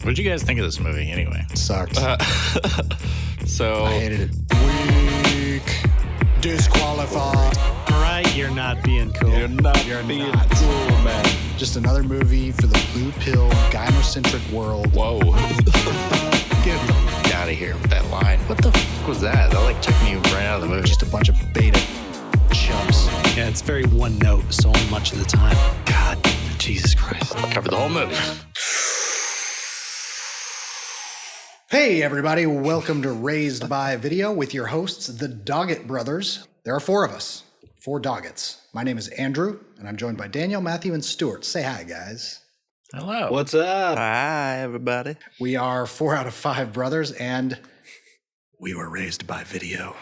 What did you guys think of this movie anyway? Sucked. So I hated it. Weak. Disqualified. All right, you're not being cool. You're not cool, man. Just another movie for the blue pill, gynocentric world. Whoa. Get the fuck out of here with that line. What the fuck was that? That like took me right out of the movie. Just a bunch of beta chumps. Yeah, it's very one note so much of the time. God, Jesus Christ. Covered the whole movie. Hey, everybody. Welcome to Raised by Video with your hosts, the Doggett brothers. There are four of us, four Doggetts. My name is Andrew, and I'm joined by Daniel, Matthew, and Stuart. Say hi, guys. Hello. What's up? Hi, everybody. We are 4 out of 5 brothers, and we were raised by video.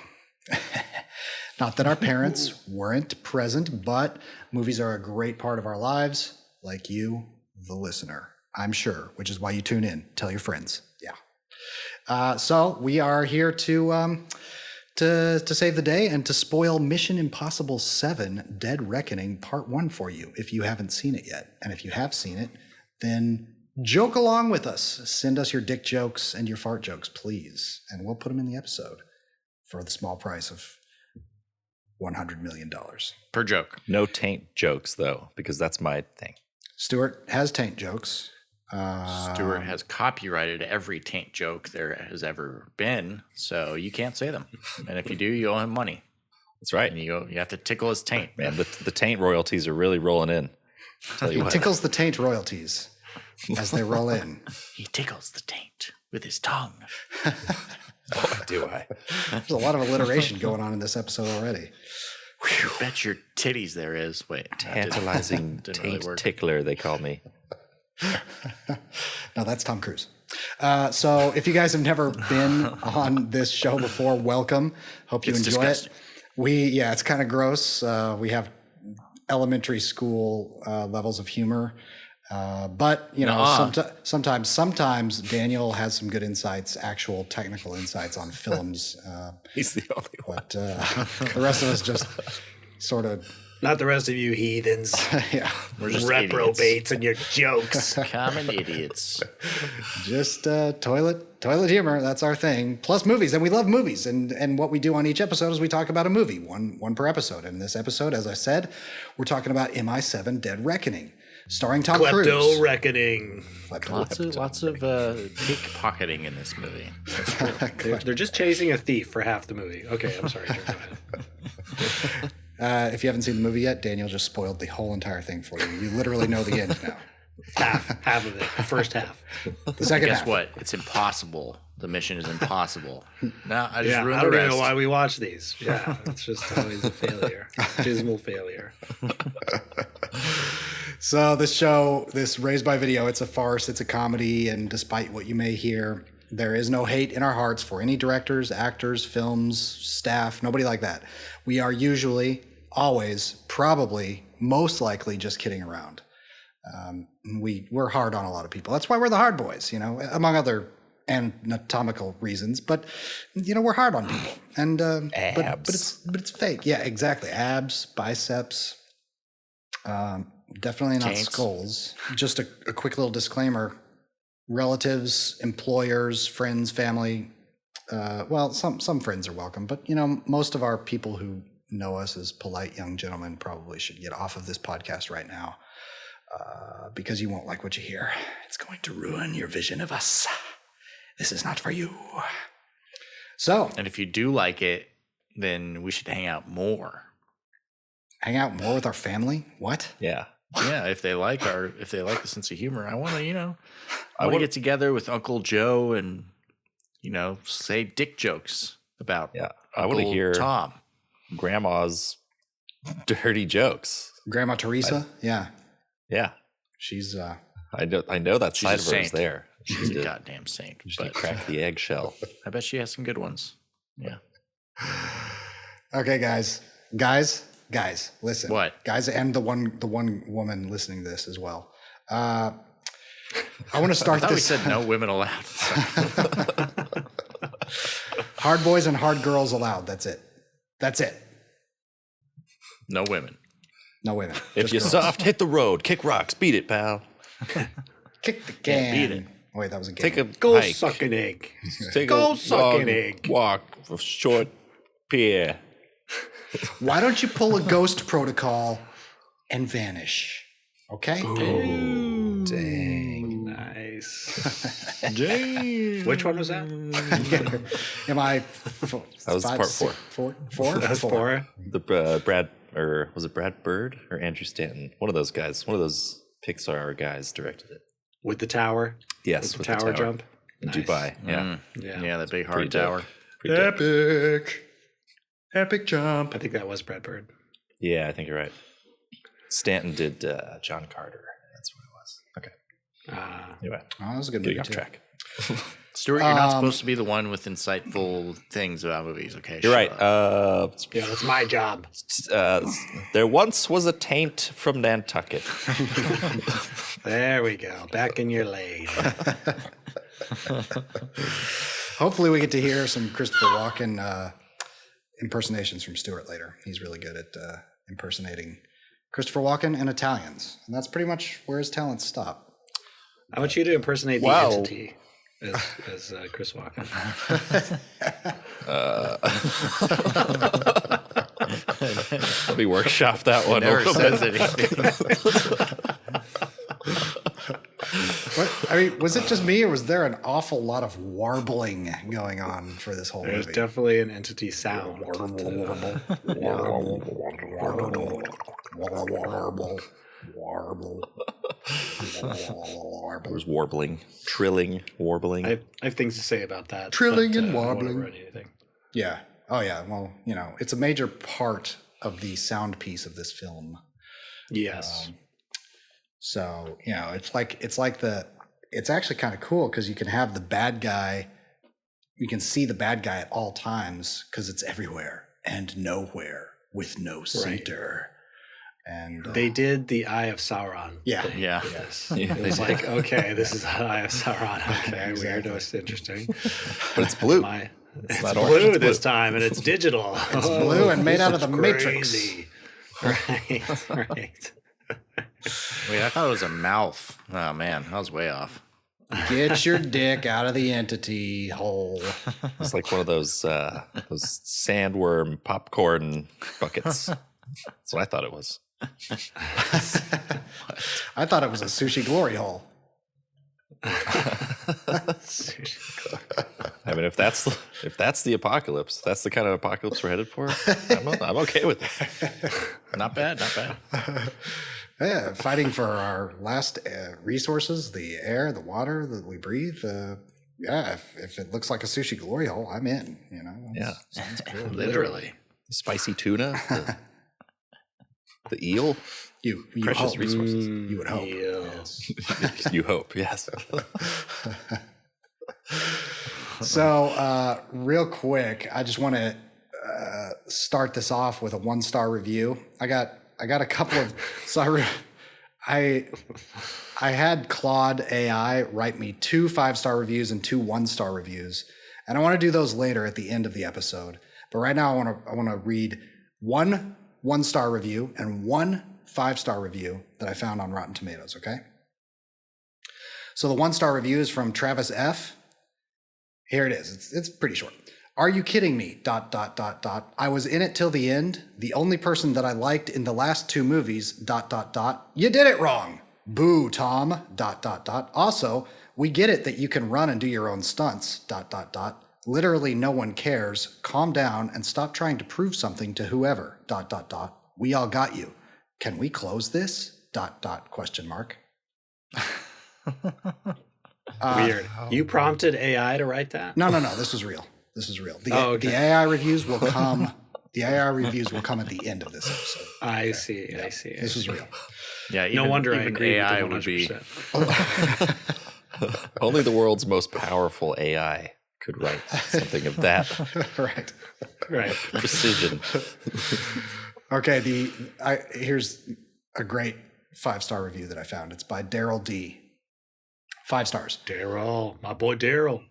Not that our parents weren't present, but movies are a great part of our lives, like you, the listener, I'm sure, which is why you tune in. Tell your friends. Yeah. So we are here to save the day and to spoil Mission Impossible 7 Dead Reckoning Part 1 for you if you haven't seen it yet. And if you have seen it, then joke along with us. Send us your dick jokes and your fart jokes, please. And we'll put them in the episode for the small price of $100 million. Per joke. No taint jokes, though, because that's my thing. Stuart has taint jokes. Stuart has copyrighted every taint joke there has ever been, so you can't say them. And if you do, you owe him money. That's right. And you have to tickle his taint. Man, the taint royalties are really rolling in. Tell you He what. tickles the taint royalties as they roll in. He tickles the taint with his tongue. Oh, do I? There's a lot of alliteration going on in this episode already. You bet your titties there is. Wait. Tantalizing didn't taint really work. tickler, they call me. No, that's Tom Cruise. So if you guys have never been on this show before, welcome. Hope you It's enjoy disgusting. it. It's kind of gross. We have elementary school levels of humor. But, you know, Nuh-uh. sometimes Daniel has some good insights, actual technical insights on films. He's the only one. But the rest of us just sort of, Not the rest of you heathens, yeah, We're just reprobates, idiots. and your jokes. Common idiots. just toilet humor. That's our thing. Plus movies, and we love movies. And what we do on each episode is we talk about a movie, one per episode. And this episode, as I said, we're talking about MI7 Dead Reckoning, starring Tom Cruise. Klepto reckoning. Lots of pickpocketing in this movie. They're just chasing a thief for half the movie. Okay, I'm sorry. Go ahead. If you haven't seen the movie yet, Daniel just spoiled the whole entire thing for you. You literally know the end now. Half of it. The first half. The second Guess half. what? It's impossible. The mission is impossible. No, I just Yeah, ruined I the don't even rest. know why we watch these. Yeah, it's just always a failure. Dismal failure. So this show, this Raised by Video, it's a farce, it's a comedy, and despite what you may hear, there is no hate in our hearts for any directors, actors, films, staff, nobody like that. We are usually, always, probably, most likely just kidding around. We're hard on a lot of people. That's why we're the hard boys, you know, among other anatomical reasons. But you know, we're hard on people, and but it's fake. Yeah, exactly. Abs, biceps. Definitely not Taints. skulls. Just a quick little disclaimer: relatives, employers, friends, family. Well, some friends are welcome, but you know, most of our people who know us as polite young gentlemen probably should get off of this podcast right now, because you won't like what you hear. It's going to ruin your vision of us. This is not for you. So, And if you do like it, then we should hang out more. hang out more with our family? What? Yeah. Yeah, if they like the sense of humor, I want to get together with Uncle Joe and say dick jokes about I want to Uncle hear Tom. Grandma's dirty jokes. Grandma Teresa? Yeah. Yeah. She's I know that She's side a of her is saint. there. She's a goddamn saint. She But cracked the eggshell. I bet she has some good ones. Yeah. okay, guys, listen. What? Guys, and the one woman listening to this as well. I want to start I thought we this. said no women allowed. Hard boys and hard girls allowed. That's it. No women. No women. If you're soft, hit the road. Kick rocks. Beat it, pal. Kick the Can't beat can. it. Wait, that was a game. Take a Go hike. suck an egg. Take Go a suck long an egg. Walk a short pier. Why don't you pull a ghost protocol and vanish? Okay. Dang. Nice. Damn. Which one was that? Am I? That was part 4. Four. That's 4. The Brad, or was it Brad Bird or Andrew Stanton? One of those guys. One of those Pixar guys directed it. With the tower. Yes, With the tower jump. in Nice. Dubai. Yeah. Yeah, that big Pretty hard dope. tower. Pretty dope. Epic jump. I think that was Brad Bird. Yeah, I think you're right. Stanton did John Carter. That's what it was. Okay. Anyway, Oh, that was a good getting movie off too. track. Stuart, you're not supposed to be the one with insightful things about movies, okay? You're right. Shut up. Yeah, that's my job. There once was a taint from Nantucket. There we go. Back in your lane. Hopefully, we get to hear some Christopher Walken impersonations from Stuart later. He's really good at impersonating Christopher Walken and Italians, and that's pretty much where his talents stop. I want you to impersonate the Wow. entity as Chris Walken. Let me workshop that one. Never a little bit. says anything. What, I mean, was it just me, or was there an awful lot of warbling going on for this whole There's movie? definitely an entity sound. There was warbling, trilling, warbling. I have things to say about that. Trilling but, and I don't wanna wobbling. ruin anything. Yeah. Oh, yeah. Well, you know, it's a major part of the sound piece of this film. Yes. So, you know, it's actually kind of cool because you can have the bad guy, you can see the bad guy at all times because it's everywhere and nowhere with no center. And They did the Eye of Sauron. yeah. Yeah. Yes. Yeah, It was they like, okay, this is the Eye of Sauron. Okay, Exactly. weird. It's interesting. But it's blue. It's not blue orange, it's this time, and it's digital. It's blue and made out of the Matrix. Right, right. Wait, I thought it was a mouth. Oh, man. I was way off. Get your dick out of the entity hole. It's like one of those sandworm popcorn buckets. That's what I thought it was. I thought it was a sushi glory hole. I mean, if that's the apocalypse, if that's the kind of apocalypse we're headed for, I'm okay with it. Not bad. Not bad. Yeah, fighting for our last resources, the air, the water that we breathe. Yeah, if it looks like a sushi glory hole, I'm in. You know, Yeah. sounds cool. Literally. The spicy tuna, the eel. You Precious hope. resources. You would hope. Yes. You hope, yes. So, real quick, I just want to start this off with a 1-star review. I got a couple of sorry. I had Claude AI write me 2 5-star reviews and 2 1-star reviews, and I want to do those later at the end of the episode. But right now, I want to read 1 1-star review and 1 5-star review that I found on Rotten Tomatoes. Okay. So the 1-star review is from Travis F. Here it is. It's pretty short. Are you kidding me? ... I was in it till the end. The only person that I liked in the last 2 movies ... You did it wrong. Boo, Tom ... Also, we get it that you can run and do your own stunts ... Literally no one cares. Calm down and stop trying to prove something to whoever ... We all got you. Can we close this ... Question mark. Weird. You prompted AI to write that? No. This was real. This is real. Oh, okay. The AI reviews will come. The AI reviews will come at the end of this episode. I see. This is real. Yeah. No wonder I even agree AI with would you be. 100%. Only the world's most powerful AI could write something of that Right. Right. precision. Okay. Here's a great 5-star review that I found. It's by Daryl D. 5 stars. Daryl, my boy Daryl.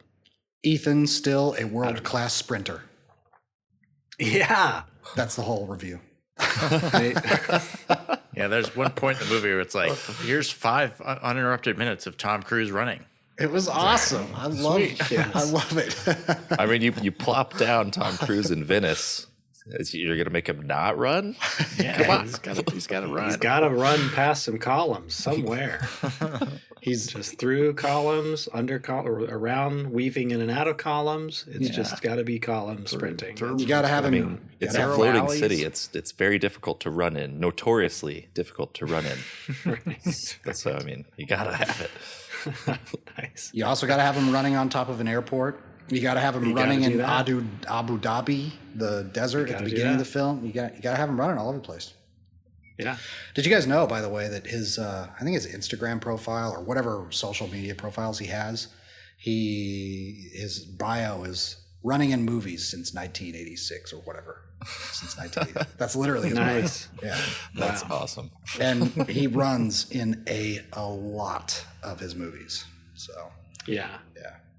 Ethan still a world-class sprinter. Yeah. That's the whole review. Yeah, there's one point in the movie where it's like, here's 5 uninterrupted minutes of Tom Cruise running. It was awesome. I love it. I mean, you plop down Tom Cruise in Venice. You're gonna make him not run? Yeah, come on. He's got to run. He's got to run past some columns somewhere. He's just through columns, around, weaving in and out of columns. It's just got to be column sprinting. You got to have him. I mean, it's a floating city. It's very difficult to run in. Notoriously difficult to run in. So I mean, you got to have it. Nice. You also got to have him running on top of an airport. You got to have him running in Abu Dhabi, the desert at the beginning of the film. You got to have him running all over the place. Yeah. Did you guys know, by the way, that his I think his Instagram profile or whatever social media profiles he has, his bio is running in movies since 1986 or whatever. Since 1980. That's literally his nice. bio. Yeah. That's awesome. And he runs in a lot of his movies. So yeah.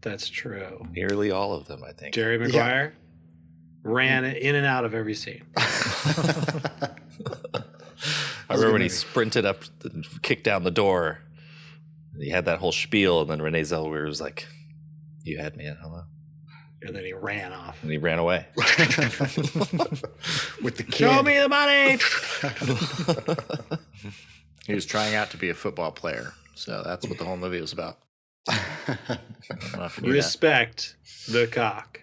That's true. Nearly all of them, I think. Jerry Maguire ran in and out of every scene. I remember when he sprinted up, kicked down the door. He had that whole spiel, and then Renee Zellweger was like, "You had me at hello," and then he ran off. And he ran away with the kid. Show me the money. He was trying out to be a football player, so that's what the whole movie was about. Respect the cock.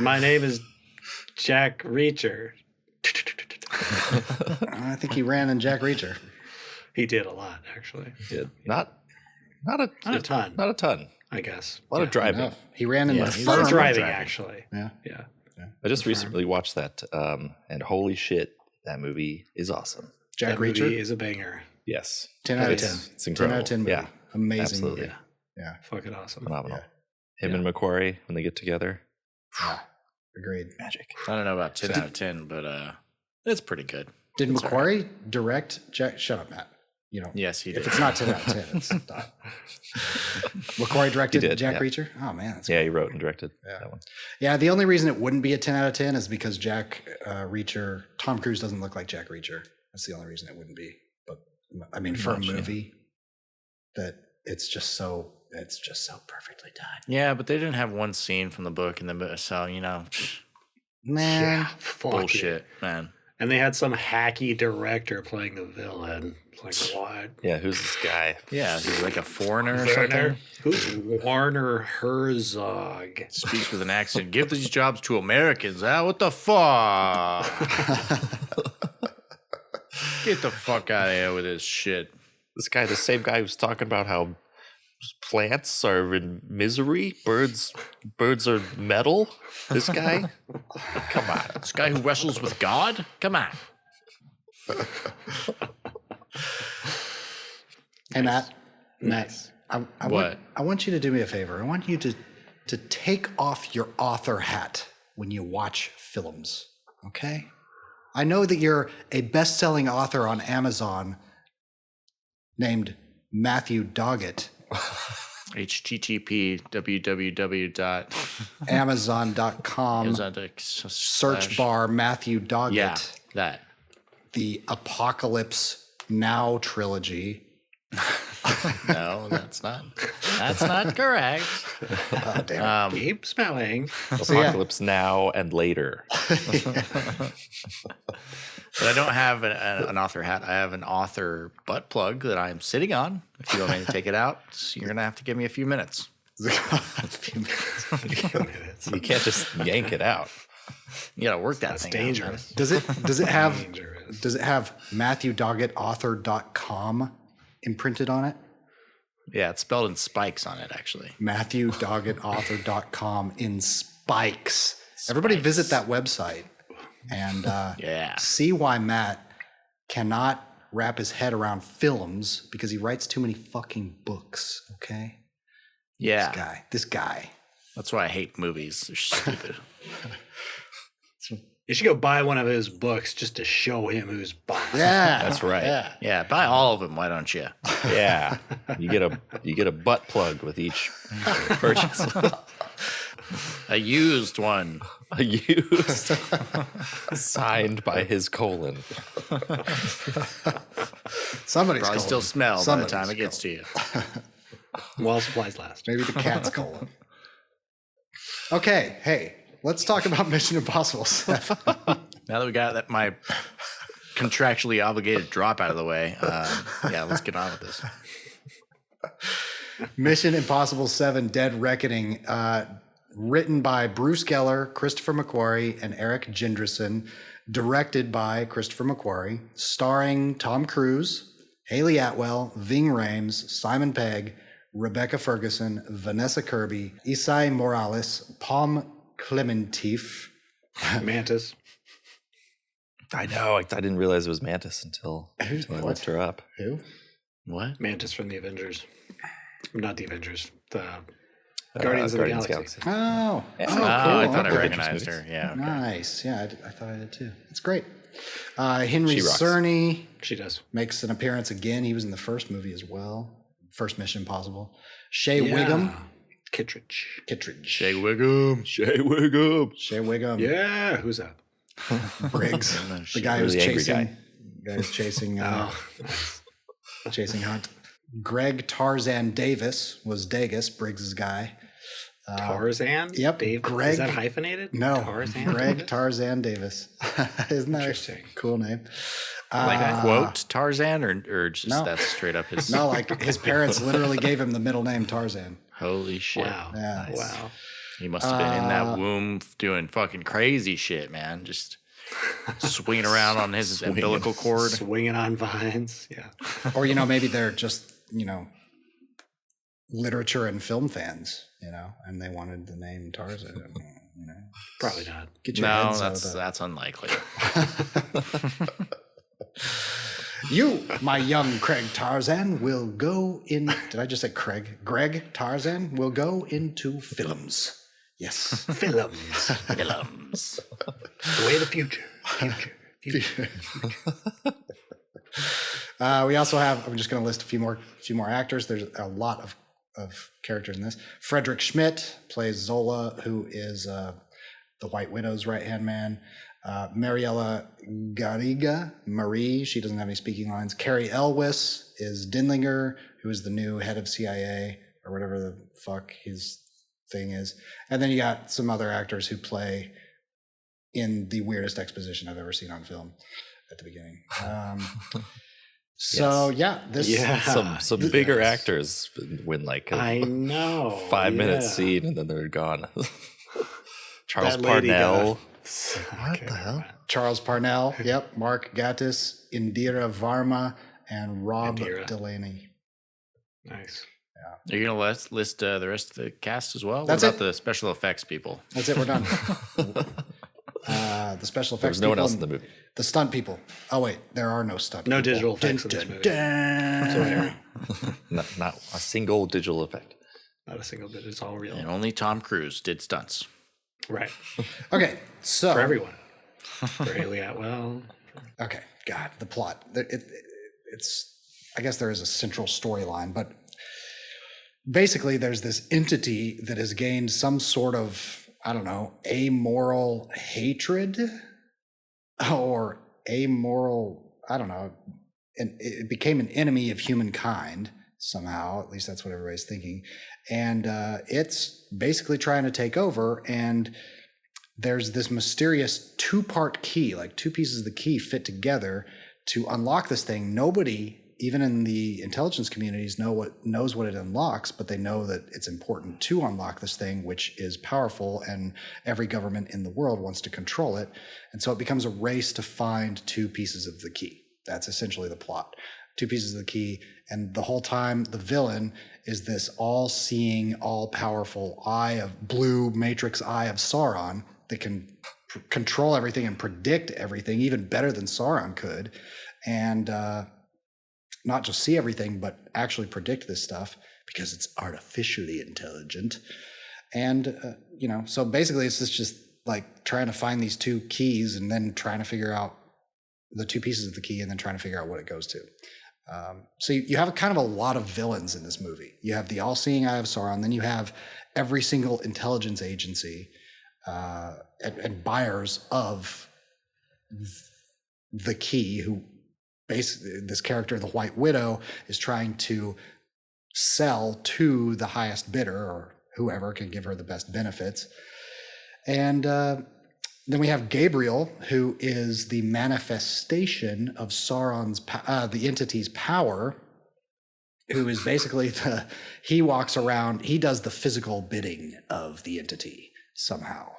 My name is Jack Reacher. I think he ran in Jack Reacher. He did a lot, actually. He did not a ton. Not a ton. I guess. A lot of driving. Enough. He ran in the a firm. lot of driving, actually. Yeah. I just recently watched that, and holy shit, that movie is awesome. Jack that Reacher movie is a banger. Yes. 10 out of 10. It's incredible. 10 out of 10 movie. Yeah. Amazing Absolutely. movie. Yeah. Fucking awesome. Phenomenal. Him and McQuarrie, when they get together. Yeah. Agreed. Magic. I don't know about 10 out of 10, but it's pretty good. Did McQuarrie direct Jack? Shut up, Matt. You know. Yes, he did. If it's not 10 out of 10, it's not. McQuarrie directed Jack Reacher? Oh, man. That's he wrote and directed that one. Yeah, the only reason it wouldn't be a 10 out of 10 is because Jack Reacher, Tom Cruise doesn't look like Jack Reacher. That's the only reason it wouldn't be. But I mean, for a movie, that it's just so perfectly done. Yeah, but they didn't have one scene from the book in the book, so Man, bullshit, man. And they had some hacky director playing the villain. It's like, what? Yeah, who's this guy? Yeah, he's like a foreigner or something. Who's Warner Herzog? Speaks with an accent. Give these jobs to Americans, huh? What the fuck? Get the fuck out of here with this shit. This guy, the same guy who's talking about how plants are in misery, birds are metal. This guy, come on. This guy who wrestles with God? Come on. Hey, Matt. Nice. I What? want you to do me a favor. I want you to take off your author hat when you watch films, okay? I know that you're a best-selling author on Amazon named Matthew Doggett. http www. Amazon.com search bar Matthew Doggett. Yeah, that. The Apocalypse Now trilogy. No, that's not correct. Oh, damn. Keep smelling. Apocalypse Now and Later. But I don't have an author hat. I have an author butt plug that I'm sitting on. If you want me to take it out, you're going to have to give me a few minutes. You can't just yank it out. You got to work that That's thing dangerous. Does it have Dangerous. does it have MatthewDoggettAuthor.com imprinted on it? Yeah, it's spelled in spikes on it, actually. MatthewDoggettAuthor.com in spikes. Everybody visit that website and see why Matt cannot wrap his head around films because he writes too many fucking books, okay? Yeah. This guy. That's why I hate movies. They're stupid. You should go buy one of his books just to show him who's boss. Yeah. That's right. Yeah, buy all of them, why don't you? Yeah. You get a butt plug with each purchase. A used one. A used. Signed by his colon. Somebody's Probably colon. still smell by the Somebody's time it gets to you. While supplies last. Maybe the cat's colon. Okay, hey, let's talk about Mission Impossible 7. Now that we got my contractually obligated drop out of the way, yeah, let's get on with this. Mission Impossible 7 Dead Reckoning, written by Bruce Geller, Christopher McQuarrie, and Erik Jendresen, directed by Christopher McQuarrie, starring Tom Cruise, Hayley Atwell, Ving Rhames, Simon Pegg, Rebecca Ferguson, Vanessa Kirby, Esai Morales, Palm Clementif. Mantis. I know. I didn't realize it was Mantis until I looked her up. Who? What? Mantis from the Avengers. Not the Avengers. The Guardians of the Galaxy. Oh, Yeah. cool. I thought I Okay. recognized her. Yeah. Okay. Nice. Yeah, I thought I did too. It's great. Henry She rocks. Cerny She does. makes an appearance again. He was in the first movie as well. First Mission Impossible. Shea Wiggum. Kittredge. Kittredge. Shea Wiggum. Shea Wiggum. Shea Wiggum. Yeah, who's that? Briggs. The guy who's the angry chasing. guy. The guy who's chasing. Oh, Chasing Hunt. Greg Tarzan Davis was Dagus, Briggs's guy. Tarzan? Yep, Dave, Greg- is that hyphenated? No, Tarzan? Greg Tarzan Davis. Isn't that a Interesting. cool name? Like quote Tarzan or just no. that's straight up his. No, like his parents literally gave him the middle name Tarzan. Holy shit. Wow. Yeah. Nice. Wow. He must have been in that womb doing fucking crazy shit, man. Just swinging around on his umbilical cord. Swinging on vines. Yeah. Or, maybe they're just, literature and film fans, and they wanted the name Tarzan. Probably not. Get your No, heads out of that's unlikely. You, my young Craig Tarzan, will go in. Did I just say Craig? Greg Tarzan will go into films. Yes. Films. Films. The way of the future. Future. We also have. I'm just going to list a few more actors. There's a lot of characters in this. Frederick Schmidt plays Zola, who is the White Widow's right-hand man. Mariella Garriga, Marie, she doesn't have any speaking lines. Carrie Elwes is Dinlinger, who is the new head of CIA, or whatever the fuck his thing is. And then you got some other actors who play in the weirdest exposition I've ever seen on film at the beginning. Some bigger actors win like I a know. 5-minute yeah. scene and then they're gone. Charles That lady Parnell. What the hell? Charles Parnell, yep, Mark Gatiss, Indira Varma, and Rob Indira. Delaney. Nice. Are you going to list the rest of the cast as well? That's what about it. the special effects people? That's it, we're done. The special effects There's no one people else in and the movie. the stunt people. Oh, wait, there are no stunt No people. digital effects in this movie. Dun. Not a single digital effect. Not a single bit. It's all real. And only Tom Cruise did stunts. Right. Okay, so. For everyone. For Hayley Atwell. Okay, God, the plot. It's. I guess there is a central storyline, but basically there's this entity that has gained some sort of, I don't know, amoral hatred or amoral, I don't know, and it became an enemy of humankind somehow. At least that's what everybody's thinking. And it's basically trying to take over, and there's this mysterious 2-part key, like 2 pieces of the key fit together to unlock this thing. Nobody, even in the intelligence communities, knows what it unlocks, but they know that it's important to unlock this thing, which is powerful, and every government in the world wants to control it. And so it becomes a race to find 2 pieces of the key. That's essentially the plot. 2 pieces of the key, and the whole time the villain is this all-seeing, all-powerful blue matrix eye of Sauron that can control everything and predict everything, even better than Sauron could, and not just see everything, but actually predict this stuff because it's artificially intelligent. And, so basically it's just like trying to find these 2 keys and then trying to figure out the 2 pieces of the key and then trying to figure out what it goes to. So you have kind of a lot of villains in this movie. You have the all-seeing eye of Sauron, then you have every single intelligence agency, and buyers of the key, who basically, this character, the White Widow, is trying to sell to the highest bidder, or whoever can give her the best benefits. And then we have Gabriel, who is the manifestation of Sauron's, the entity's power, who is basically he walks around, he does the physical bidding of the entity somehow.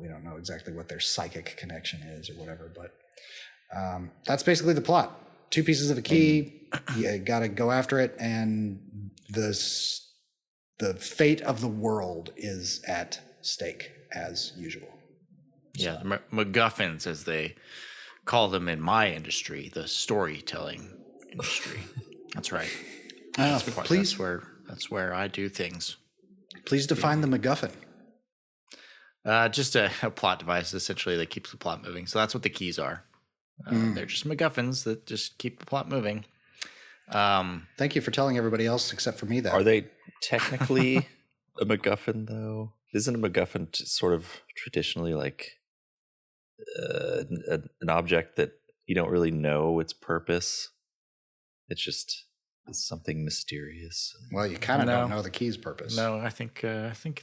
We don't know exactly what their psychic connection is or whatever, but that's basically the plot. 2 pieces of a key, you got to go after it, and the fate of the world is at stake as usual. Yeah, the MacGuffins, as they call them in my industry, the storytelling industry. That's right. Please, that's where I do things. Please define the MacGuffin. Just a plot device, essentially, that keeps the plot moving. So that's what the keys are. They're just MacGuffins that just keep the plot moving. Thank you for telling everybody else except for me that. Are they technically a MacGuffin, though? Isn't a MacGuffin sort of traditionally like an object that you don't really know its purpose? It's just something mysterious. Well, you kind of don't know the key's purpose. No, I think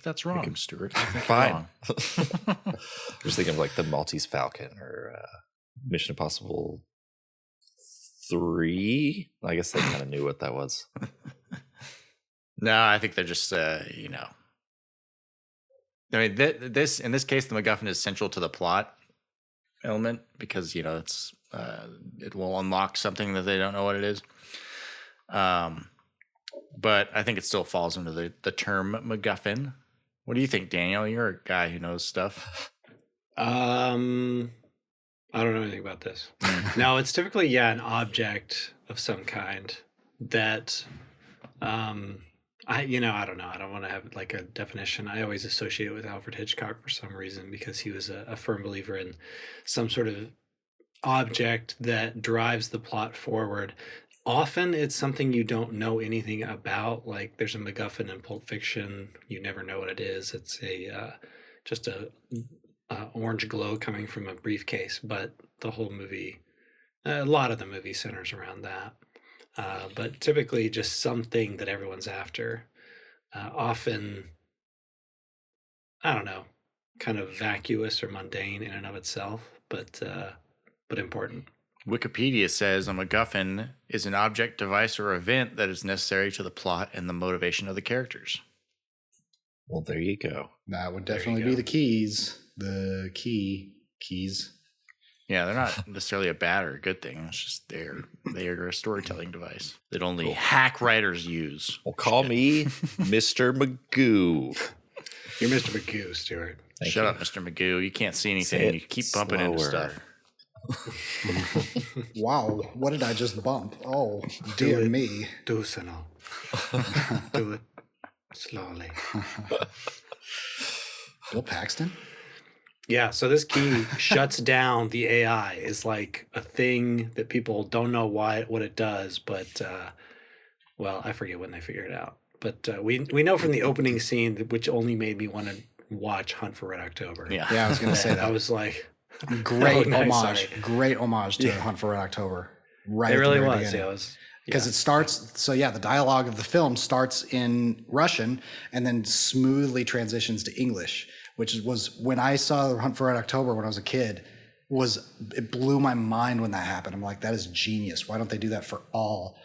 that's wrong, Stuart. I think Fine. I'm just thinking of like the Maltese Falcon or Mission Impossible 3. I guess they kind of knew what that was. No, I think they're just I mean, this in this case, the MacGuffin is central to the plot element because it's it will unlock something that they don't know what it is. But I think it still falls under the term MacGuffin. What do you think, Daniel? You're a guy who knows stuff. I don't know anything about this. No, it's typically an object of some kind that I don't know. I don't want to have like a definition. I always associate it with Alfred Hitchcock for some reason because he was a firm believer in some sort of object that drives the plot forward. Often it's something you don't know anything about. Like there's a MacGuffin in Pulp Fiction. You never know what it is. It's just a orange glow coming from a briefcase. But the whole movie, a lot of the movie centers around that. But typically just something that everyone's after. Often, I don't know, kind of vacuous or mundane in and of itself, but important. Wikipedia says a MacGuffin is an object, device, or event that is necessary to the plot and the motivation of the characters. Well, there you go. That would definitely be the keys. The keys. Yeah, they're not necessarily a bad or a good thing. It's just they're a storytelling device that only hack writers use. Well, call me Mr. Magoo. You're Mr. Magoo, Stuart. Shut up, Mr. Magoo. You can't see anything. You keep bumping into stuff. Wow, what did I just bump? Oh, dear me. Do so now. Do it slowly. Bill Paxton? Yeah, so this key shuts down the AI. Is like a thing that people don't know what it does, but I forget when they figure it out. But we know from the opening scene, which only made me want to watch Hunt for Red October. Yeah, I was going to say that. I was like, great homage to Hunt for Red October. Right, it really was. Beginning. Yeah, it was. Because it starts, the dialogue of the film starts in Russian and then smoothly transitions to English, which was when I saw Hunt for Red October when I was a kid, it blew my mind when that happened. I'm like, that is genius. Why don't they do that for all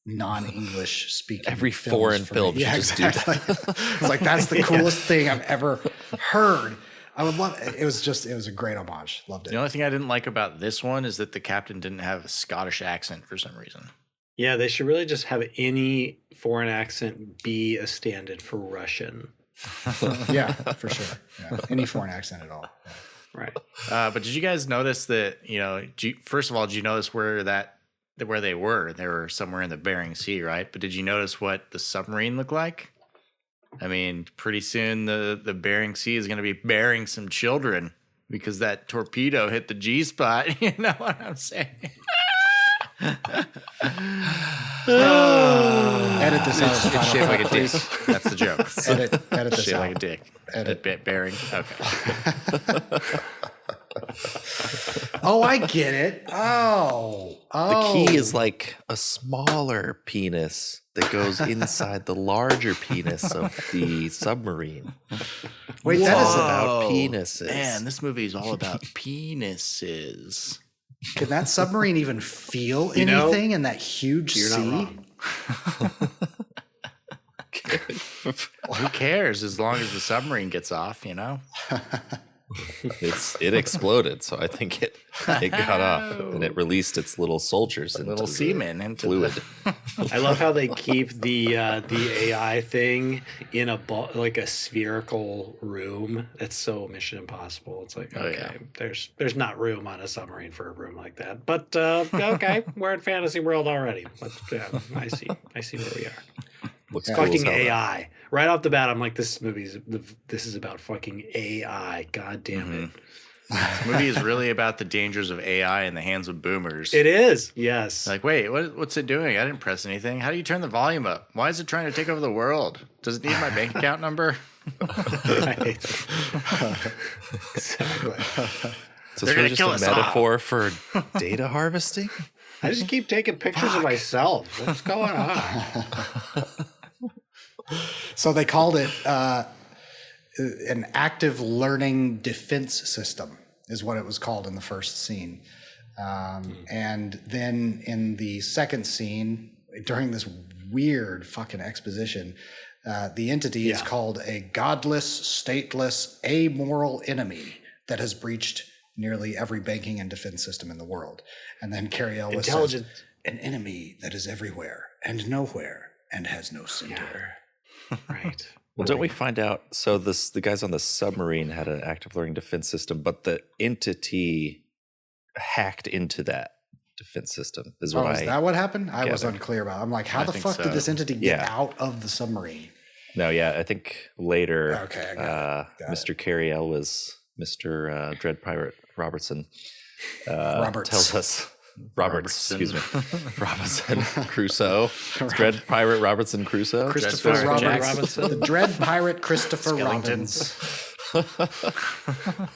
non-English speaking every foreign film? Yeah, exactly. I was like, that's the coolest thing I've ever heard. I would love it. It was a great homage. Loved it. The only thing I didn't like about this one is that the captain didn't have a Scottish accent for some reason. Yeah, they should really just have any foreign accent be a stand-in for Russian. Yeah, for sure. Yeah. Any foreign accent at all. Yeah. Right. But did you guys notice that, first of all, did you notice where they were? They were somewhere in the Bering Sea, right? But did you notice what the submarine looked like? I mean, pretty soon the Bering Sea is going to be bearing some children because that torpedo hit the G spot. You know what I'm saying? Edit this out. It's shaped like a dick. That's the joke. Edit this Shaped out. like a dick. Edit. Bearing. Okay. Oh, I get it. Oh. The key is like a smaller penis that goes inside the larger penis of the submarine. Wait, It's that all is about penises. Man, this movie is all about penises. Can that submarine even feel You know, anything in that huge You're sea? not wrong. Who cares as long as the submarine gets off, you know? It exploded, so I think it got off and it released its little soldiers into Little the semen into fluid. I love how they keep the AI thing in like a spherical room. That's so Mission Impossible. It's like, Oh, okay, there's not room on a submarine for a room like that. But okay, we're in fantasy world already. But I see where we are. Looks Yeah. cool as Fucking hell, though. AI. Right off the bat, I'm like, this is about fucking AI. God damn it. This movie is really about the dangers of AI in the hands of boomers. It is. Yes. Like, wait, what's it doing? I didn't press anything. How do you turn the volume up? Why is it trying to take over the world? Does it need my bank account number? Right. Exactly. So They're it's gonna really just kill a us all. metaphor for data harvesting? I just keep taking pictures of myself. What's going on? So they called it an active learning defense system is what it was called in the first scene. And then in the second scene, during this weird fucking exposition, the entity is called a godless, stateless, amoral enemy that has breached nearly every banking and defense system in the world. And then Carrie Ellis says, Intelligent. an enemy that is everywhere and nowhere and has no center. Right. Well, don't we find out? So the guys on the submarine had an active learning defense system, but the entity hacked into that defense system. Is what Oh, is that what happened? I was gathered. unclear about it. I'm like, how I the think fuck did so. this entity get Yeah. out of the submarine? No, yeah, I think later, Okay, I got it. Mr. Carriel was Mr. Dread Pirate Robertson. Roberts. Tells us. Roberts, Robertson. excuse me. Robinson Crusoe. Dread Pirate Robertson Crusoe. Christopher Jack Roberts. Robinson. The Dread Pirate Christopher Skellingtons. Robbins.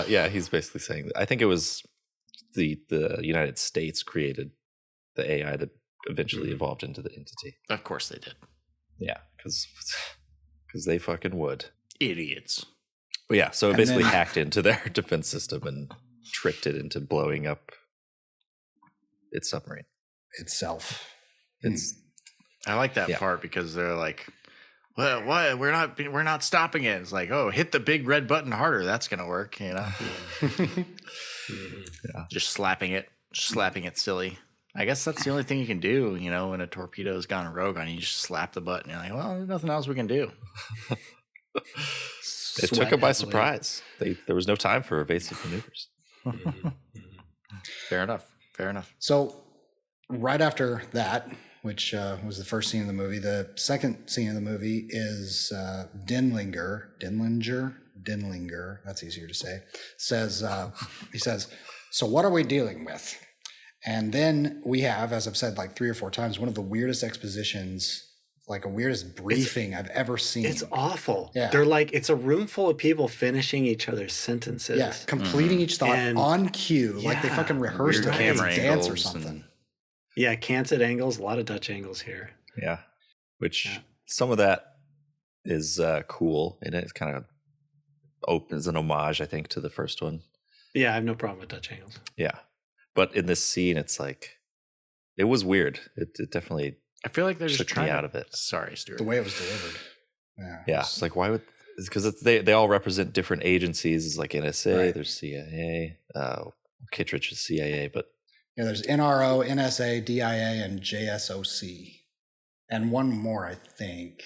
Yeah, he's basically saying that. I think it was the United States created the AI that eventually evolved into the entity. Of course they did. Yeah, because they fucking would. Idiots. But yeah, so it And basically then- hacked into their defense system and tricked it into blowing up its submarine. Itself. It's I like that Yeah. part because they're like, well, what? We're not stopping it. It's like, oh, hit the big red button harder. That's gonna work, you know. Just slapping it silly. I guess that's the only thing you can do, you know, when a torpedo's gone rogue on you. You just slap the button. You're like, well, there's nothing else we can do. it took them by surprise. There was no time for evasive maneuvers. Fair enough. So right after that, which was the first scene of the movie, the second scene of the movie is Denlinger, that's easier to say, he says, so what are we dealing with? And then we have, as I've said like 3 or 4 times, one of the weirdest expositions, like a weirdest briefing I've ever seen. It's awful. Yeah. They're like, it's a room full of people finishing each other's sentences. Yeah, completing each thought And- on cue, like they Yeah, fucking rehearsed Weird a camera dance or angles something. and- Yeah, canted angles, a lot of Dutch angles here. Yeah, which Yeah. some of that is cool, and it's kind of opens an homage, I think, to the first one. Yeah, I have no problem with Dutch angles. Yeah, but in this scene, it's like it was weird. It definitely I feel like they're just took trying me to- out of it. Sorry, Stuart. The way it was delivered. Yeah. Yeah, it's like why would? Because they all represent different agencies. It's like NSA, Right. there's CIA, Kittredge is CIA, but Yeah, there's NRO, NSA, DIA, and JSOC. And one more, I think.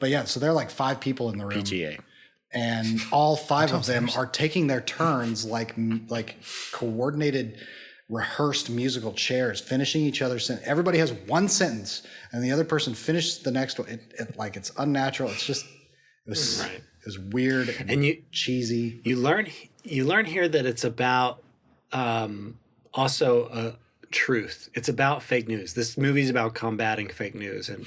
But yeah, so there are like 5 people in the room. PTA. And all 5 of them are taking their turns like coordinated, rehearsed musical chairs, finishing each other's sentence. Everybody has one sentence, and the other person finishes the next one. Like it's unnatural. It's just it was Right. it was weird and And cheesy. you learn here that it's about Also, truth. It's about fake news. This movie's about combating fake news, and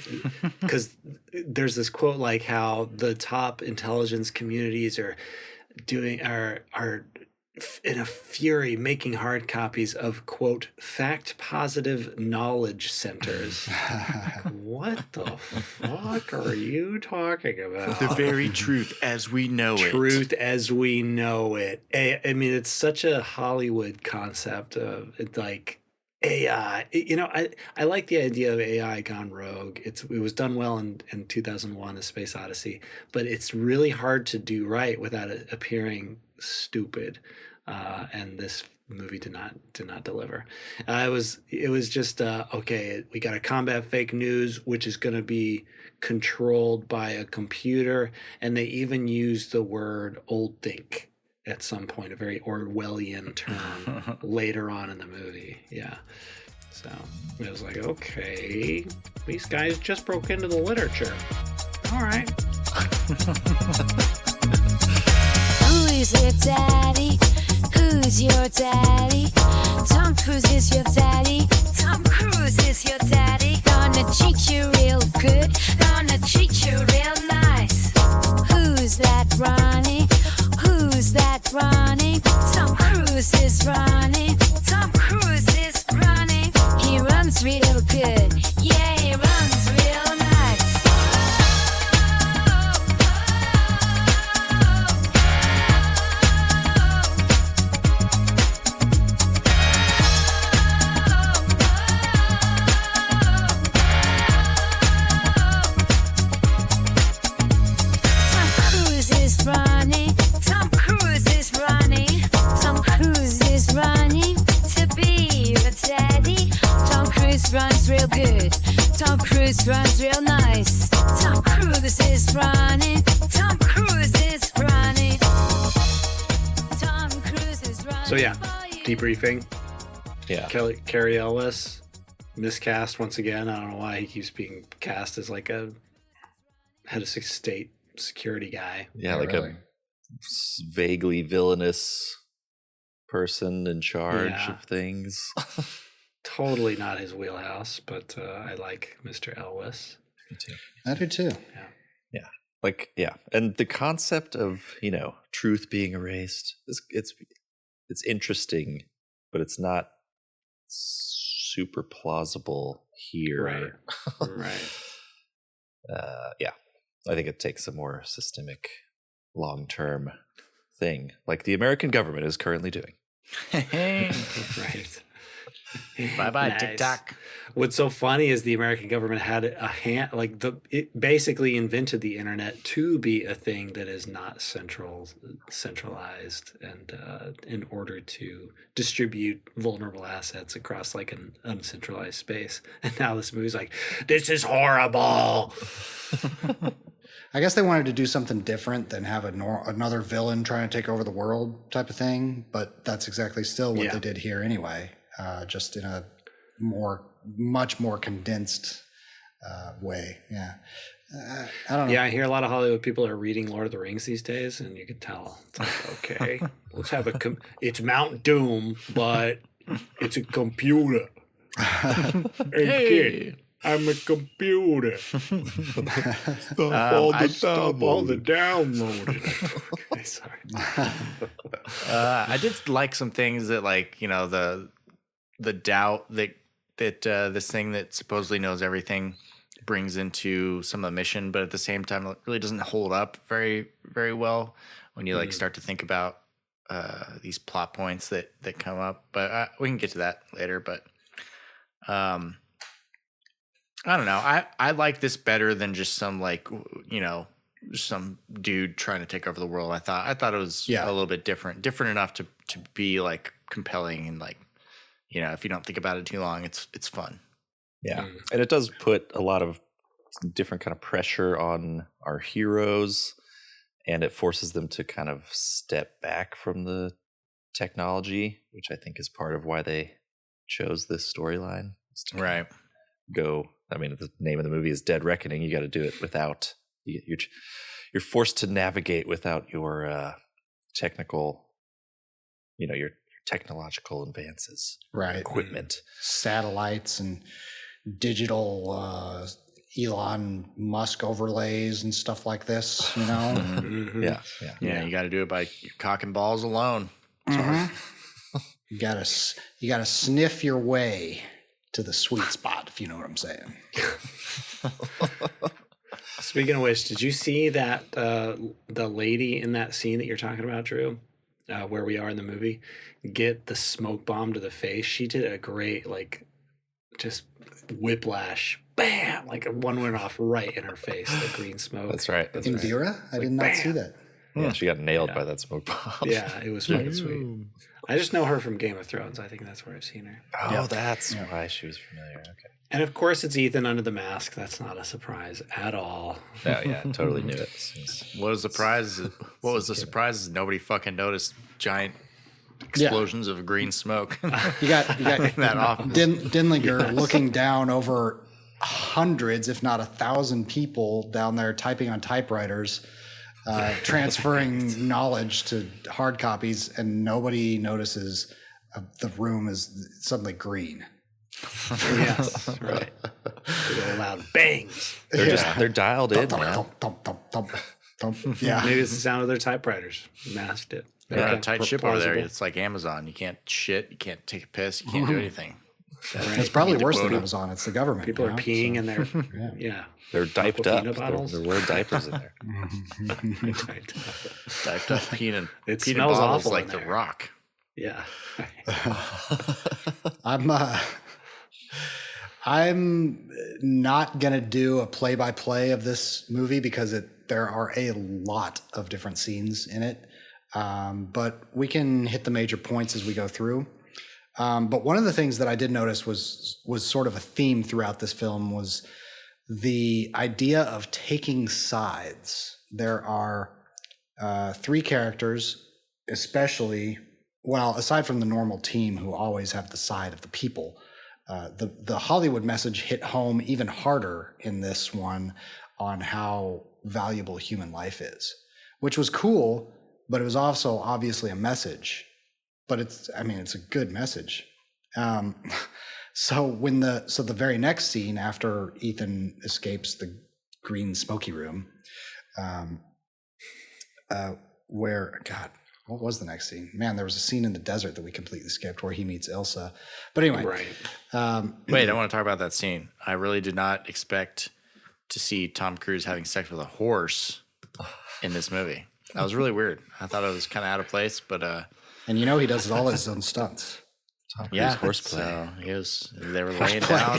because there's this quote like how the top intelligence communities are in a fury making hard copies of quote fact positive knowledge centers. What the fuck are you talking about? The very truth as we know it. Truth as we know it. I mean, it's such a Hollywood concept of like AI. I like the idea of AI gone rogue. It was done well in 2001, A Space Odyssey, but it's really hard to do right without it appearing stupid. And this movie did not deliver. It was just okay. We got to combat fake news, which is going to be controlled by a computer, and they even use the word "old think" at some point, a very Orwellian term later on in the movie. Yeah, so it was like, okay, these guys just broke into the literature. All right. Who is your daddy? Who's your daddy? Tom Cruise is your daddy. Tom Cruise is your daddy. Gonna treat you real good. Gonna treat you real nice. Who's that Ronnie? Who's that Ronnie? Tom Cruise is Ronnie. Tom Cruise is Ronnie. He runs real good. Yeah, he runs real nice. Runs real good. Tom Cruise runs real nice. Tom Cruise is running. Tom Cruise is running. Tom Cruise is running. So yeah, debriefing. Yeah. Cary Elwes miscast once again. I don't know why he keeps being cast as like a head of state security guy. Yeah, like really. A vaguely villainous person in charge of things. Totally not his wheelhouse, but I like Mr. Elwes. Me too. I do too. Yeah. And the concept of, truth being erased, it's interesting, but it's not super plausible here. Right. I think it takes a more systemic, long-term thing, like the American government is currently doing. Right. Bye-bye, Nice. TikTok. What's so funny is the American government had a hand, like it basically invented the internet to be a thing that is not centralized, and in order to distribute vulnerable assets across like an uncentralized space. And now this movie's like, this is horrible. I guess they wanted to do something different than have another villain trying to take over the world type of thing, but that's exactly still what they did here anyway. Just in a much more condensed way. Yeah. I don't know. Yeah, I hear a lot of Hollywood people are reading Lord of the Rings these days, and you can tell. It's like, okay, let's have it's Mount Doom, but it's a computer. Hey, kid, I'm a computer. Stop all the downloading. Okay, sorry. I did like some things that, like, the doubt that this thing that supposedly knows everything brings into some of the mission, but at the same time, it really doesn't hold up very, very well when you like start to think about these plot points that come up. But we can get to that later. But I don't know. I like this better than just some some dude trying to take over the world. I thought it was a little bit different enough to be like compelling, and like, if you don't think about it too long, it's fun. Yeah. And it does put a lot of different kind of pressure on our heroes, and it forces them to kind of step back from the technology, which I think is part of why they chose this storyline. Right. Go. I mean, the name of the movie is Dead Reckoning. You got to do it without you're forced to navigate without your technical, your technological advances, Right. equipment. Satellites and digital Elon Musk overlays and stuff like this, you know? Mhm. Yeah. Yeah, you got to do it by your cock and balls alone. You gotta sniff your way to the sweet spot, if you know what I'm saying. Speaking of which, did you see that the lady in that scene that you're talking about, Drew, where we are in the movie, get the smoke bomb to the face? She did a great, like, just whiplash, bam! Like one went off right in her face, the green smoke. That's right. Indira? I did not see that. Yeah, she got nailed by that smoke bomb. Yeah, it was fucking sweet. I just know her from Game of Thrones. I think that's where I've seen her. Oh, that's why she was familiar. Okay. And of course, it's Ethan under the mask. That's not a surprise at all. Oh, yeah, totally knew it. What was the surprise? What was the surprise? Is nobody fucking noticed giant explosions of green smoke. You got that office. Dinlinger looking down over hundreds, if not 1,000 people down there typing on typewriters, transferring knowledge to hard copies, and nobody notices the room is suddenly green. Yes, right. Big loud bangs. They're dialed in, man. Thump, thump, thump, thump, thump. Yeah. Maybe it's the sound of their typewriters. Masked it. They got a Okay. tight ship over there. Plausible. It's like Amazon. You can't shit. You can't take a piss. You can't do anything. It's probably Meet the worse than quota. Amazon. It's the government. People you are know, peeing so- in their Yeah. yeah. They're diped up. Aquafina bottles? They're wearing diapers in there. Typed up peanut. It peanut smells bottles awful like in The there. Rock. Yeah. I'm not gonna do a play-by-play of this movie because there are a lot of different scenes in it, but we can hit the major points as we go through. But one of the things that I did notice was sort of a theme throughout this film was the idea of taking sides. There are three characters, especially, well, aside from the normal team who always have the side of the people. The Hollywood message hit home even harder in this one on how valuable human life is, which was cool, but it was also obviously a message. But it's a good message. So the very next scene after Ethan escapes the green smoky room, where, God, what was the next scene? Man, there was a scene in the desert that we completely skipped where he meets Ilsa. But anyway, Right. Wait, I want to talk about that scene. I really did not expect to see Tom Cruise having sex with a horse in this movie. That was really weird. I thought it was kind of out of place, but and you know he does all his own stunts. yeah, horseplay. So they were laying down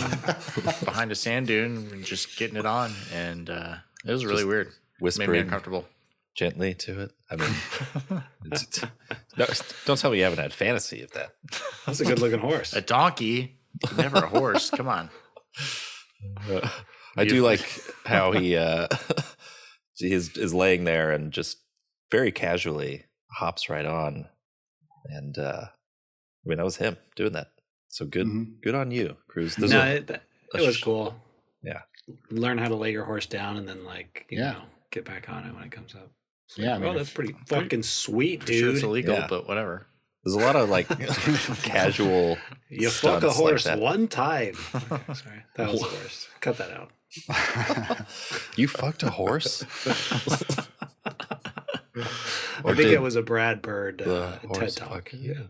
behind a sand dune and just getting it on, and it was really weird. Made me Whispering uncomfortable. gently to it. I mean, no, don't tell me you haven't had fantasy of that. That's a good looking horse. A donkey, never a horse. Come on. I do like how he is laying there and just very casually hops right on, and I mean that was him doing that. So good, good on you, Cruz. There's No, a- it was cool. Yeah. Learn how to lay your horse down and then, like, you Yeah. know, get back on it when it comes up. Yeah, I mean, Oh, that's pretty fucking sweet, Pretty sure it's dude. illegal, Yeah. but whatever. There's a lot of like casual. You fuck stunts a like horse that. one time. Okay, sorry, that was the worst. Cut that out. You fucked a horse? I think it was a Brad Bird the TED horse Talk. fuck you?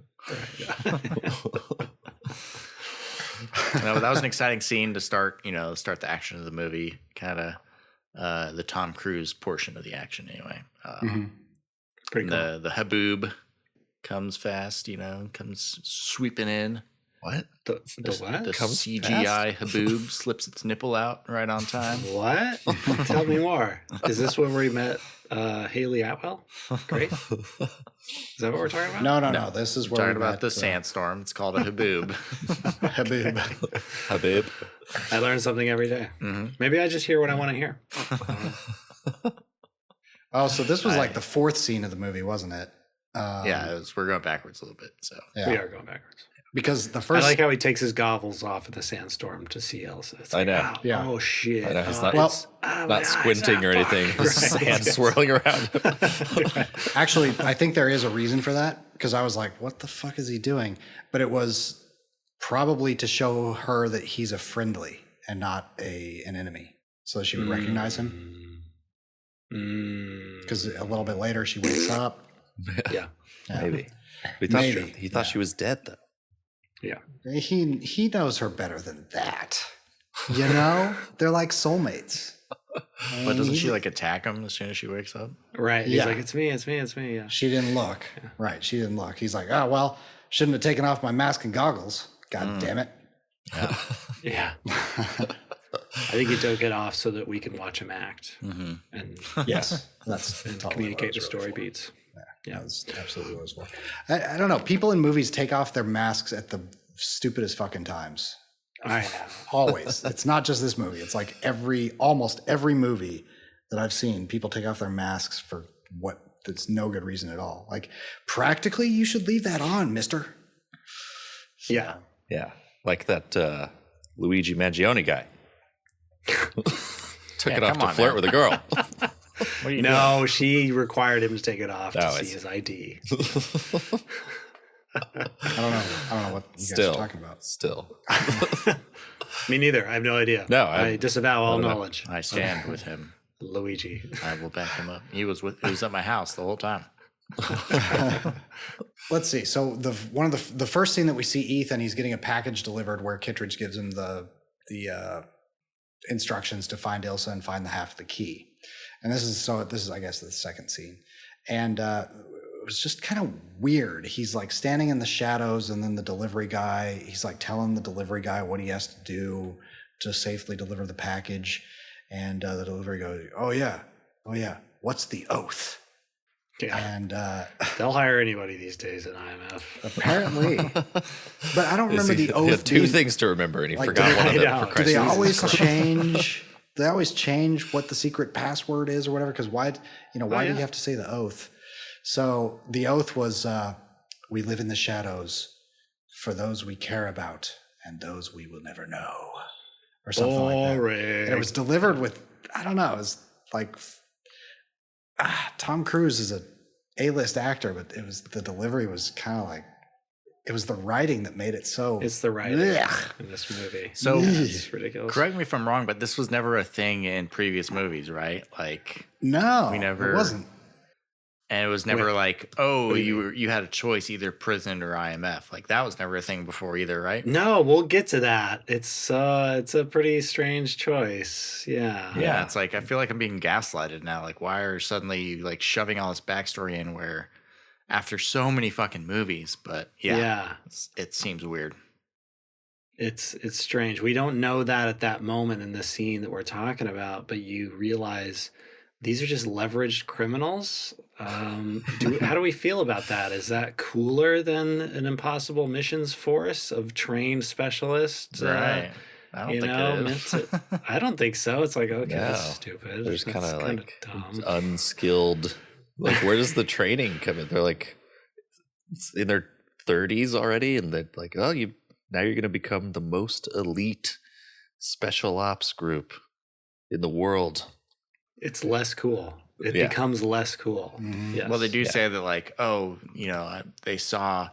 No, but that was an exciting scene to start the action of the movie. Kind of the Tom Cruise portion of the action, anyway. Pretty cool. The haboob comes fast, comes sweeping in. What? The what? The Comes CGI haboob slips its nipple out right on time. What? Tell me more. Is this when we met Hayley Atwell? Great. Is that what we're talking about? No. This is where Talking we about met, the sandstorm. It's called a haboob. Habib. Habib. I learn something every day. Mhm. Maybe I just hear what I want to hear. Oh, so this was like the fourth scene of the movie, wasn't it? Yeah, we're going backwards a little bit. So We Yeah. are going backwards. Because the I first, like how he takes his goggles off in the sandstorm to see Elsa. It's I know. wow, Yeah. oh shit. I know, he's Oh, not- it's- my Not eyes, squinting or fuck. anything. His Right. hands swirling around. actually, I think there is a reason for that because I was like, what the fuck is he doing? But it was probably to show her that he's a friendly and not an enemy. So she would recognize him. Because a little bit later she wakes up. Yeah. Maybe. He thought she was dead though. Yeah. He knows her better than that. You know? They're like soulmates. But doesn't she like attack him as soon as she wakes up? Right. He's Yeah. like, it's me. Yeah. She didn't look. Right. She didn't look. He's like, oh, well, shouldn't have taken off my mask and goggles. God damn it. Yeah. I think he took it off so that we can watch him act and Yes. That's and totally communicate the what it was story really for. beats. Yeah. That's absolutely what it was for. I don't know. People in movies take off their masks at the stupidest fucking times. I know. Always. It's not just this movie. It's like almost every movie that I've seen, people take off their masks for that's no good reason at all. Like practically you should leave that on, mister. Yeah. Yeah. Like that Luigi Mangione guy. Took it off come to on flirt now. with a girl. What are you No, she required him to take it off Oh, to I see see. his ID. I don't know what you guys are talking about. Still. Me neither. I have no idea. No, I disavow all knowledge. doing? I stand with him. Luigi. I will back him up. He was at my house the whole time. Let's see. So the first scene that we see Ethan, he's getting a package delivered where Kittredge gives him the instructions to find Ilsa and find the half of the key. And this is I guess the second scene. And it was just kind of weird. He's like standing in the shadows, and then the delivery guy, he's like telling the delivery guy what he has to do to safely deliver the package. And the delivery goes, oh yeah, what's the oath? Yeah. And They'll hire anybody these days at IMF. apparently, but I don't remember the He oath. had two being- things to remember, and he Like, forgot one of I them. know. For Do they Christ's always sake. change? They always change what the secret password is or whatever. Because why do you have to say the oath? So the oath was, "We live in the shadows for those we care about and those we will never know," or something like that. And it was delivered with, I don't know, it was like Tom Cruise is a A-list actor, but the delivery was kind of like, it was the writing that made it so. It's the writing Ugh. in this movie. So- It's ridiculous. Correct me if I'm wrong, but this was never a thing in previous movies, right? Like, No, We never- it wasn't. and it was never Wait. like, oh, you had a choice, either prison or IMF. Like that was never a thing before either, right? No, we'll get to that. It's a pretty strange choice. Yeah. Yeah, it's like I feel like I'm being gaslighted now. Like, why are suddenly like shoving all this backstory in where after so many fucking movies? But Yeah. it seems weird. It's strange. We don't know that at that moment in the scene that we're talking about, but you realize these are just leveraged criminals. How do we feel about that? Is that cooler than an impossible missions force of trained specialists? Right. I don't think it is. I don't think so. It's like, okay, No. that's stupid. There's That's kind of kinda like dumb. unskilled. Like, where does the training come in? They're like in their 30s already, and they're like, oh, now you're going to become the most elite special ops group in the world. It's less cool. It Yeah. becomes less cool. Mhm. Yes. Well, they do say that, like, oh, they saw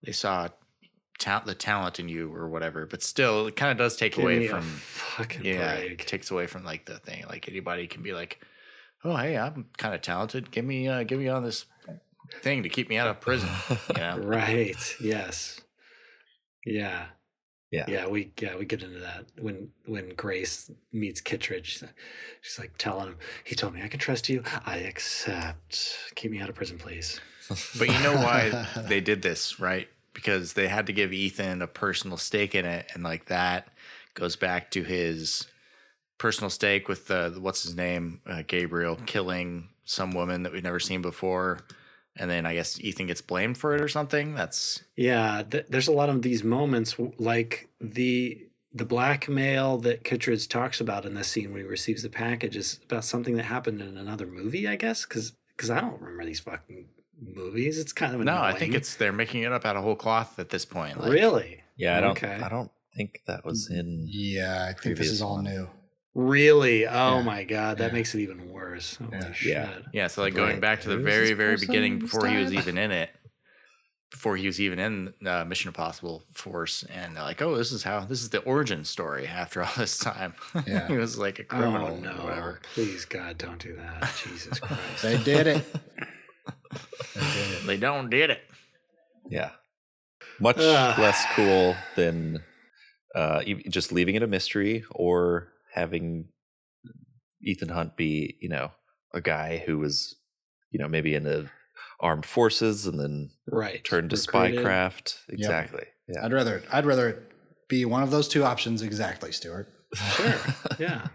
the talent in you or whatever, but still, it kind of does take Give away me a from, fucking it break. takes away from like the thing. Like anybody can be like, oh, hey, I'm kind of talented. Give me on this thing to keep me out of prison. You know? Right. Yes. Yeah. Yeah. We get into that when Grace meets Kittredge. She's like telling him, he told me I can trust you. I accept. Keep me out of prison, please. But you know why they did this, right? Because they had to give Ethan a personal stake in it, and like that goes back to his personal stake with what's his name, Gabriel, killing some woman that we've never seen before, and then I guess Ethan gets blamed for it or something. That's Yeah, there's a lot of these moments, like the blackmail that Kittredge talks about in this scene when he receives the package is about something that happened in another movie, I guess, because I don't remember these fucking movies. It's kind of No, annoying. I think they're making it up out of whole cloth at this point. Like, really. Yeah, Okay. I don't think that was in. Yeah, I think this Previous is all one. new. Really? Oh Yeah. my god, that Yeah. makes it even worse. Holy Yeah. shit. Yeah. Yeah, so like going Right. back to the Who's very, this very person beginning this before he was time? even in it, before he was even in Mission Impossible Force, and they're like, oh, this is the origin story after all this time. Yeah. He was like a criminal Oh or no. whatever. Please God, don't do that. Jesus Christ. They did it. They don't did it. Yeah. Much Ugh. less cool than just leaving it a mystery or having Ethan Hunt be, a guy who was, maybe in the armed forces and then Right. turned to Recruited. spycraft. Exactly. Yeah. I'd rather it be one of those two options exactly, Stuart. Sure. Yeah.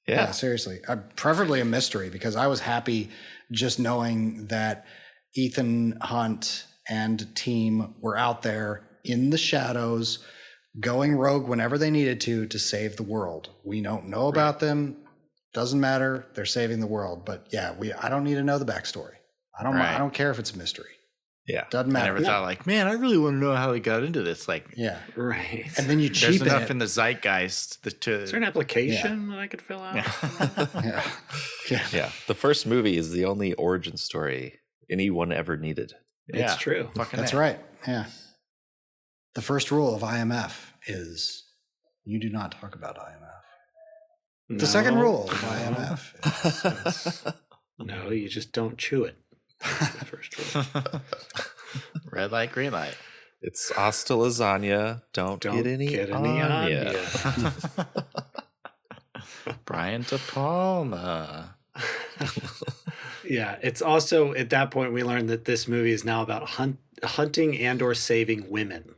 Yeah, Yeah. seriously. Preferably a mystery, because I was happy just knowing that Ethan Hunt and team were out there in the shadows, going rogue whenever they needed to save the world. We don't know about them. Doesn't matter. They're saving the world. But yeah, I don't need to know the backstory. I don't care if it's a mystery. Yeah. Doesn't I matter. never thought like, man, I really want to know how he got into this. Like, Yeah. Right. And then you there's cheapen enough it. in the zeitgeist to Is there an application that I could fill out? Yeah. Yeah. Yeah. The first movie is the only origin story anyone ever needed. It's true. Fucking That's A. right. Yeah. The first rule of IMF is you do not talk about IMF. The second rule of IMF is No, you just don't chew it. That's the first rule. Red light, green light. It's hasta lasagna. Don't get any onion. Brian De Palma. Yeah, it's also at that point we learned that this movie is now about hunting and or saving women.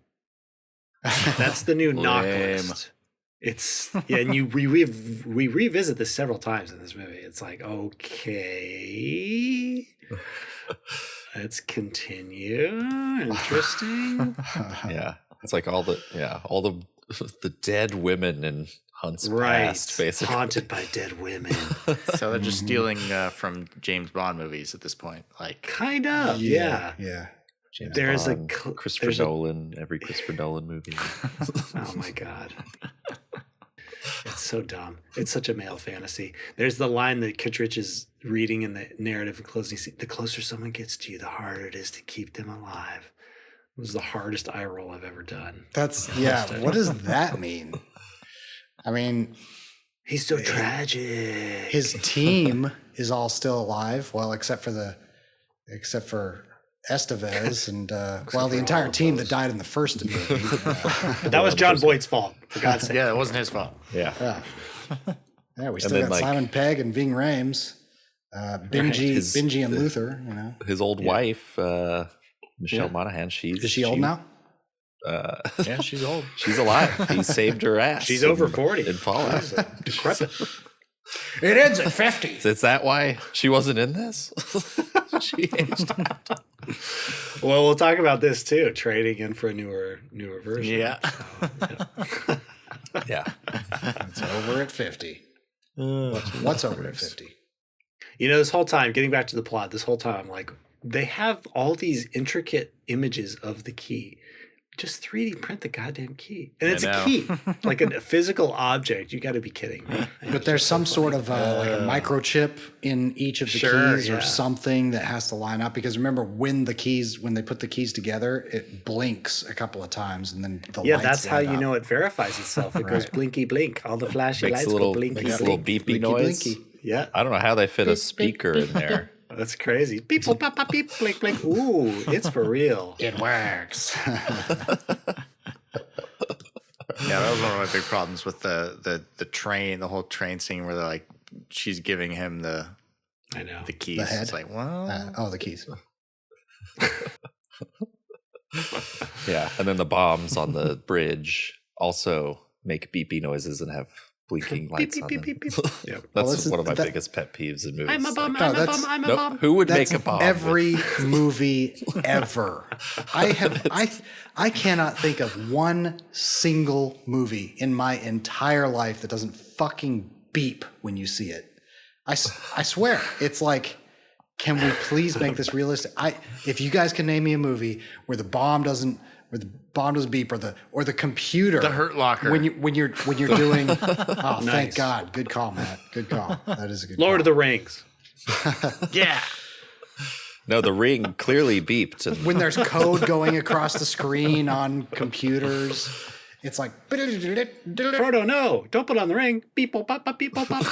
That's the new knock Lame. list. It's and we revisit this several times in this movie. It's like, okay, let's continue. Interesting. Yeah. It's like all the dead women in Hunt's Right. past, basically. Haunted by dead women. So they're just stealing from James Bond movies at this point. Like, Kind of, yeah. Yeah. James There's Bond, a Christopher there's a- Nolan, every Christopher Nolan movie. Oh my god. It's so dumb. It's such a male fantasy. There's the line that Kittredge is reading in the narrative of closing scene. The closer someone gets to you, the harder it is to keep them alive. It was the hardest eye roll I've ever done. What does that mean? I mean, He's so tragic. his team is all still alive, well, except for Estevez and the entire team that died in the first movie. But that was John Boyd's fault, for God's sake. yeah, it wasn't his fault. Yeah. Yeah, we And still then, got like- Simon Pegg and Ving Rhames, Benji and Luther. You know, His old wife, Michelle Monaghan, is she old now? Yeah, she's old. She's alive. He saved her ass. She's over 40. in Fallout. Decrepit. It ends at 50. Is that why she wasn't in this? She aged out. Well, we'll talk about this too. Trading in for a newer version. Yeah. Yeah. It's over at 50. What's over at 50? You know, this whole time, getting back to the plot, this whole time, like, they have all these intricate images of the key. Just 3D print the goddamn key. And it's a know. key, like a physical object. You got to be kidding me. But there's some sort of like a microchip in each of the Sure, keys yeah. or something that has to line up. Because remember, when they put the keys together, it blinks a couple of times and then the Yeah, lights that's how light you up. know it verifies itself. It goes blinky blink. All the flashy Makes lights a little, go blinky makes a little blink. beepy noise. blinky. Yeah, I don't know how they fit a speaker in there. that's crazy. Beep, boop, pop, pop, beep, blink, blink. Ooh, it's for real. It works. Yeah, that was one of my big problems with the train, the whole train scene where they're like, she's giving him the I know. keys. The head? It's like, well, The keys. Yeah. And then the bombs on the bridge also make beepy noises and have blinking lights on them. Yep. That's this is- one of my that- biggest pet peeves in movies. I'm a bum, Like, No, I'm a that's- bum, I'm a nope, bum. who would That's make a bomb? every movie ever. I cannot think of one single movie in my entire life that doesn't fucking beep when you see it. I swear, it's like can we please make this realistic? If you guys can name me a movie where the bomb doesn't beep or the computer, The Hurt Locker. when you're doing. Oh, Nice. thank God! Good call, Matt. Good call. That is a good. Lord of the Rings. Yeah. No, the ring clearly beeped. And When there's code going across the screen on computers, it's like. Frodo, no, don't put on the ring. Beep, bop, bop, bop, beep, bop, bop.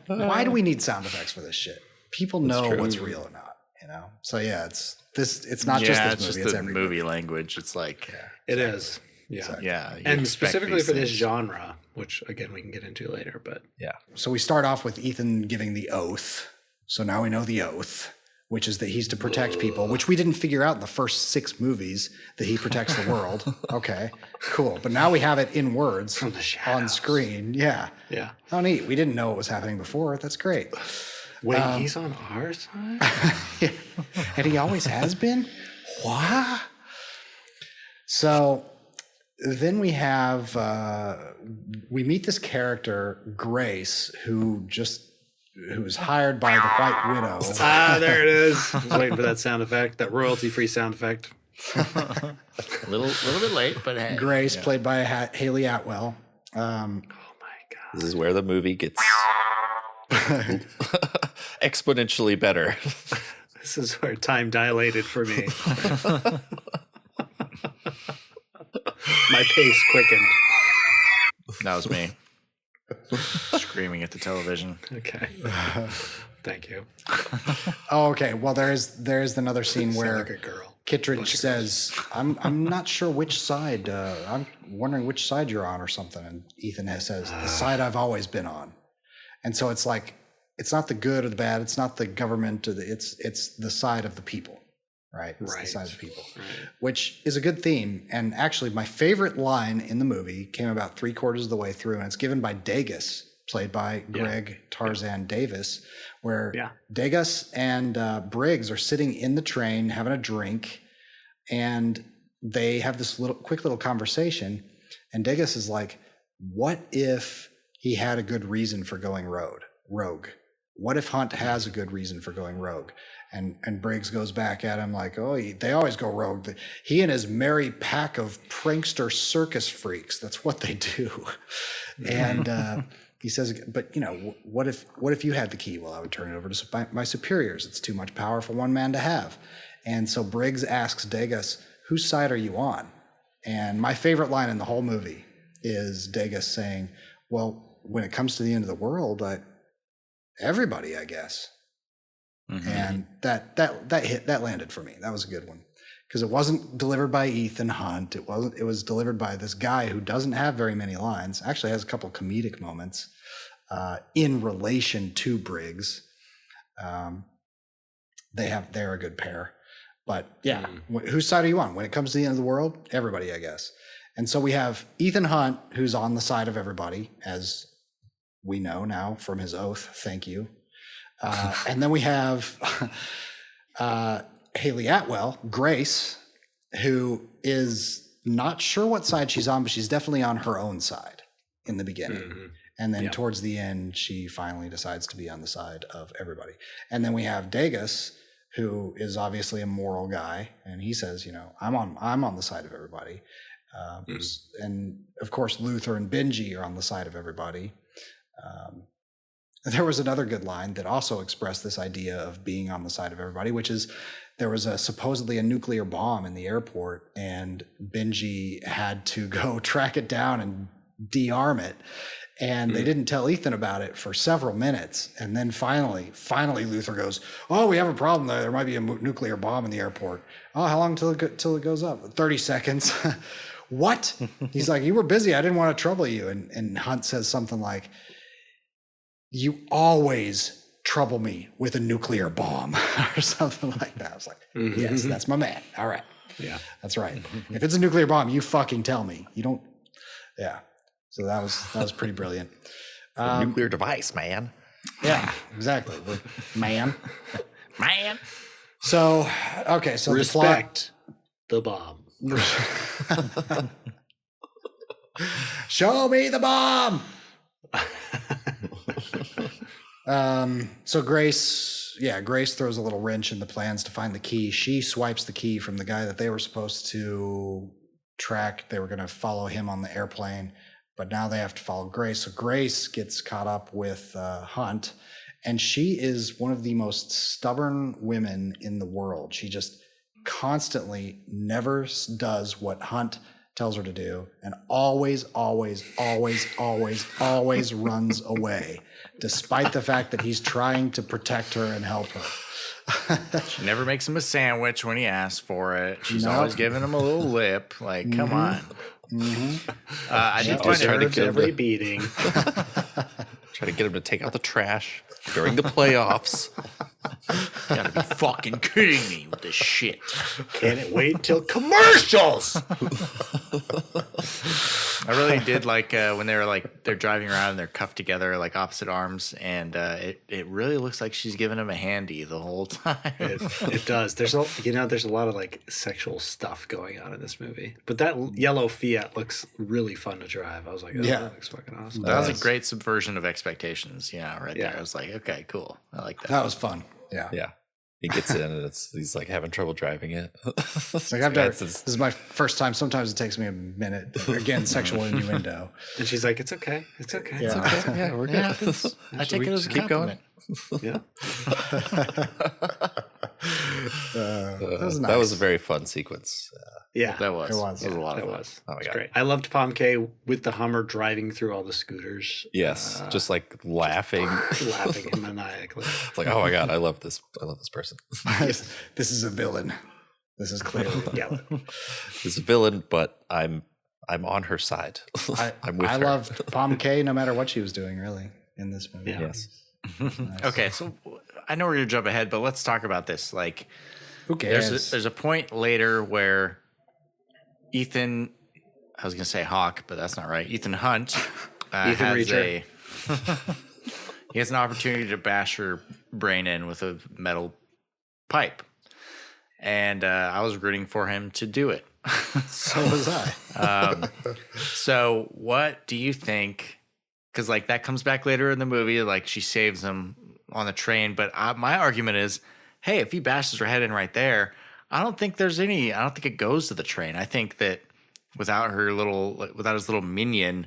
Why do we need sound effects for this shit? People know true. what's real or not, you know. So yeah, it's not just this movie; just it's the every movie language. It's like, It is. Yeah. Exactly. yeah. you And expect specifically these for this things. genre, which again we can get into later, but So we start off with Ethan giving the oath. So now we know the oath, which is that he's to protect people, which we didn't figure out in the first 6 movies that he protects the world. Okay, cool. But now we have it in words From the on shadows. screen. Yeah. yeah. Oh, neat. We didn't know what was happening before. That's great. Wait, he's on our side? And he always has been? What? So then we have, we meet this character, Grace, who was hired by the White Widow. There it is. I was waiting for that sound effect, that royalty-free sound effect. A little bit late, but hey. Grace, played by Hayley Atwell. Oh my God. this is where the movie gets exponentially better. This is where time dilated for me. My pace quickened. That was me. Screaming at the television. Okay. Thank you. Oh, okay. Well, there's another scene Sound where like a girl. Kittredge says, I'm not sure which side, I'm wondering which side you're on or something. And Ethan says, the side I've always been on. And so it's like, it's not the good or the bad. It's not the government or it's the side of the people, right? It's the Right. side of the people, Right. which is a good theme. And actually my favorite line in the movie came about 3/4 of the way through, and it's given by Daggett, played by Greg Tarzan Davis, where Daggett and Briggs are sitting in the train having a drink, and they have this quick little conversation. And Daggett is like, what if he had a good reason for going rogue? What if Hunt has a good reason for going rogue? And Briggs goes back at him like, oh, they always go rogue. He and his merry pack of prankster circus freaks, that's what they do. And he says, but you know, what if you had the key? Well, I would turn it over to my superiors. It's too much power for one man to have. And so Briggs asks Daggett, whose side are you on? And my favorite line in the whole movie is Daggett saying, well, when it comes to the end of the world, everybody, I guess. Mm-hmm. And that landed for me. That was a good one, because it wasn't delivered by Ethan Hunt. It was delivered by this guy who doesn't have very many lines. Actually has a couple comedic moments in relation to Briggs. They're a good pair. But yeah, whose side are you on when it comes to the end of the world? Everybody, I guess. And so we have Ethan Hunt, who's on the side of everybody, as we know now from his oath. Thank you. And then we have Hayley Atwell, Grace, who is not sure what side she's on, but she's definitely on her own side in the beginning. Mm-hmm. And then towards the end, she finally decides to be on the side of everybody. And then we have Daggett, who is obviously a moral guy, and he says, you know, I'm on the side of everybody. And of course, Luther and Benji are on the side of everybody. There was another good line that also expressed this idea of being on the side of everybody, which is there was supposedly a nuclear bomb in the airport, and Benji had to go track it down and de-arm it. And they didn't tell Ethan about it for several minutes. And then finally Luther goes, oh, we have a problem there. There might be a nuclear bomb in the airport. Oh, how long till it goes up? 30 seconds. What? He's like, you were busy. I didn't want to trouble you. And Hunt says something like, you always trouble me with a nuclear bomb or something like that. I was like, yes, that's my man. All right. Yeah, that's right. If it's a nuclear bomb, you fucking tell me. You don't. Yeah. So that was pretty brilliant. Nuclear device, man. Yeah, exactly. Man. So, okay. So respect the bomb. Show me the bomb. So Grace throws a little wrench in the plans to find the key. She swipes the key from the guy that they were supposed to track. They were going to follow him on the airplane, but now they have to follow Grace. So Grace gets caught up with Hunt, and she is one of the most stubborn women in the world. She just constantly never does what Hunt tells her to do, and always runs away, despite the fact that he's trying to protect her and help her. She never makes him a sandwich when he asks for it. She's Nope. always giving him a little lip. Like, come on. I She did find trying to deserves get him every to- beating. Try to get him to take out the trash during the playoffs. You gotta be fucking kidding me with this shit. Can't wait till commercials. I really did like when they're driving around and they're cuffed together like opposite arms, and it really looks like she's giving him a handy the whole time. It does. There's a lot of like sexual stuff going on in this movie. But that yellow Fiat looks really fun to drive. I was like, oh, Yeah. that looks fucking awesome. That was a great subversion of expectations. Yeah, right Yeah. there. I was like, okay, cool. I like that. That was fun. Yeah. Yeah. He gets in and he's like having trouble driving it. It's like this is my first time. Sometimes it takes me a minute. Again, sexual innuendo. And she's like, it's okay. It's okay. Yeah. It's okay. Yeah, we're Yeah, good. I take it as a keep going. compliment. Yeah. That was nice. That was a very fun sequence. Yeah. That was. It was, It was a lot of That fun. was. Oh my It's God. great. I loved Palm K with the Hummer driving through all the scooters. Yes, just like laughing. Laughing maniacally. It's like, oh my God, I love this person. This is a villain. This is clearly. Yeah. He's a villain, but I'm on her side. I'm with I her. loved Palm K no matter what she was doing, really, in this movie. Yeah. Yes. Okay, so I know we're gonna jump ahead, but let's talk about this. Like, Who cares? there's a point later where Ethan, I was gonna say Hawk, but that's not right. Ethan Hunt Ethan has Reacher. he has an opportunity to bash her brain in with a metal pipe, and I was rooting for him to do it. So was I. So what do you think? Because like that comes back later in the movie, like she saves him on the train. But my argument is, hey, if he bashes her head in right there, I don't think it goes to the train. I think that without his little minion,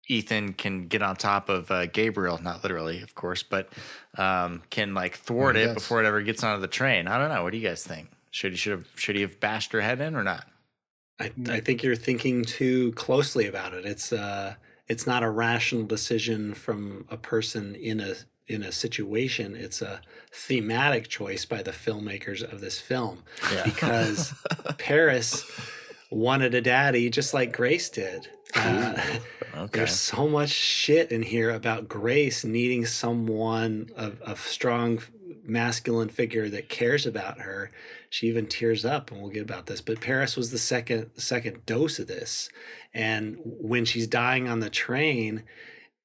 Ethan can get on top of Gabriel, not literally, of course, but can like thwart it Yes. before it ever gets onto the train. I don't know. What do you guys think? Should he have bashed her head in or not? I think you're thinking too closely about it. It's not a rational decision from a person in a situation. It's a thematic choice by the filmmakers of this film, because Paris wanted a daddy just like Grace did. There's so much shit in here about Grace needing someone of strong masculine figure that cares about her. She even tears up, and we'll get about this. But Paris was the second dose of this. And when she's dying on the train,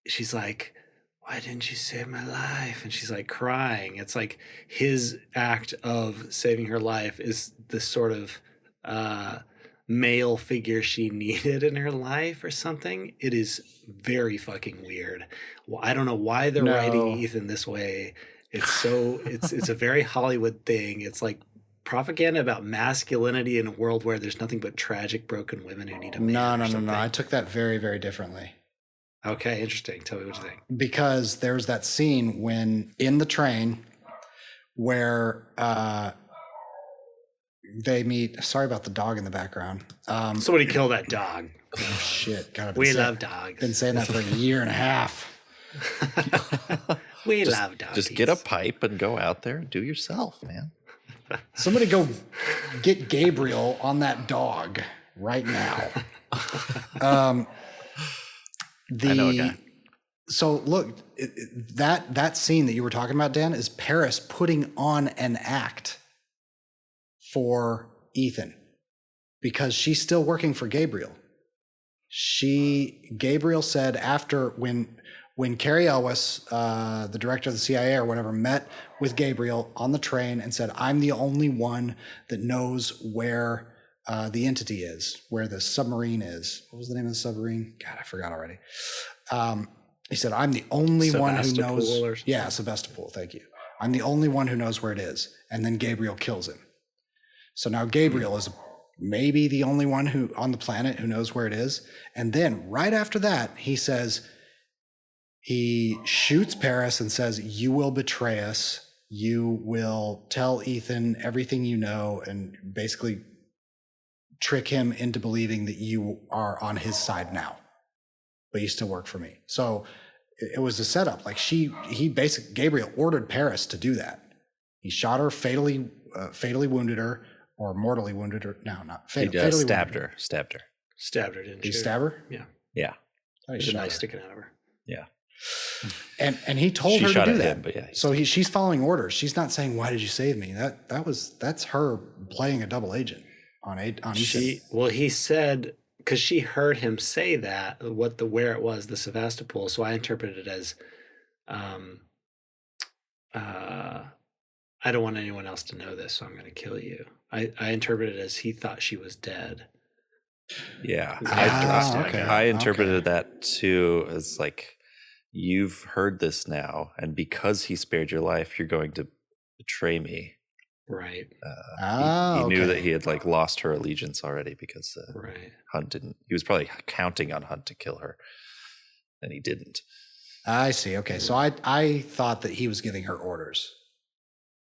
she's like, why didn't you save my life? And she's like crying. It's like his act of saving her life is this sort of male figure she needed in her life or something. It is very fucking weird. Well, I don't know why they're writing Ethan this way. It's a very Hollywood thing. It's like propaganda about masculinity in a world where there's nothing but tragic, broken women who need a man. No. I took that very, very differently. Okay, interesting. Tell me what you think. Because there's that scene when in the train where they meet. Sorry about the dog in the background. Somebody kill that dog. Oh shit! God, We love dogs. Been saying that for a year and a half. We love dogs. Just get a pipe and go out there and do yourself, man. Somebody go get Gabriel on that dog right now. I know a guy. So look, that scene that you were talking about, Dan, is Paris putting on an act for Ethan because she's still working for Gabriel. Gabriel said after when Carrie Elwes, the director of the CIA or whatever, met with Gabriel on the train and said, I'm the only one that knows where the entity is, where the submarine is. What was the name of the submarine? God, I forgot already. He said, I'm the only one who knows. Sebastopol or something? Yeah, Sebastopol. Thank you. I'm the only one who knows where it is. And then Gabriel kills him. So now Gabriel is maybe the only one who on the planet who knows where it is. And then right after that, he says, he shoots Paris and says, you will betray us. You will tell Ethan everything you know and basically trick him into believing that you are on his side now, but you still work for me. So it was a setup. Like Gabriel ordered Paris to do that. He shot her, fatally wounded her, or mortally wounded her. No, not fatally. He stabbed her. Stabbed her, didn't Did he shoot stab her? Yeah. Yeah. Oh, he There's a shot knife her. sticking out of her. Yeah. And he told She her shot to do at that. him, but yeah. So she's following orders. She's not saying, "Why did you save me?" That's her playing a double agent on Ethan. He said, because she heard him say that where it was, the Sevastopol. So I interpreted it as, I don't want anyone else to know this, so I'm going to kill you. I interpreted it as he thought she was dead. Yeah. okay. I interpreted that too as like, you've heard this now, and because he spared your life, you're going to betray me. Right. He knew that he had like lost her allegiance already because Right. Hunt didn't. He was probably counting on Hunt to kill her, and he didn't. I see. Okay, so I thought that he was giving her orders.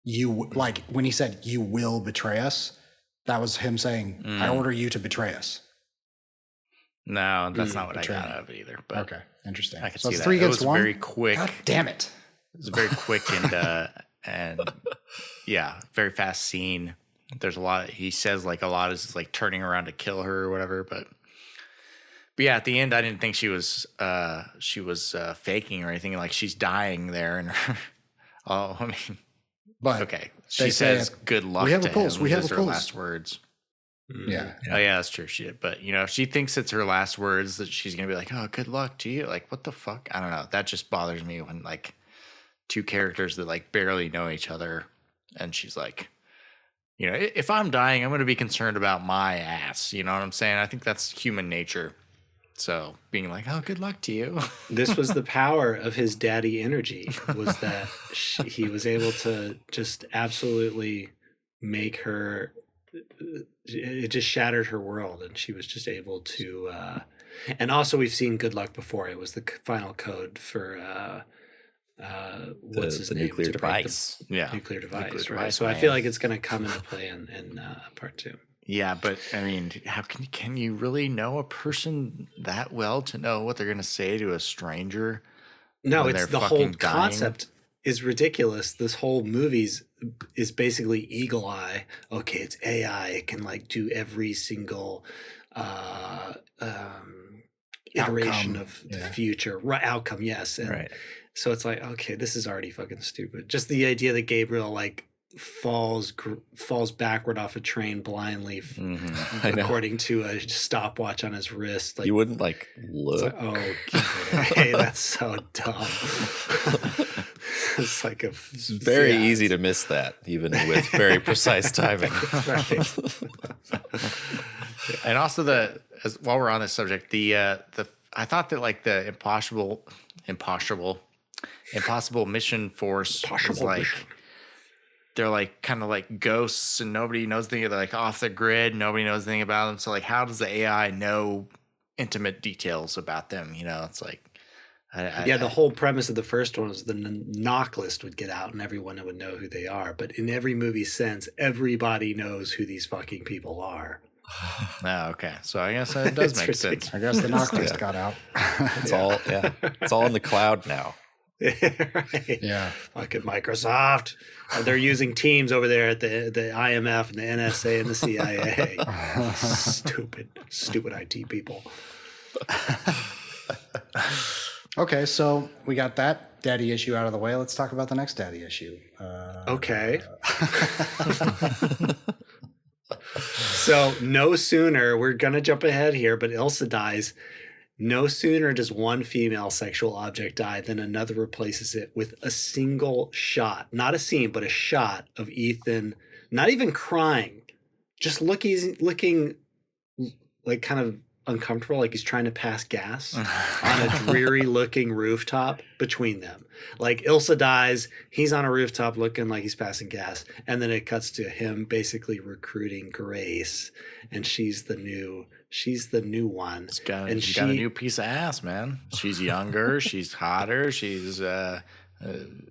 You like when he said, "You will betray us." That was him saying, "I order you to betray us." No, that's not what I betray got me. out of it either. But Okay, interesting. I can So see it's that. 3 It against was 1. very quick. God damn it! It was very quick and yeah, very fast scene. There's a lot. He says like a lot is like turning around to kill her or whatever. But yeah, at the end, I didn't think she was faking or anything. Like she's dying there, and oh, I mean, But okay. they She says, say, "Good luck." "We have to a pulse. him," We have was a her pulse. last words. Yeah. Oh yeah, that's true. She did. But if she thinks it's her last words, that she's gonna be like, "Oh, good luck to you." Like, what the fuck? I don't know. That just bothers me when like two characters that like barely know each other, and she's like, if I'm dying, I'm gonna be concerned about my ass. You know what I'm saying? I think that's human nature. So being like, "Oh, good luck to you." This was the power of his daddy energy, was that he was able to just absolutely make her, it just shattered her world, and she was just able to, and also we've seen good luck before. It was the final code for, what's his the name? nuclear To break the device. Yeah, nuclear device, Nuclear right? device, So I man. feel like it's going to come into play in part 2. Yeah, but I mean, how can you really know a person that well to know what they're gonna say to a stranger? No, when it's they're the whole fucking dying? concept is ridiculous. This whole movie's is basically Eagle Eye. Okay, it's AI. It can like do every single iteration Outcome, of the yeah. future outcome. Yes, and Right. so it's like, okay, this is already fucking stupid. Just the idea that Gabriel like falls backward off a train blindly, I know. according to a stopwatch on his wrist. Like, You wouldn't like it's look. like, oh, hey, that's so dumb. It's like It's very easy to miss that, even with very precise timing. Right. And also while we're on this subject, I thought that like the impossible mission force was Impossible like mission. they're like kind of like ghosts and nobody knows anything. They're like off the grid. Nobody knows anything about them. So like, how does the AI know intimate details about them? It's like, The whole premise of the first one was the knock list would get out and everyone would know who they are. But in every movie since, everybody knows who these fucking people are. Oh, okay. So I guess it does It's make sense. I guess the knock list got out. It's all it's all in the cloud now. Right. Yeah. Fucking Microsoft. They're using Teams over there at the IMF and the NSA and the CIA. Stupid IT people. Okay, so we got that daddy issue out of the way. Let's talk about the next daddy issue. Okay. So no sooner, we're going to jump ahead here, but Ilsa dies. No sooner does one female sexual object die than another replaces it with a single shot. Not a scene, but a shot of Ethan, not even crying, just looking like kind of uncomfortable, like he's trying to pass gas on a dreary looking rooftop between them. Like Ilsa dies, he's on a rooftop looking like he's passing gas, and then it cuts to him basically recruiting Grace, and she's the new one. She's got a new piece of ass, man. She's younger, she's hotter, she's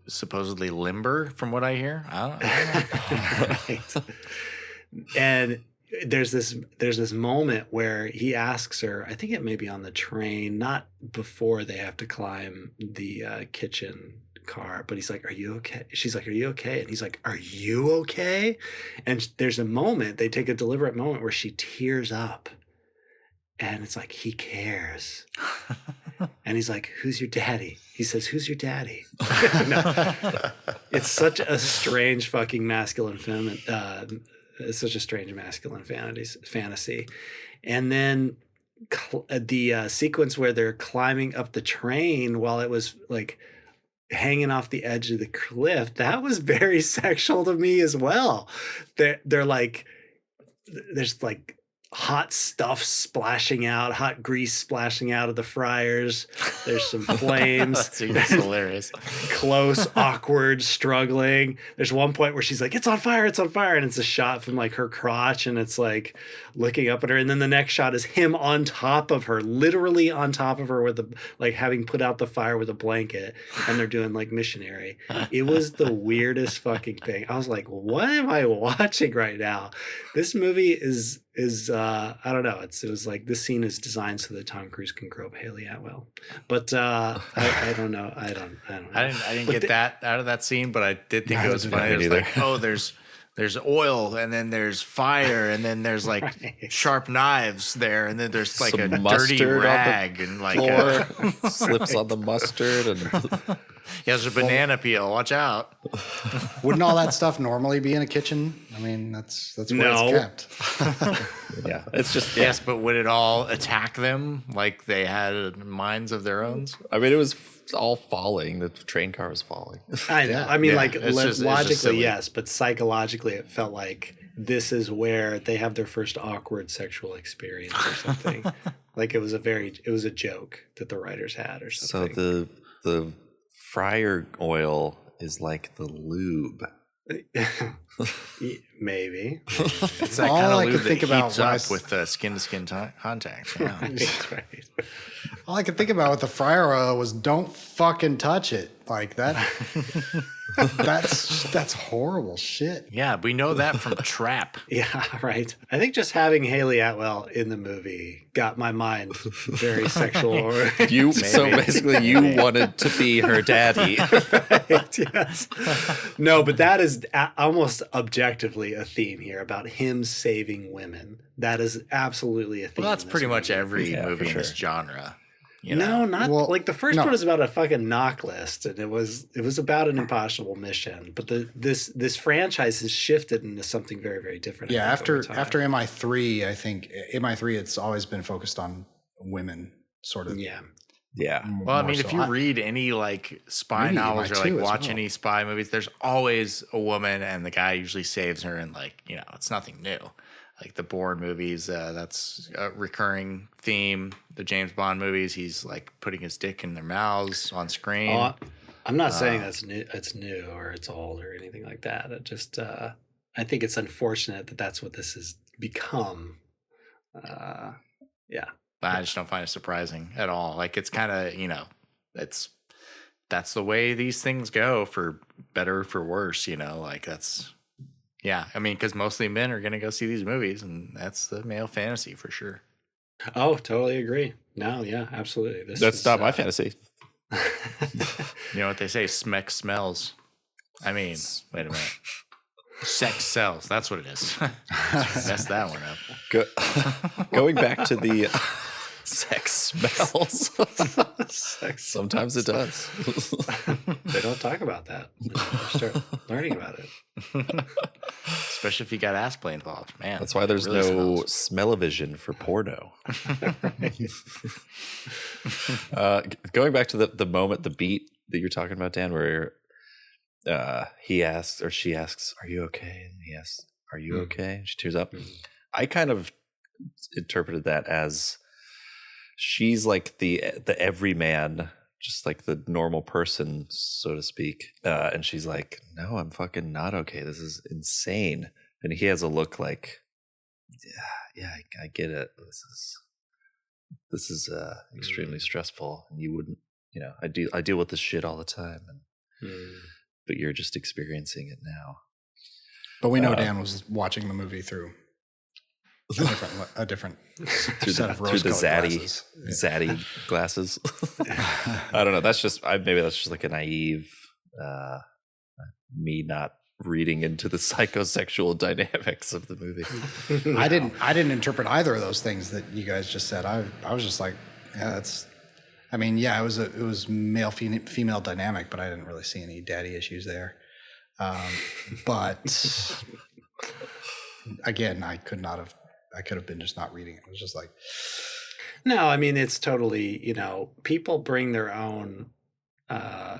supposedly limber from what I hear. I don't know. Right. And there's this moment where he asks her, I think it may be on the train, not before they have to climb the kitchen car, but he's like, are you okay? She's like, are you okay? And he's like, are you okay? And there's a moment, they take a deliberate moment where she tears up, and it's like, he cares. And he's like, who's your daddy? He says, who's your daddy? No. It's such a strange fucking masculine it's such a strange masculine fantasy. And then the sequence where they're climbing up the train while it was like hanging off the edge of the cliff, that was very sexual to me as well. They're like, there's like hot stuff splashing out, hot grease splashing out of the fryers. There's some flames. That seems hilarious. Close, awkward, struggling. There's one point where she's like, it's on fire, and it's a shot from like her crotch, and it's like looking up at her, and then the next shot is him on top of her, literally on top of her with like having put out the fire with a blanket, and they're doing like missionary. It was the weirdest fucking thing. I was like, what am I watching right now? This movie is I don't know. It was like, this scene is designed so that Tom Cruise can grow up Hayley Atwell. But I don't know. I don't know. I didn't get that out of that scene, but I did think it was funny. It was like, oh, there's oil, and then there's fire, and then there's like sharp knives there, and then there's like Some a dirty rag, and like slips on the mustard, and he has a banana peel. Watch out! Wouldn't all that stuff normally be in a kitchen? I mean, that's where it's kept. yeah, it's just Yes, but would it all attack them like they had minds of their own? I mean, it was all falling. The train car was falling. I know. Yeah. I mean, Yeah, like it's just logically, silly. yes, but psychologically, it felt like this is where they have their first awkward sexual experience or something. Like it was a joke that the writers had or So something. the fryer oil is like the lube. Maybe. It's that All kind of I lube could that think about heats when I up with skin-to-skin contact. Yeah. Right. All I could think about with the fryer oil was, don't fucking touch it like that. That's horrible shit. Yeah, we know that from Trap. Yeah, right. I think just having Hayley Atwell in the movie got my mind very sexual. So basically, you wanted to be her daddy. Right, yes. No, but that is almost objectively a theme here about him saving women. That is absolutely a theme. Well, that's in this pretty much movie. every Yeah, movie for in this sure. genre. You No, know? not Well, like the first no. one is about a fucking knock list, and it was about an impossible mission. But this franchise has shifted into something very, very different. I Yeah, think, over time. after MI3, I think MI3 it's always been focused on women, sort of. Yeah. Yeah. Well, I more mean, if so. you read any like spy Maybe novels or MI2 like as watch well. any spy movies, there's always a woman, and the guy usually saves her, and like, you know, it's nothing new. Like the Bourne movies, that's a recurring theme. The James Bond movies, he's like putting his dick in their mouths on screen. Oh, I'm not saying that's new. It's new or it's old or anything like that. It just I think it's unfortunate that that's what this has become. Yeah. I just don't find it surprising at all. Like it's kind of, you know, that's the way these things go, for better or for worse, you know, like that's, yeah. I mean, because mostly men are going to go see these movies, and that's the male fantasy for sure. Oh, totally agree. No, yeah, absolutely. That's not my fantasy. You know what they say? Smeck smells. I mean, wait a minute. Sex sells. That's what it is. Messed that one up. Going back to the sex smells. Sex. Sometimes it does. They don't talk about that. Start learning about it. Especially if you got ass play involved, man. That's why there's it really no smells. smell-o-vision for porno. Going back to the moment, the beat that you're talking about, Dan, where he asks, or she asks, "Are you okay?" And he asks, "Are you okay?" And she tears up. I kind of interpreted that as she's like the everyman, just like the normal person, so to speak. And she's like, no, I'm fucking not okay. This is insane. And he has a look like, yeah, I get it. This is extremely stressful, and you wouldn't, I deal with this shit all the time, but you're just experiencing it now. But we know Dan was watching the movie through a different set of rose-colored glasses. Zaddy glasses. I don't know. Maybe that's just like a naive me not reading into the psychosexual dynamics of the movie. No. I didn't interpret either of those things that you guys just said. I was just like, yeah, it was male female dynamic, but I didn't really see any daddy issues there. But again, I could have been just not reading it. It was just like, no, I mean, it's totally, people bring their own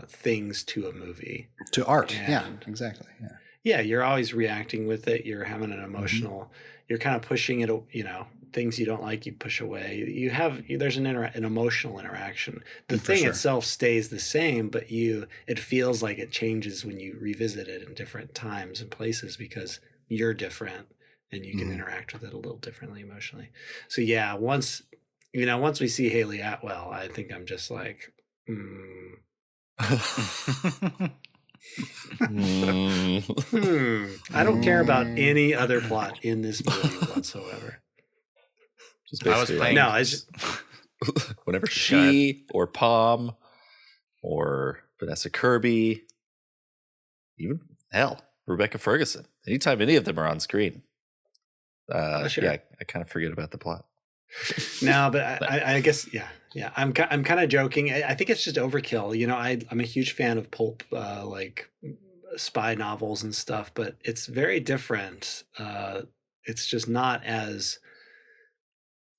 things to a movie, to art. Yeah, exactly. Yeah, you're always reacting with it. You're having an emotional, you're kind of pushing it, things you don't like, you push away. There's an emotional interaction. The thing itself stays the same, but it feels like it changes when you revisit it in different times and places because you're different and you can interact with it a little differently emotionally. So yeah, once we see Hayley Atwell, I think I'm just like, I don't care about any other plot in this movie whatsoever. I was playing. No, it's just whenever she or Palm or Vanessa Kirby, even Rebecca Ferguson, anytime any of them are on screen, sure. I kind of forget about the plot. No, but I guess I'm kind of joking. I think it's just overkill. I'm a huge fan of pulp, like spy novels and stuff, but it's very different. It's just not as.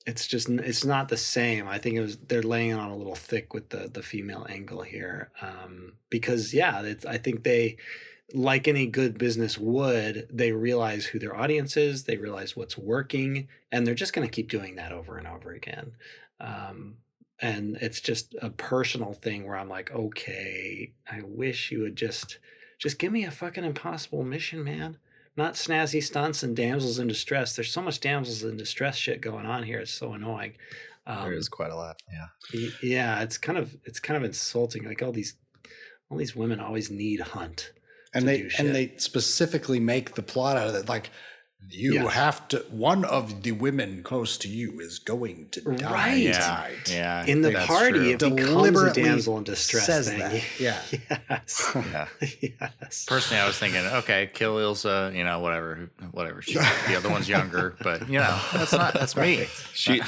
It's not the same. I think they're laying on a little thick with the female angle here, because I think they, like any good business would, they realize who their audience is, they realize what's working, and they're just going to keep doing that over and over again. And it's just a personal thing where I'm like, okay, I wish you would just give me a fucking impossible mission, man. Not snazzy stunts and damsels in distress. There's so much damsels in distress shit going on here. It's so annoying. There is quite a lot. Yeah. Yeah. It's kind of insulting. Like all these women always need Hunt. And they specifically make the plot out of it. Like, you have to, one of the women close to you is going to die. Right. Tonight. Yeah. In the party, it becomes a damsel in distress says thing. that. Yeah. Yes. Yeah. Yes. Personally, I was thinking, okay, kill Ilsa, whatever. The other one's younger, but that's me.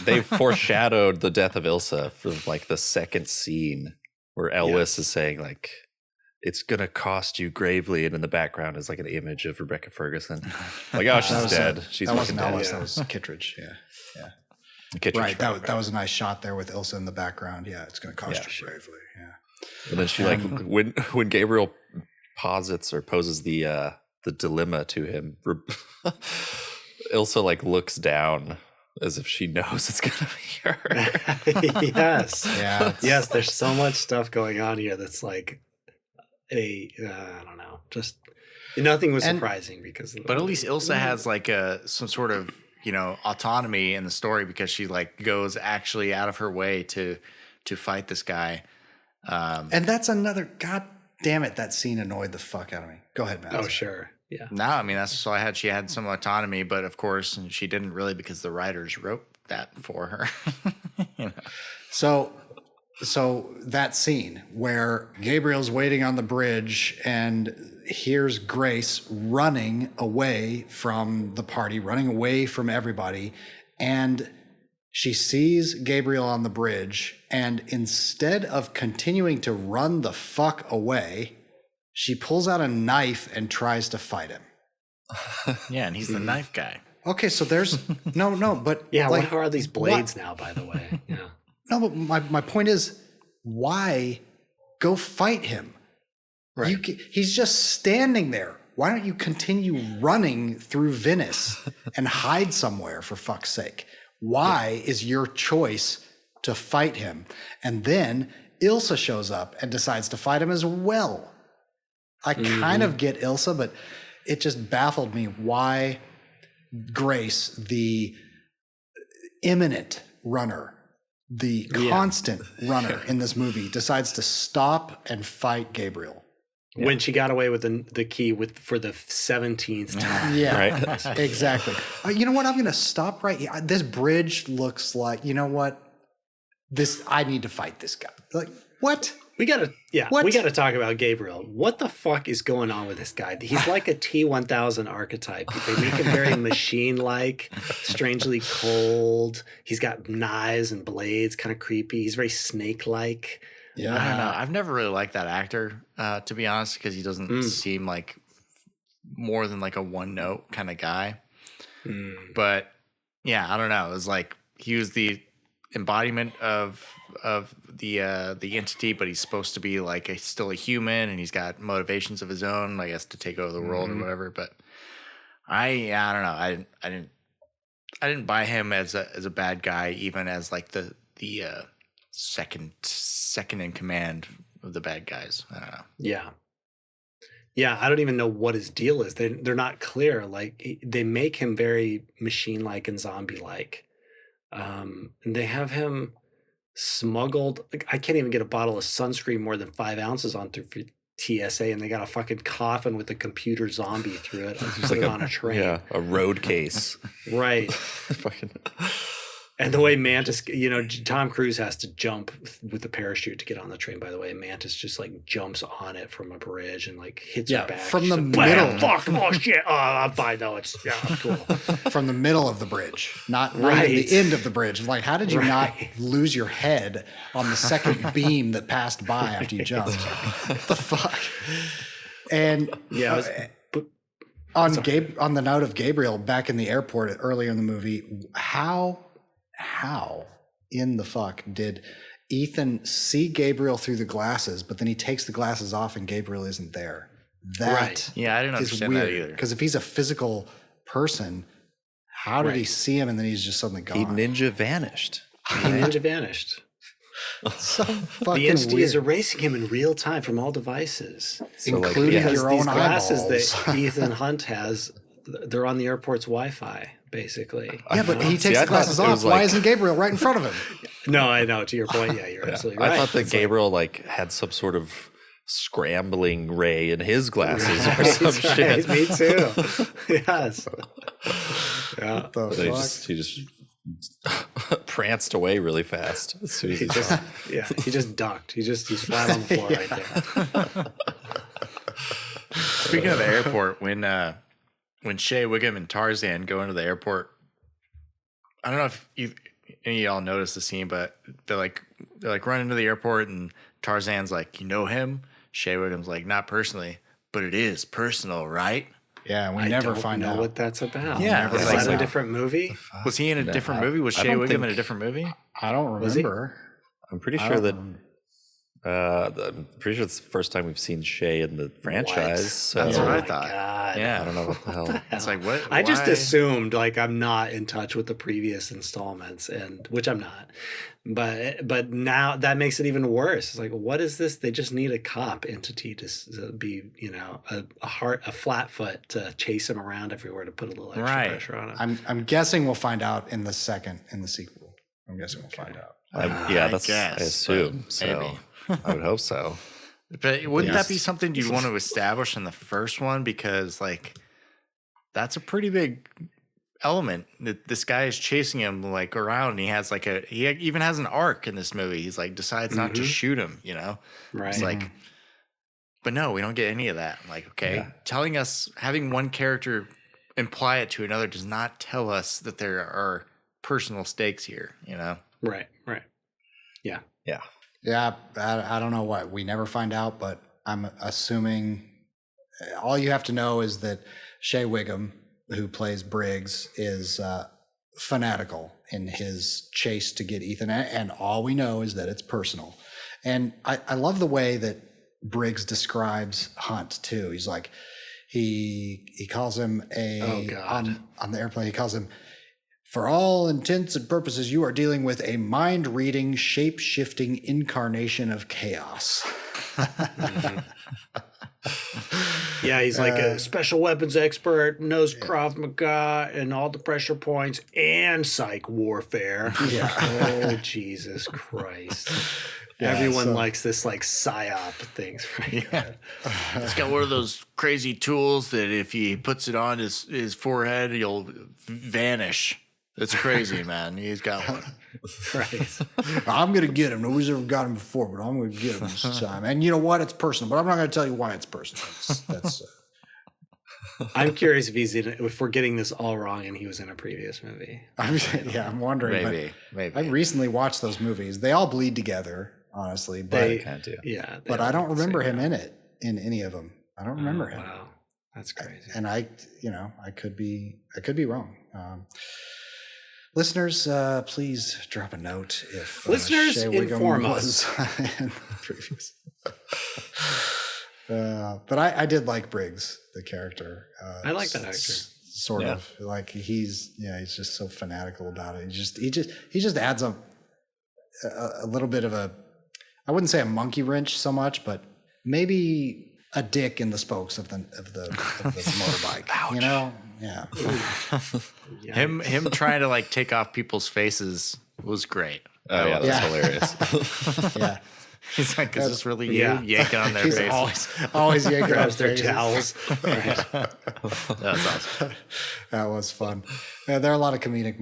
They foreshadowed the death of Ilsa from like the second scene where Elwes is saying like, it's going to cost you gravely. And in the background is like an image of Rebecca Ferguson. Like, oh, she's dead. She's that wasn't dead. Elwes, that was Kittredge. Yeah. Kittredge, right. That was a nice shot there with Ilsa in the background. Yeah. It's going to cost you gravely. Yeah. And then she when Gabriel posits or poses the dilemma to him, Ilsa like looks down as if she knows it's going to be her. Yes. Yeah. Yes. There's so much stuff going on here that's like, I don't know, just nothing was surprising but at least Ilsa has like some sort of autonomy in the story because she like goes actually out of her way to fight this guy, and that's another, god damn it, that scene annoyed the fuck out of me. Go ahead, Matt. Oh sure. Yeah. No, I mean that's just all I had. She had some autonomy, but of course she didn't really because the writers wrote that for her. So that scene where Gabriel's waiting on the bridge and here's Grace running away from the party, running away from everybody, and she sees Gabriel on the bridge, and instead of continuing to run the fuck away, she pulls out a knife and tries to fight him. Yeah, and he's the knife guy. Okay, so there's no, but yeah, like, what are these blades now, by the way? Yeah. No, but my point is, why go fight him? Right. He's just standing there. Why don't you continue running through Venice and hide somewhere, for fuck's sake? Why is your choice to fight him. And then Ilsa shows up and decides to fight him as well. I kind of get Ilsa, but it just baffled me why Grace, the imminent runner, the constant runner in this movie, decides to stop and fight Gabriel. When she got away with the key for the 17th time. Yeah, Right. exactly. You know what? I'm going to stop right here. This bridge looks like, you know what? I need to fight this guy. Like, what? We gotta What? talk about Gabriel. What the fuck is going on with this guy? He's like a T-1000 archetype. They make him very machine-like, strangely cold. He's got knives and blades, kind of creepy. He's very snake-like. Yeah. I don't know. I've never really liked that actor, to be honest, because he doesn't seem like more than like a one-note kind of guy. But yeah, I don't know. It was like he was the embodiment of the entity, but he's supposed to be like still a human, and he's got motivations of his own, I guess, to take over the world or whatever. But I don't know. I didn't buy him as a bad guy, even as like the second in command of the bad guys. I don't know. Yeah, I don't even know what his deal is. They're not clear. Like they make him very machine-like and zombie-like. And they have him smuggled. Like, I can't even get a bottle of sunscreen more than 5 ounces on through TSA, and they got a fucking coffin with a computer zombie through it. It's like on a train. Yeah, a road case. Right. Fucking. And the way Mantis, Tom Cruise has to jump with the parachute to get on the train, by the way. Mantis just like jumps on it from a bridge and like hits her back. From She's the like, middle. "Bam, fuck, oh shit. Oh, I'm fine. No, I'm cool. From the middle of the bridge, not Right. even the end of the bridge. Like, how did you not lose your head on the second beam that passed by after you jumped? What the fuck? And on the note of Gabriel back in the airport earlier in the movie, how in the fuck did Ethan see Gabriel through the glasses, but then he takes the glasses off and Gabriel isn't there? That Yeah, I didn't is understand that weird. either. Because if he's a physical person, how did he see him and then he's just suddenly gone? He ninja vanished. He ninja vanished. So fucking The entity weird. is erasing him in real time from all devices. So, like, Including Because your these own glasses eyeballs. that Ethan Hunt has, they're on the airport's Wi-Fi, basically. Yeah, but he See, takes I the glasses thought it off. was Why like- isn't Gabriel right in front of him? No, I know. To your point, yeah, you're absolutely right. I thought that It's like- Gabriel like had some sort of scrambling ray in his glasses or Right, some right, shit. Me too. Yes. Yeah. The He fuck? just pranced away really fast as soon as he He saw him. he just ducked. He's flat on the floor right there. Speaking of the airport, when Shea Wiggum and Tarzan go into the airport, I don't know if any of y'all noticed the scene, but they're like run into the airport and Tarzan's like, you know him? Shea Wiggum's like, not personally, but it is personal, right? Yeah, we I never don't find know out. what that's about. Yeah, Is like- that a different movie? Was he in a different movie? Was I Shea don't Wiggum in a think- different movie? I don't Was he? remember. I'm pretty I sure don't that remember. I'm pretty sure it's the first time we've seen Shay in the franchise. So That's Oh what I my thought. God. Yeah. I don't know what the hell. It's like, what? I just why? assumed like I'm not in touch with the previous installments, and which I'm not. But now that makes it even worse. It's like, what is this? They just need a cop entity to be, a flat foot to chase him around everywhere to put a little extra Right. pressure on him. I'm guessing we'll find out in the sequel. I'm guessing we'll find out. Yeah, I that's guess, I assume. but So maybe. I would hope so. But wouldn't Yes. that be something you'd want to establish in the first one? Because like, that's a pretty big element that this guy is chasing him like around. And he has like he even has an arc in this movie. He's like decides not to shoot him. Right. It's like, but no, we don't get any of that. Like, okay, telling us having one character imply it to another does not tell us that there are personal stakes here. Right. Yeah. Yeah, I don't know what. We never find out, but I'm assuming all you have to know is that Shea Wiggum, who plays Briggs, is fanatical in his chase to get Ethan, and all we know is that it's personal. And I love the way that Briggs describes Hunt too. He's like, he calls him Oh, God. on the airplane. He calls him For all intents and purposes, you are dealing with a mind-reading, shape-shifting incarnation of chaos. Yeah, he's like a special weapons expert, knows Krav Maga and all the pressure points and psych warfare. Yeah. Oh, Jesus Christ. Everyone likes this like psyop things, right? Yeah. He's got one of those crazy tools that if he puts it on his forehead, he'll vanish. It's crazy, man. He's got one. Right. I'm going to get him. Nobody's ever got him before, but I'm going to get him this time. And you know what? It's personal, but I'm not going to tell you why it's personal. That's I'm curious if we're getting this all wrong and he was in a previous movie. I'm wondering. Maybe. I recently watched those movies. They all bleed together, honestly. But Yeah. but I don't remember him in any of them. I don't remember him. Wow. That's crazy. And I could be wrong. Listeners, please drop a note if Listeners, Shea Wiggum inform was in the previous. But I did like Briggs, the character. I like that actor. Sort of like he's just so fanatical about it. He just adds a little bit of I wouldn't say a monkey wrench so much, but maybe a dick in the spokes of the motorbike. Ouch. You know? Yeah. Him trying to like take off people's faces was great. Oh yeah, that's hilarious. Yeah. He's like, is this really you? Yeah. Yanking on their He's faces. always yanking on Grabs their faces. towels. Right. That was awesome. That was fun. Yeah, there are a lot of comedic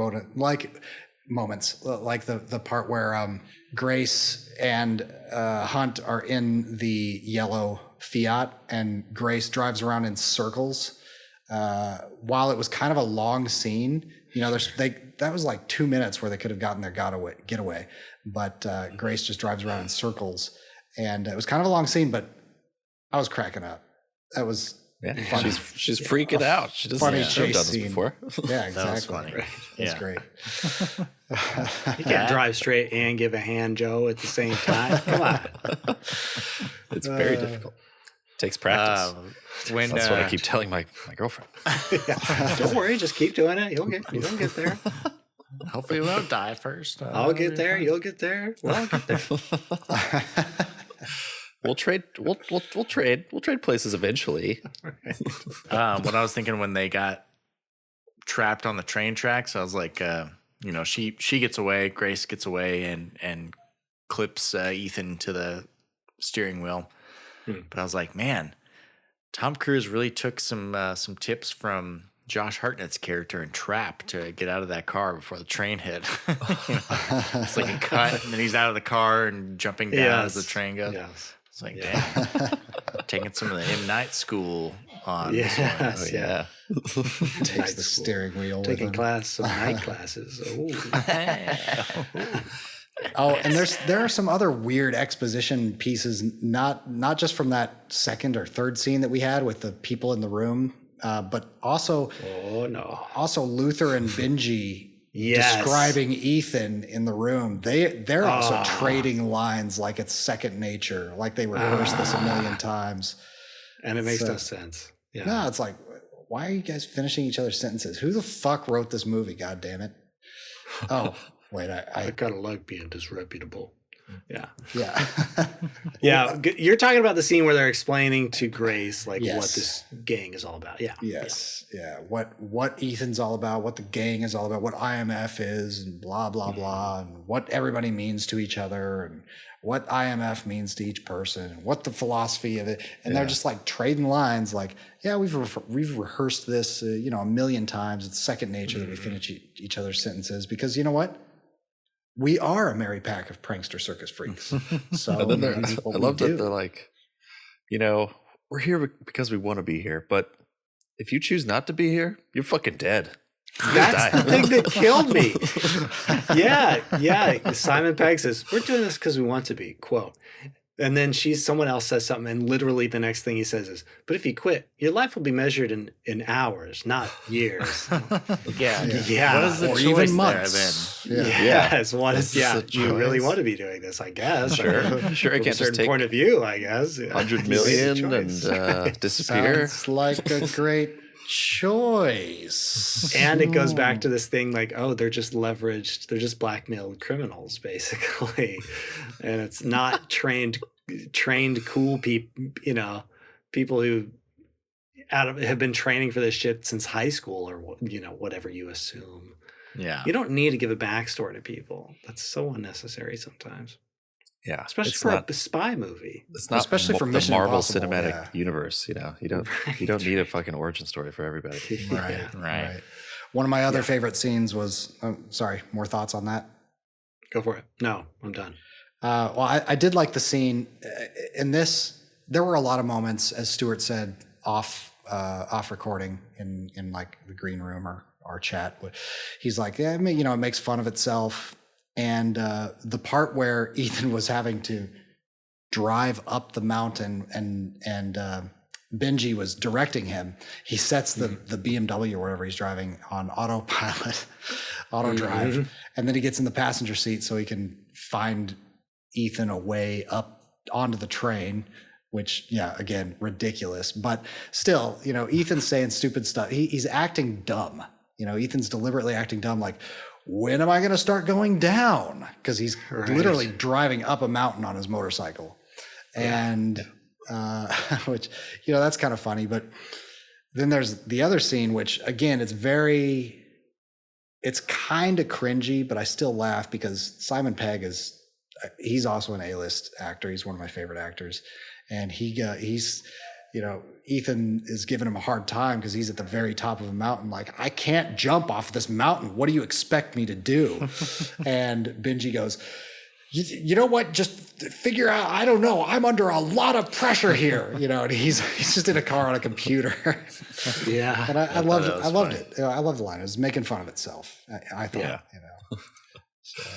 moments, like the part where Grace and Hunt are in the yellow Fiat, and Grace drives around in circles. While it was kind of a long scene, that was like 2 minutes where they could have gotten their getaway, but Grace just drives around in circles, and it was kind of a long scene, but I was cracking up. That was funny. She's freaking out. She doesn't Funny have done chase this scene. before. Yeah, exactly. That was funny. That's Yeah. great. You can't drive straight and give a hand, Joe, at the same time. Come on. It's very difficult. Takes practice. When That's what I keep telling my girlfriend. Don't worry, just keep doing it. You'll get there. hopefully we won't die first. I'll get there. You'll get there. We'll all get there. We'll trade places eventually. When I was thinking when they got trapped on the train tracks, I was like, she gets away, Grace gets away, and clips Ethan to the steering wheel. But I was like, man, Tom Cruise really took some tips from Josh Hartnett's character in Trap to get out of that car before the train hit. It's like a cut, and then he's out of the car and jumping down as the train goes. Yes. It's like, damn, taking some of the M. Night school on this one. Yes, yeah. Takes the steering wheel. Taking with him. some night classes. Oh, and there are some other weird exposition pieces, not just from that second or third scene that we had with the people in the room, but also Luther and Benji describing Ethan in the room. They're also trading lines like it's second nature, like they rehearsed this a million times, and it makes no sense. Yeah. No, it's like, why are you guys finishing each other's sentences? Who the fuck wrote this movie? God damn it! Oh. Wait, I gotta like being disreputable. Yeah. Yeah. You're talking about the scene where they're explaining to Grace what Yes. this gang is all about. Yeah. Yes. Yeah. What Ethan's all about, what the gang is all about, what IMF is, and blah blah blah, and what everybody means to each other, and what IMF means to each person, and what the philosophy of it. And they're just like trading lines, like, yeah, we've rehearsed this, a million times. It's second nature that we finish each other's sentences, because you know what? We are a merry pack of prankster circus freaks. So And then that's what I we love do. that they're like, we're here because we want to be here, but if you choose not to be here, you're fucking dead. That's the thing that killed me. Yeah. Simon Pegg says, we're doing this because we want to be, quote. And then someone else says something, and literally the next thing he says is, but if you quit, your life will be measured in hours, not years. Yeah. Yeah. What is the or choice even there months. then? Yeah. Yes. What is, This is a you really choice. want to be doing this, I guess. Sure. I From can't a just certain take point of view, I guess. 100 It's a million choice. and disappear. Sounds like a great choice. And it goes back to this thing like, oh, they're just leveraged, they're just blackmailed criminals, basically. And it's not trained cool people, people who have been training for this shit since high school or, whatever you assume. Yeah. You don't need to give a backstory to people. That's so unnecessary sometimes. Yeah, Especially it's for not, a spy movie. It's not Especially for the Mission Marvel Impossible, Cinematic yeah. Universe. You don't need a fucking origin story for everybody. Right. Right. One of my other favorite scenes was, more thoughts on that? Go for it. No, I'm done. Well, I did like the scene in this. There were a lot of moments, as Stuart said, off recording in like the green room or our chat. He's like, yeah, it makes fun of itself. And the part where Ethan was having to drive up the mountain and Benji was directing him, he sets the BMW or whatever he's driving on autopilot, auto drive, and then he gets in the passenger seat so he can find Ethan a way up onto the train, which, again, ridiculous. But still, Ethan's saying stupid stuff. He's acting dumb. Ethan's deliberately acting dumb, like, when am I going to start going down? Because he's literally driving up a mountain on his motorcycle. And which, that's kind of funny. But then there's the other scene, which, again, it's kind of cringy, but I still laugh because Simon Pegg he's also an A-list actor. He's one of my favorite actors. And he's Ethan is giving him a hard time because he's at the very top of a mountain. Like, I can't jump off this mountain. What do you expect me to do? And Benji goes, you know what? Just figure out. I don't know. I'm under a lot of pressure here. And he's just in a car on a computer. Yeah. And I loved it. I loved it. I loved the line. It was making fun of itself. I thought, Yeah. So.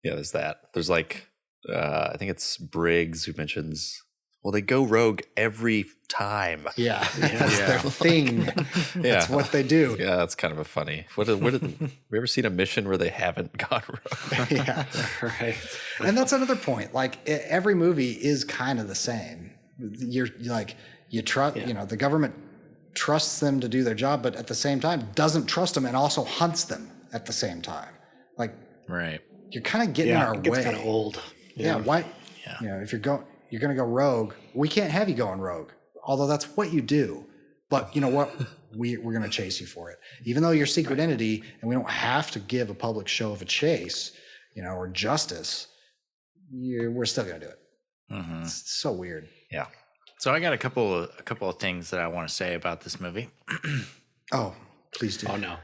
Yeah, there's that. There's like, I think it's Briggs who mentions, well, they go rogue every time. Yeah, that's their thing. That's what they do. Yeah, that's kind of a funny. Have you ever seen a mission where they haven't gone rogue? Yeah, Right. and that's another point. Like, every movie is kind of the same. You trust, the government trusts them to do their job, but at the same time doesn't trust them and also hunts them at the same time. Like, Right. you're kind of getting in our it gets way. kind of old. Yeah. Why? Yeah. If you're going to go rogue, we can't have you going rogue. Although that's what you do. But you know what? We're going to chase you for it. Even though you're a secret entity and we don't have to give a public show of a chase, or justice, we're still going to do it. Mm-hmm. It's so weird. Yeah. So I got a couple of things that I want to say about this movie. Oh, please do. Oh, no.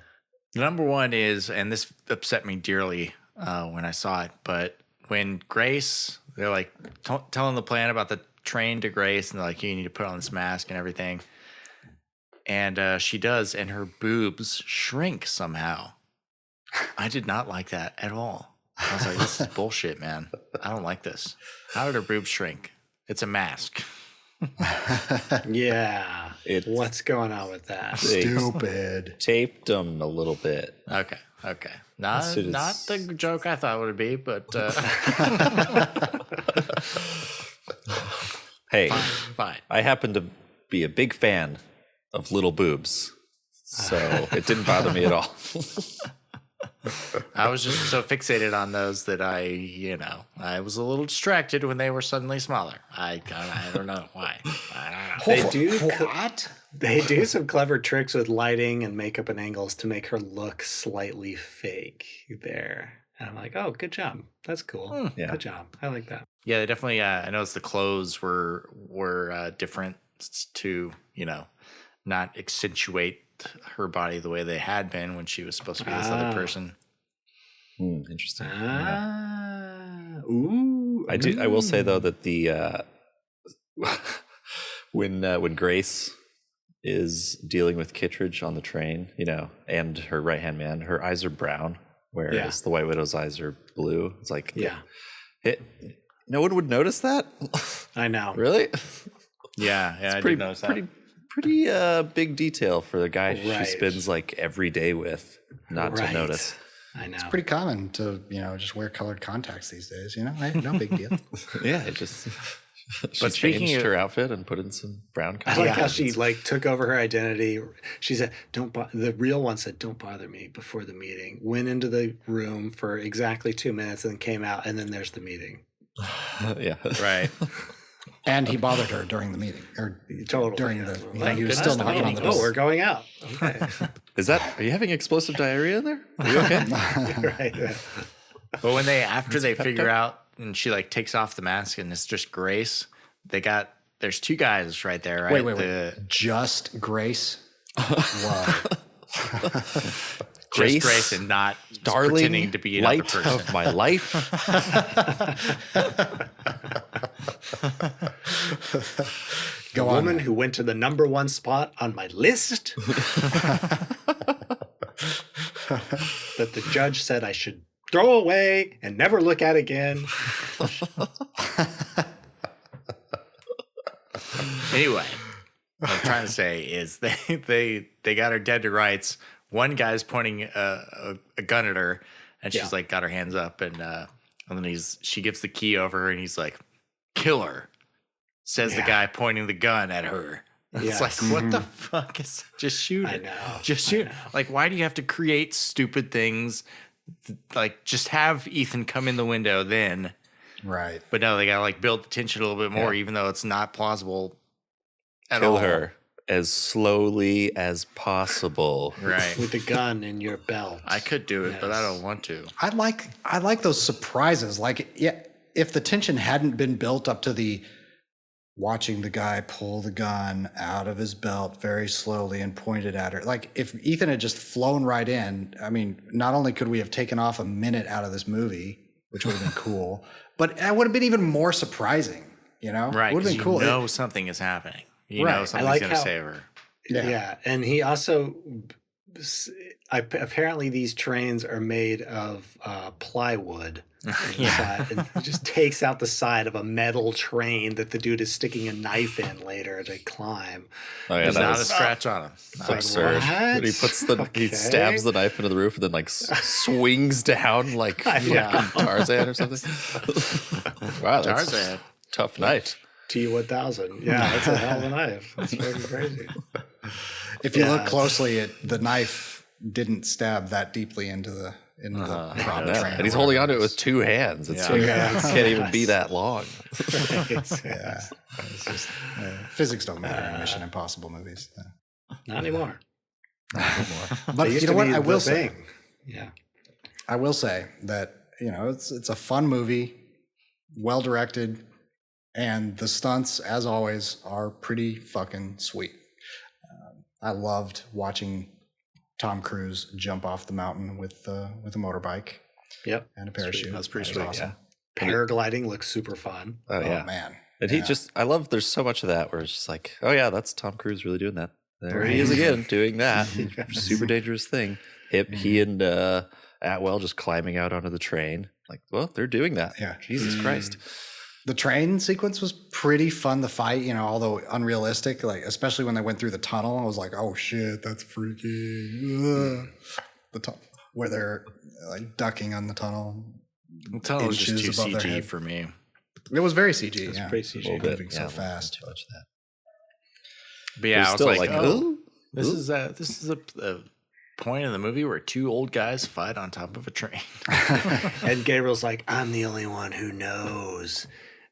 Number one is, and this upset me dearly when I saw it, but when Grace, they're like telling the plan about the train to Grace, and they're like, you need to put on this mask and everything. And she does, and her boobs shrink somehow. I did not like that at all. I was like, this is bullshit, man. I don't like this. How did her boobs shrink? It's a mask. Yeah. What's going on with that? Stupid. Taped them a little bit. Okay. Not the joke I thought it would be, but Hey, fine. I happen to be a big fan of little boobs, so it didn't bother me at all. I was just so fixated on those that I was a little distracted when they were suddenly smaller. I don't know why. I don't know. They do What? They do some clever tricks with lighting and makeup and angles to make her look slightly fake there. And I'm like, oh, good job. That's cool. Yeah. Good job. I like that. Yeah, they definitely. I noticed the clothes were different to not accentuate her body the way they had been when she was supposed to be this other person. Interesting. Ooh. I will say though that the when Grace is dealing with Kittredge on the train, and her right hand man, her eyes are brown, whereas the White Widow's eyes are blue. It's like, no one would notice that. I know. Really? Yeah, I pretty, did notice that. Pretty big detail for the guy she spends like every day with, not to notice. I know. It's pretty common to, just wear colored contacts these days, Hey, no big deal. Yeah, it just She changed her outfit and put in some brown I color. like how she like took over her identity. She said, the real one said, don't bother me before the meeting. Went into the room for exactly 2 minutes and then came out, and then there's the meeting. Yeah. Right. And he bothered her during the meeting, or Totally. during the. Thank He was goodness still the knocking on meeting the Oh, door. we're going out. Okay. Are you having explosive diarrhea in there? Are you okay? Right. But when after they figure out and she like takes off the mask and it's just Grace, there's 2 guys right there, right? Wait. Just Grace. Wow. Just Grace and not darling, pretending to be another light person. of my life. The woman who went to the #1 spot on my list that the judge said I should throw away and never look at again. Anyway, what I'm trying to say is they got her dead to rights. One guy's pointing a gun at her, and she's like got her hands up, and then she gives the key over, and he's like, "Kill her," says the guy pointing the gun at her. It's like, what the fuck is? Just shoot it. I know. Just shoot. Like, why do you have to create stupid things? Like, just have Ethan come in the window then. Right. But no, they gotta like build the tension a little bit more, even though it's not plausible at Kill all. her as slowly as possible. Right. With the gun in your belt. I could do it, but I don't want to. I like those surprises. Like, yeah, if the tension hadn't been built up to the watching the guy pull the gun out of his belt very slowly and point it at her. Like, if Ethan had just flown right in, I mean, not only could we have taken off a minute out of this movie, which would have been cool, but it would have been even more surprising, you know? Right. Would have been cool. You know something is happening. You Right. know something's like going to how- save her. Yeah. And he also, apparently these trains are made of plywood. Inside, and he just takes out the side of a metal train that the dude is sticking a knife in later to climb. Oh, yeah, There's that not a was scratch on him. absurd. What? When he puts he stabs the knife into the roof and then like swings down like fucking Tarzan or something. Wow, that's Tarzan. a tough knife. T1000. Yeah, that's a hell of a knife. That's fucking crazy. If you look closely, the knife didn't stab that deeply into the prop Yeah. train. And he's holding onto it with 2 hands. It can't even be that long. Yeah, it's just, physics don't matter in Mission Impossible movies. Not anymore. But you know what? I will say, Yeah. I will say that it's a fun movie, well directed, and the stunts, as always, are pretty fucking sweet. I loved watching Tom Cruise jump off the mountain with a motorbike Yep. and a parachute. That's pretty That was sweet, awesome. Paragliding looks super fun. Oh, yeah. Man. And he I love there's so much of that where it's just like, oh yeah, that's Tom Cruise really doing that. There he is again, doing that. Super dangerous thing. He and Atwell just climbing out onto the train. Like, well, they're doing that. Yeah. Jesus Christ. The train sequence was pretty fun to fight, although unrealistic, like especially when they went through the tunnel. I was like, oh shit, that's freaky. Where they're like ducking on the tunnel. The tunnel was just too Inches above their CG head. for me. It was very CG. It's Yeah. pretty CG. Moving so fast. Too much of that. But yeah, There's I was still like, like, oh, ooh, this is a point in the movie where 2 old guys fight on top of a train. And Gabriel's like, I'm the only one who knows.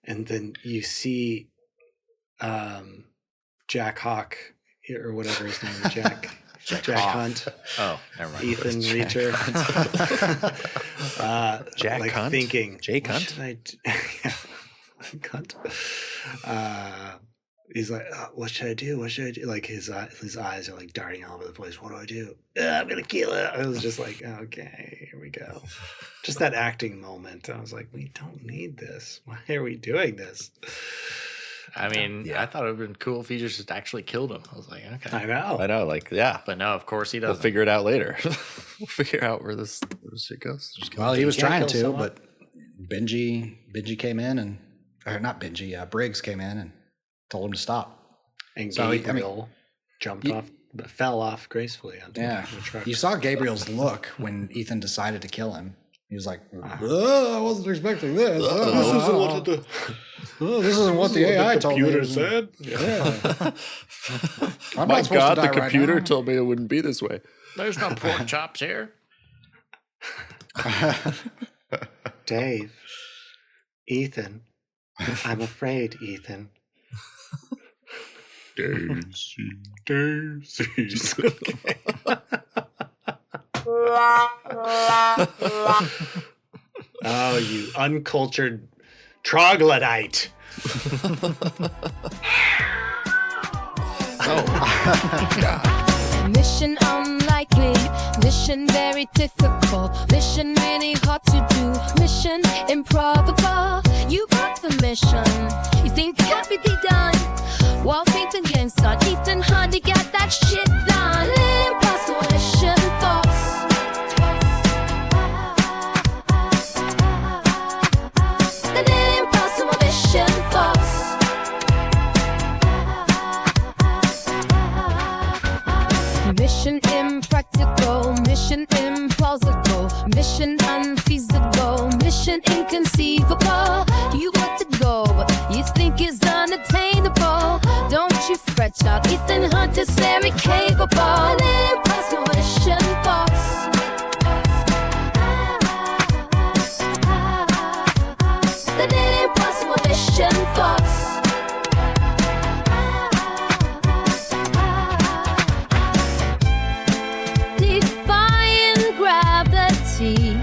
And then you see Jack Hawk, or whatever his name is, Jack Hawk. Hunt, Oh, never mind. Ethan Reacher. Jack like Hunt? thinking, Jake what Hunt? should I do? Yeah, Hunt. He's like, what should I do? What should I do? Like his eyes are like darting all over the place. What do I do? I'm gonna kill it. I was just like, okay, here we go. Just that acting moment. I was like, we don't need this. Why are we doing this? I mean, I thought it would have been cool if he just actually killed him. I was like, okay. I know. I know, like, yeah. But no, of course he We'll doesn't. figure it out later. We'll figure out where this shit goes. Just Well, he was can't trying kill to, someone. but Benji came in Briggs came in and told him to stop. And So, I mean, Gabriel jumped off, but fell off gracefully onto Yeah. the truck. You saw Gabriel's look when Ethan decided to kill him. He was like, I wasn't expecting this. This isn't what it Oh, this isn't what the AI told me. said. Yeah. I'm My not supposed to God, die the right computer now. told me it wouldn't be this way. There's no pork chops here. Dave, Ethan, I'm afraid, Ethan. Daisies. Okay. Oh, you uncultured troglodyte. Mission unlikely, mission very difficult, mission really hard to do, mission improbable. You got the mission, you think it can be done. While faith and games start, Ethan Hardy got that shit done. Impossible mission force. An impossible mission force. Mission impractical, mission implausible, mission unfeasible, mission inconceivable. You want to go, but you think it's unattainable. Don't you fret, child, Ethan Hunt is very capable. An impossible mission force. An impossible mission force. Defying gravity,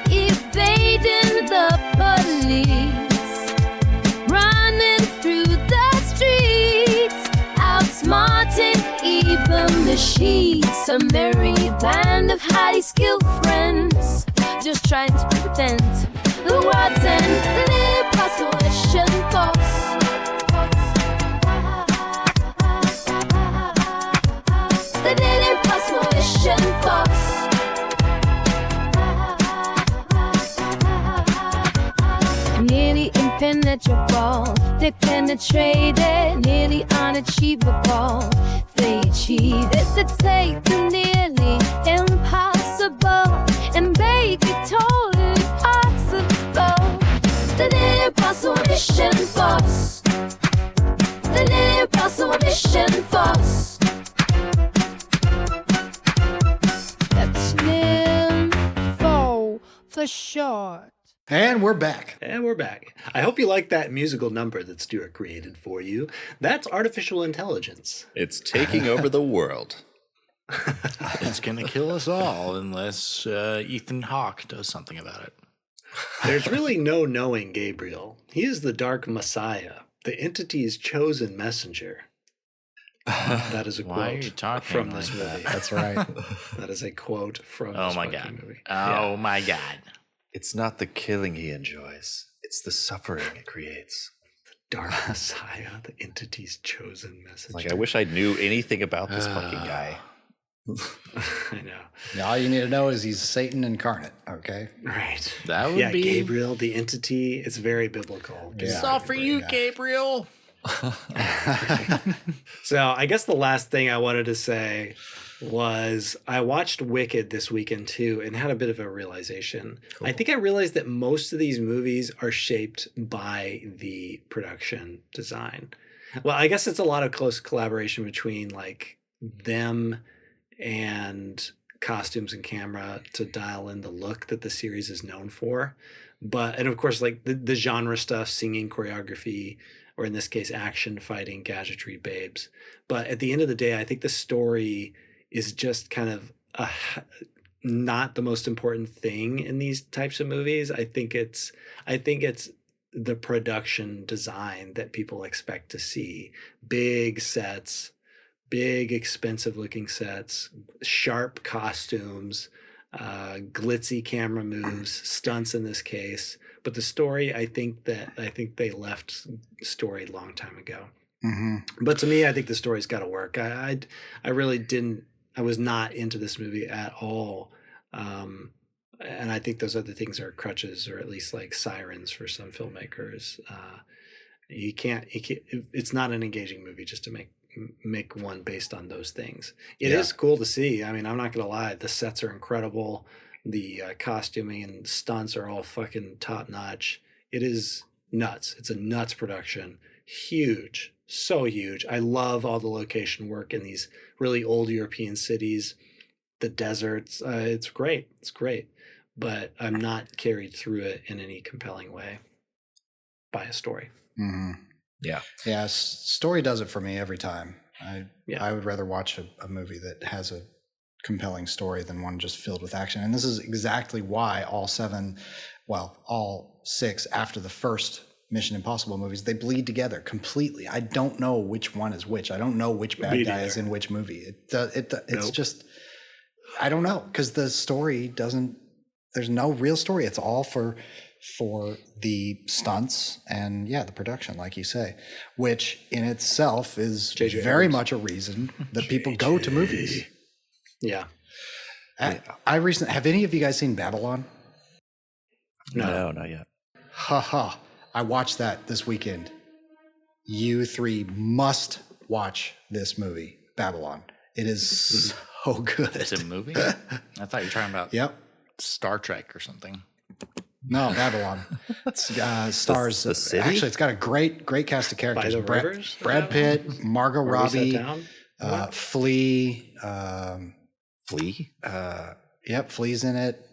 evading the police, running through the streets, outsmarting even machines. A merry band of highly skilled friends, just trying to prevent the world's end. An impossible mission force. An impossible mission force. Nearly impenetrable, they penetrated. Nearly unachievable, they achieved it. They take the nearly impossible and make it totally possible. The impossible mission force. The impossible mission force. That's info for short. And we're back. And we're back. I hope you like that musical number that Stuart created for you. That's artificial intelligence. It's taking over the world. It's going to kill us all unless Ethan Hawke does something about it. There's really no knowing Gabriel. He is the dark messiah, the entity's chosen messenger. That is a Why are you quote talking from like this that? movie. That's right. That is a quote from Oh this my fucking god. movie. Oh my god. It's not the killing he enjoys, it's the suffering it creates. Dark Messiah, the entity's chosen messenger. Like, I wish I knew anything about this fucking guy. I know. Now all you need to know is he's Satan incarnate, okay? Right. That would be Gabriel, the entity. It's very biblical. Yeah. It's all for you, Gabriel. So I guess the last thing I wanted to say was I watched Wicked this weekend too and had a bit of a realization. Cool. I think I realized that most of these movies are shaped by the production design. Well, I guess it's a lot of close collaboration between like them and costumes and camera to dial in the look that the series is known for. But, and of course, like the genre stuff, singing, choreography, or in this case, action, fighting, gadgetry, babes. But at the end of the day, I think the story is just kind of not the most important thing in these types of movies. I think it's the production design that people expect to see. Big sets, big expensive looking sets, sharp costumes, glitzy camera moves, stunts in this case. But the story, I think they left story a long time ago. Mm-hmm. But to me, I think the story's got to work. I really didn't. I was not into this movie at all. And I think those other things are crutches, or at least like sirens for some filmmakers. You can't. It's not an engaging movie just to make one based on those things. It is cool to see. I mean, I'm not gonna lie. The sets are incredible. The costuming and stunts are all fucking top notch. It is nuts. It's a nuts production. Huge. So huge. I love all the location work in these really old European cities, the deserts. It's great. It's great. But I'm not carried through it in any compelling way by a story. Mm-hmm. Yeah. Yeah, story does it for me every time. Yeah. I would rather watch a movie that has a compelling story than one just filled with action. And this is exactly why all six after the first Mission Impossible movies, they bleed together completely. I don't know which one is which. I don't know which bad guy is in which movie. It's just, I don't know, because the story doesn't, there's no real story. It's all for the stunts and the production, like you say, which in itself is very much a reason that people go to movies. Yeah. Have any of you guys seen Babylon? No, not yet. Haha. I watched that this weekend. You three must watch this movie, Babylon. It is so good. It's a movie? I thought you were talking about Star Trek or something. No, Babylon. It's, stars. The city? Actually, it's got a great cast of characters. Brad Pitt, Margot Robbie, Flea. Flea? Yep, Flea's in it.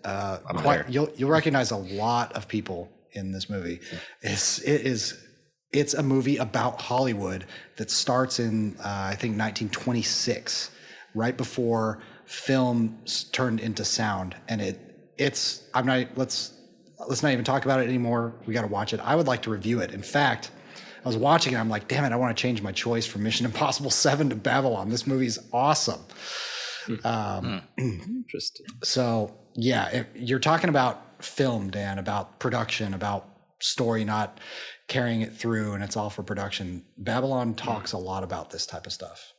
You'll recognize a lot of people in this movie. It's a movie about Hollywood that starts in I think 1926, right before film turned into sound, and let's not even talk about it anymore. We got to watch it. I would like to review it. In fact, I was watching it. I'm like, damn it, I want to change my choice from Mission Impossible 7 to Babylon. This movie's awesome. Interesting. So if you're talking about film, Dan, about production, about story not carrying it through, and it's all for production, Babylon talks a lot about this type of stuff.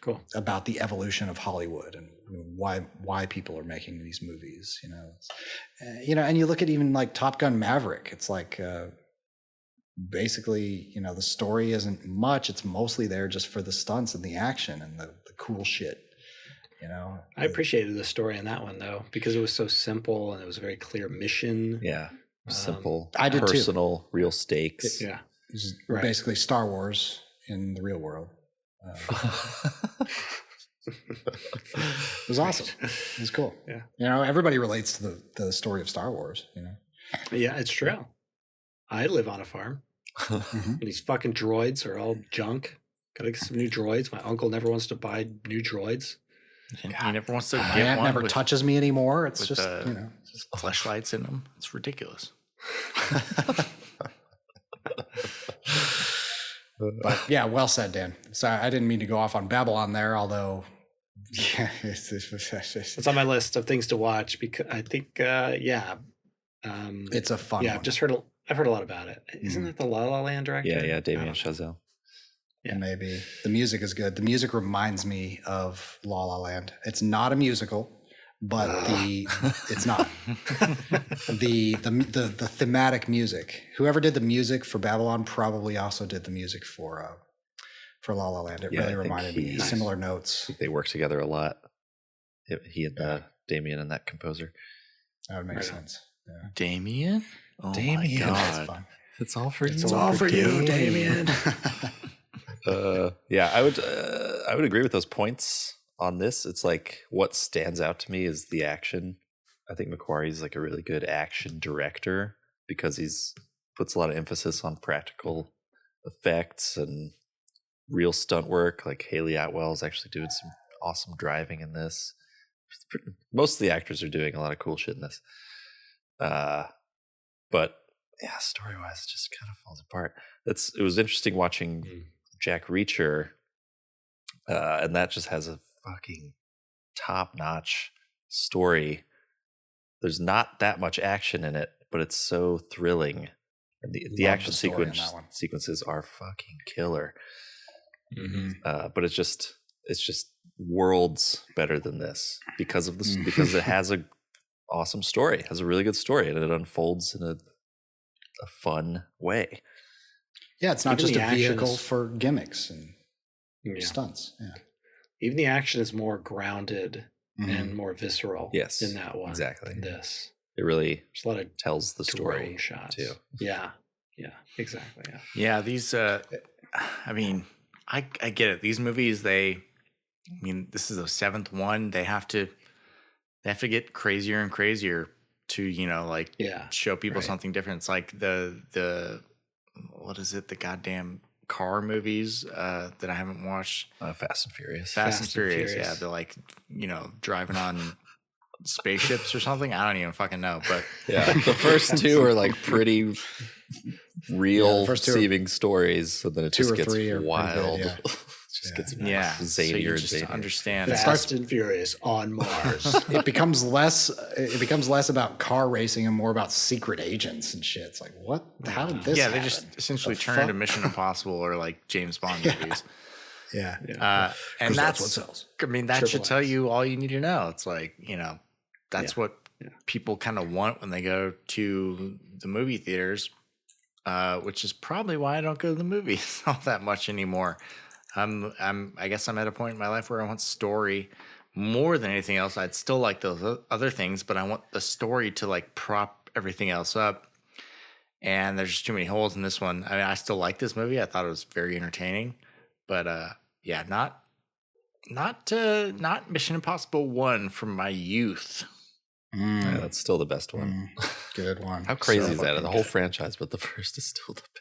Cool. About the evolution of Hollywood and why people are making these movies, and you look at even like Top Gun Maverick. It's like basically, the story isn't much. It's mostly there just for the stunts and the action and the cool shit. I appreciated the story in that one though, because it was so simple and it was a very clear mission. Yeah, simple. I did personal, too. Real stakes. Yeah, basically Star Wars in the real world. It was awesome. It was cool. Yeah. Everybody relates to the story of Star Wars, Yeah, it's true. I live on a farm. And these fucking droids are all junk. Gotta get some new droids. My uncle never wants to buy new droids. He never wants to my get aunt one. never touches me anymore. It's just, fleshlights in them. It's ridiculous. But well said, Dan. Sorry, I didn't mean to go off on Babylon there, although it's on my list of things to watch because I think it's a fun one. I've heard a lot about it. Isn't it the La La Land director? Yeah, Damien Chazelle. Yeah, maybe. The music is good. The music reminds me of La La Land. It's not a musical, but it's not. The thematic music. Whoever did the music for Babylon probably also did the music for La La Land. It really reminded me. Similar notes. They work together a lot. He and Damien and that composer. That would make sense. Yeah. Damien? Oh Damien. My God. That's fun. It's all for you. It's all for you, Damien. I would agree with those points on this. It's like what stands out to me is the action. I think McQuarrie's like a really good action director because he's puts a lot of emphasis on practical effects and real stunt work. Like Hayley Atwell is actually doing some awesome driving in this. Most of the actors are doing a lot of cool shit in this. But yeah, story wise, it just kind of falls apart. It was interesting watching Jack Reacher, and that just has a fucking top-notch story. Theres not that much action in it, but it's so thrilling, and the action sequences are fucking killer. But it's just worlds better than this because of this, because it has a awesome story, it has a really good story, and it unfolds in a fun way. Yeah, it's not just a vehicle for gimmicks and stunts. Yeah. Even the action is more grounded and more visceral Yes, in that one. Exactly. Than this. It really There's a lot of tells the story drone shots. too. Yeah, exactly. Yeah. Yeah, these. I mean, I get it. These movies, this is the 7th one. They have to get crazier and crazier to show people something different. It's like the what is it? The goddamn car movies that I haven't watched. Fast and Furious. Fast and Furious. Yeah, they're like driving on spaceships or something. I don't even fucking know. But yeah, the first two are like pretty real seeming stories, so then it just gets wild. Good, yeah. Just gets zanier so you just zanier. Understand. Fast and Furious on Mars. It becomes less about car racing and more about secret agents and shit. It's like, what? How did this happen? They just essentially turn into Mission Impossible or like James Bond movies. Yeah. And that's what sells. I mean, that should tell you all you need to know. It's like, that's what people kind of want when they go to the movie theaters, which is probably why I don't go to the movies all that much anymore. I guess I'm at a point in my life where I want story more than anything else. I'd still like those other things, but I want the story to like prop everything else up. And there's just too many holes in this one. I mean, I still like this movie. I thought it was very entertaining, but not Mission Impossible 1 from my youth. Yeah, that's still the best one. Good one. How crazy is that? The whole franchise, but the first is still the best.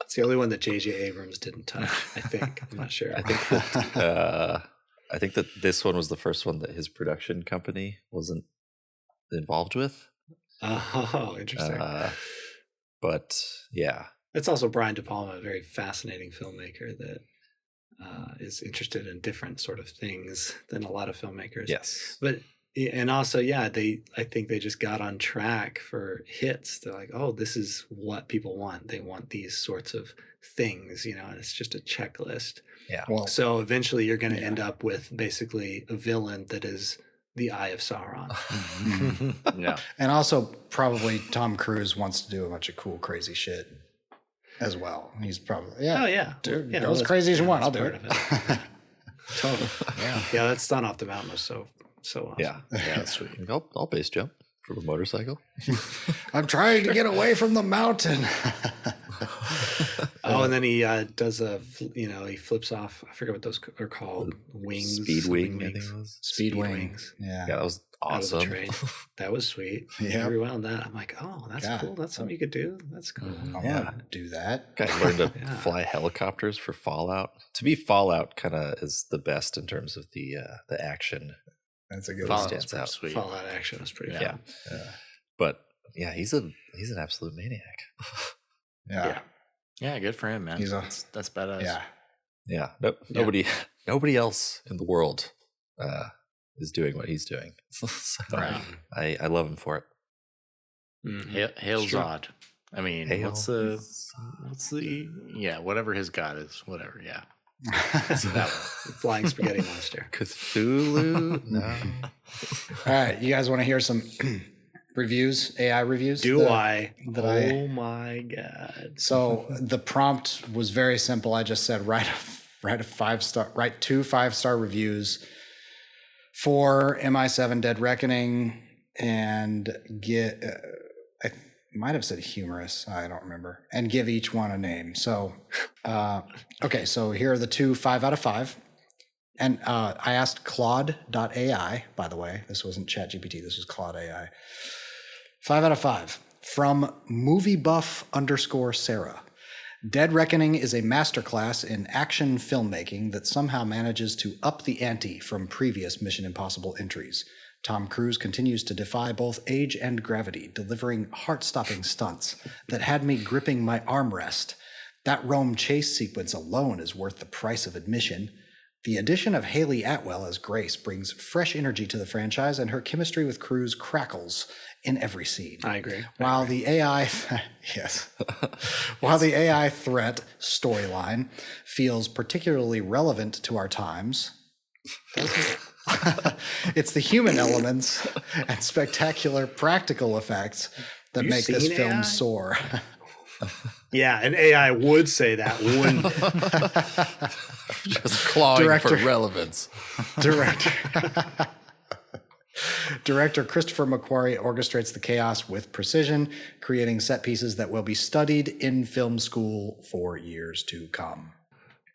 It's the only one that J.J. Abrams didn't touch, I think. I'm not sure. I think that this one was the first one that his production company wasn't involved with. Oh, interesting. But yeah. It's also Brian De Palma, a very fascinating filmmaker that is interested in different sort of things than a lot of filmmakers. Yes. But and also, I think they just got on track for hits. They're like, oh, this is what people want. They want these sorts of things, and it's just a checklist. Yeah. Well, so eventually you're going to end up with basically a villain that is the Eye of Sauron. Yeah. And also probably Tom Cruise wants to do a bunch of cool, crazy shit as well. He's probably, Oh, yeah. Dude, Yeah, go as crazy as you want. I'll do part it. of it. Totally. Yeah, that stunt off the mountain was so awesome. Yeah, that's sweet. I'll base jump from a motorcycle. I'm trying to get away from the mountain. And then he does he flips off. I forget what those are called. Wings. Speed wing, I think it was. Speed wings. Yeah, that was awesome. That was sweet. Yeah. Every well in that. I'm like, oh, that's cool. That's something you could do. That's cool. I want to do that. Guy learned to fly helicopters for Fallout. To me, Fallout kind of is the best in terms of the action. That's a good Fallout one. was pretty sweet. Fallout action was pretty fun. But yeah, he's an absolute maniac. Yeah, good for him, man. That's badass. Yeah. Nobody else in the world is doing what he's doing. So I love him for it. Mm-hmm. Hail Zod. I mean, what's the whatever his god is, whatever. Yeah. Flying spaghetti monster. Cthulhu? No. All right, you guys want to hear some reviews, AI reviews? Oh my God. So the prompt was very simple. I just said write 2 5-star reviews for MI7 Dead Reckoning and get I might have said humorous, I don't remember, and give each one a name. So okay, so here are the 2 5 out of 5. And I asked Claude.ai, by the way. This wasn't ChatGPT, this was Claude AI. 5 out of 5 from moviebuff_Sarah. Dead Reckoning is a masterclass in action filmmaking that somehow manages to up the ante from previous Mission Impossible entries. Tom Cruise continues to defy both age and gravity, delivering heart-stopping stunts that had me gripping my armrest. That Rome chase sequence alone is worth the price of admission. The addition of Hayley Atwell as Grace brings fresh energy to the franchise, and her chemistry with Cruise crackles in every scene. I agree. While the AI threat storyline feels particularly relevant to our times, it's the human elements and spectacular practical effects that make this film AI? soar. Yeah, an AI would say that, wouldn't it? Just clawing for relevance. Director. Director Christopher McQuarrie orchestrates the chaos with precision, creating set pieces that will be studied in film school for years to come.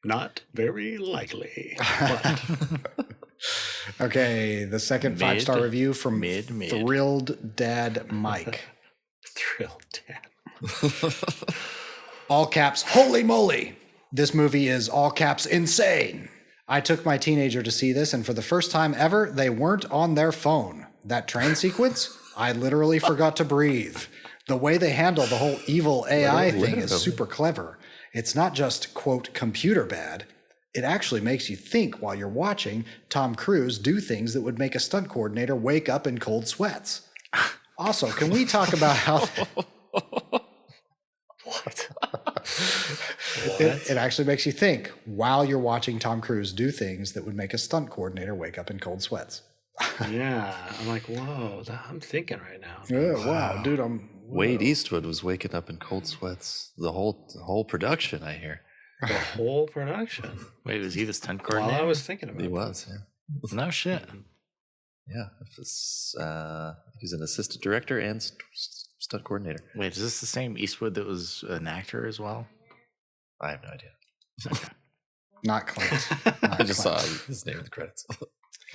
Not very likely. But Okay, the second 5-star review from mid. Thrilled Dad Mike. Thrilled Dad. All caps, holy moly! This movie is all caps insane. I took my teenager to see this, and for the first time ever, they weren't on their phone. That train sequence, I literally forgot to breathe. The way they handle the whole evil AI thing is super clever. It's not just, quote, computer bad. It actually makes you think while you're watching Tom Cruise do things that would make a stunt coordinator wake up in cold sweats. Also, can we talk about how... What? It actually makes you think while you're watching Tom Cruise do things that would make a stunt coordinator wake up in cold sweats. Yeah. I'm like, whoa, I'm thinking right now. Oh, wow, dude, Wade Eastwood was waking up in cold sweats. The whole production, I hear. The whole production. Wait, was he the stunt Well, coordinator? I was thinking about He that. was, yeah. No shit. Yeah, he's an assistant director and stunt coordinator. Wait, is this the same Eastwood that was an actor as well? I have no idea. not Clint. I just saw his name in the credits.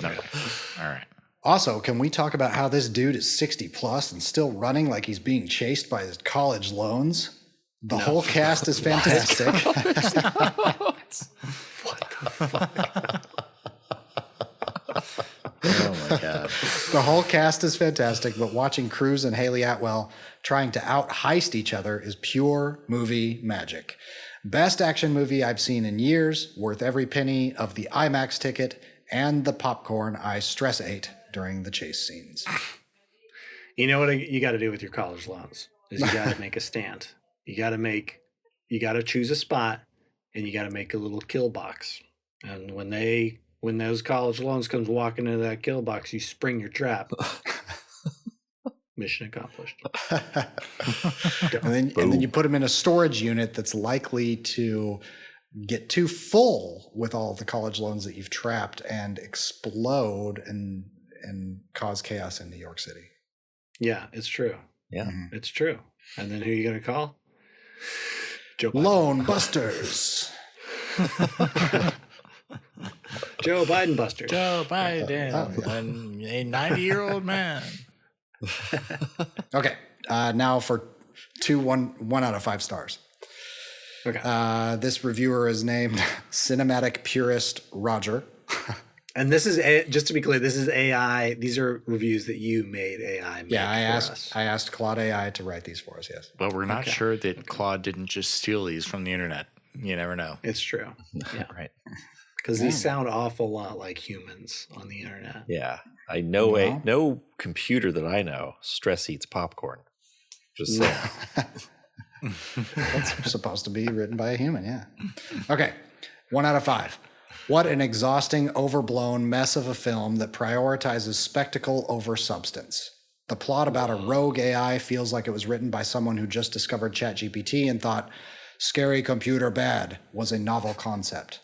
No. All right. Also, can we talk about how this dude is 60 plus and still running like he's being chased by his college loans? The whole cast is fantastic. Oh my god. The whole cast is fantastic, but watching Cruise and Hayley Atwell trying to out-heist each other is pure movie magic. Best action movie I've seen in years, worth every penny of the IMAX ticket and the popcorn I stress ate during the chase scenes. You know what you got to do with your college loans is you got to make a stand. You got to choose a spot, and you got to make a little kill box. And when those college loans comes walking into that kill box, you spring your trap. Mission accomplished. And then you put them in a storage unit that's likely to get too full with all the college loans that you've trapped and explode and cause chaos in New York City. Yeah, it's true. Yeah. It's true. And then who are you going to call? Joe Biden. Loan busters. Joe Biden busters. Joe Biden, a 90-year-old man. Okay, now for one out of 5 stars. Okay. This reviewer is named Cinematic Purist Roger. And this is just to be clear, this is AI. These are reviews that you made AI make Yeah, for us. I asked Claude AI to write these for us. Yes. But we're not sure that Claude didn't just steal these from the internet. You never know. It's true. Yeah. Right. Because these sound awful lot like humans on the internet. Yeah. I know no computer that I know stress eats popcorn. Just saying. That's supposed to be written by a human, yeah. Okay, 1 out of 5. What an exhausting, overblown mess of a film that prioritizes spectacle over substance. The plot about a rogue AI feels like it was written by someone who just discovered ChatGPT and thought, scary computer bad was a novel concept.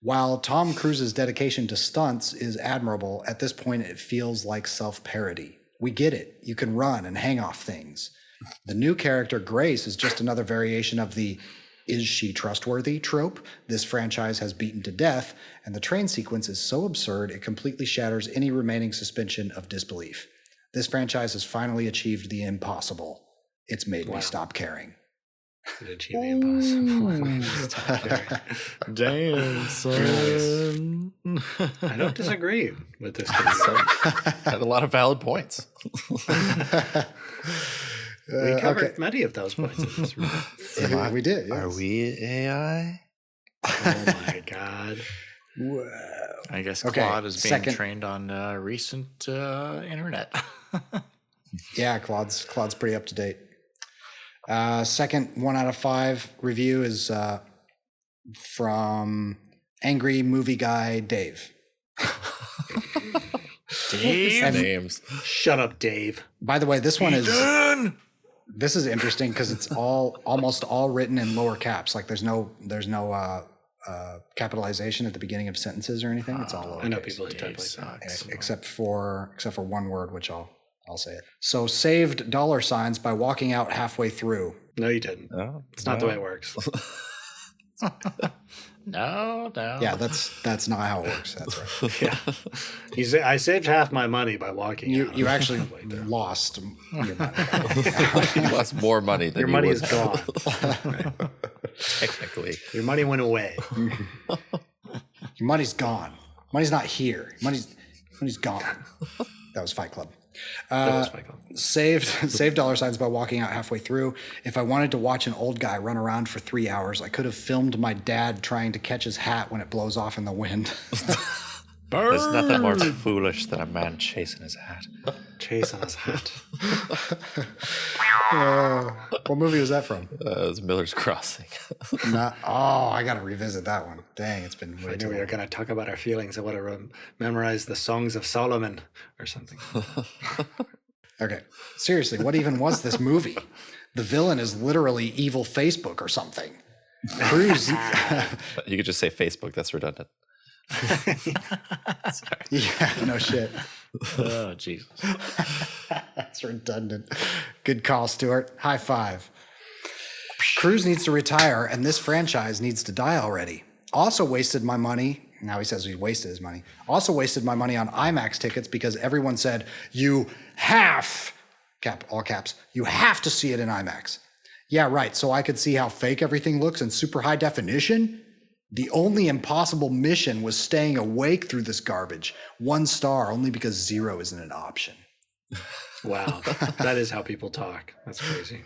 While Tom Cruise's dedication to stunts is admirable, at this point it feels like self-parody. We get it. You can run and hang off things. The new character, Grace, is just another variation of the "is she trustworthy" trope this franchise has beaten to death, and the train sequence is so absurd it completely shatters any remaining suspension of disbelief. This franchise has finally achieved the impossible. It's made me stop caring. It achieved the impossible. Damn, son. I don't disagree with this. Had a lot of valid points. We covered many of those points in this review. We did. Yes. Are we AI? Oh my god. Wow. I guess Okay, Claude is being second- trained on recent internet. Yeah, Claude's pretty up to date. Second 1 out of 5 review is from Angry Movie Guy Dave. Dave, Names. Shut up, Dave. By the way, this one is done. this is interesting because it's almost all written in lower caps. Like there's no capitalization at the beginning of sentences or anything. It's all lowercase. I know people who type like that. Except for one word, which I'll say it. So saved $signs by walking out halfway through. No, you didn't. No, It's not the way it works. No. Yeah, that's not how it works. That's right. Yeah. I saved half my money by walking out. You actually lost your money. you lost more money than Your money is gone. Technically. Your money went away. Your money's gone. Money's not here. Money's gone. That was Fight Club. Saved $signs by walking out halfway through. If I wanted to watch an old guy run around for 3 hours, I could have filmed my dad trying to catch his hat when it blows off in the wind. There's nothing more foolish than a man chasing his hat. Chasing his hat. What movie was that from? It was Miller's Crossing. I got to revisit that one. Dang, it's been way I too knew we long. were going to talk about our feelings. I would have memorized the Songs of Solomon or something. Okay, seriously, what even was this movie? The villain is literally evil Facebook or something. Cruz. You could just say Facebook. That's redundant. Yeah, no shit. Oh, Jesus. That's redundant. Good call, Stuart. High five. Cruz needs to retire, and this franchise needs to die already. Also wasted my money. Now he says he wasted his money. Also wasted my money on IMAX tickets because everyone said, you have, all caps, you have to see it in IMAX. Yeah, right. So I could see how fake everything looks in super high definition. The only impossible mission was staying awake through this garbage. 1 star, only because 0 isn't an option. Wow. That is how people talk. That's crazy.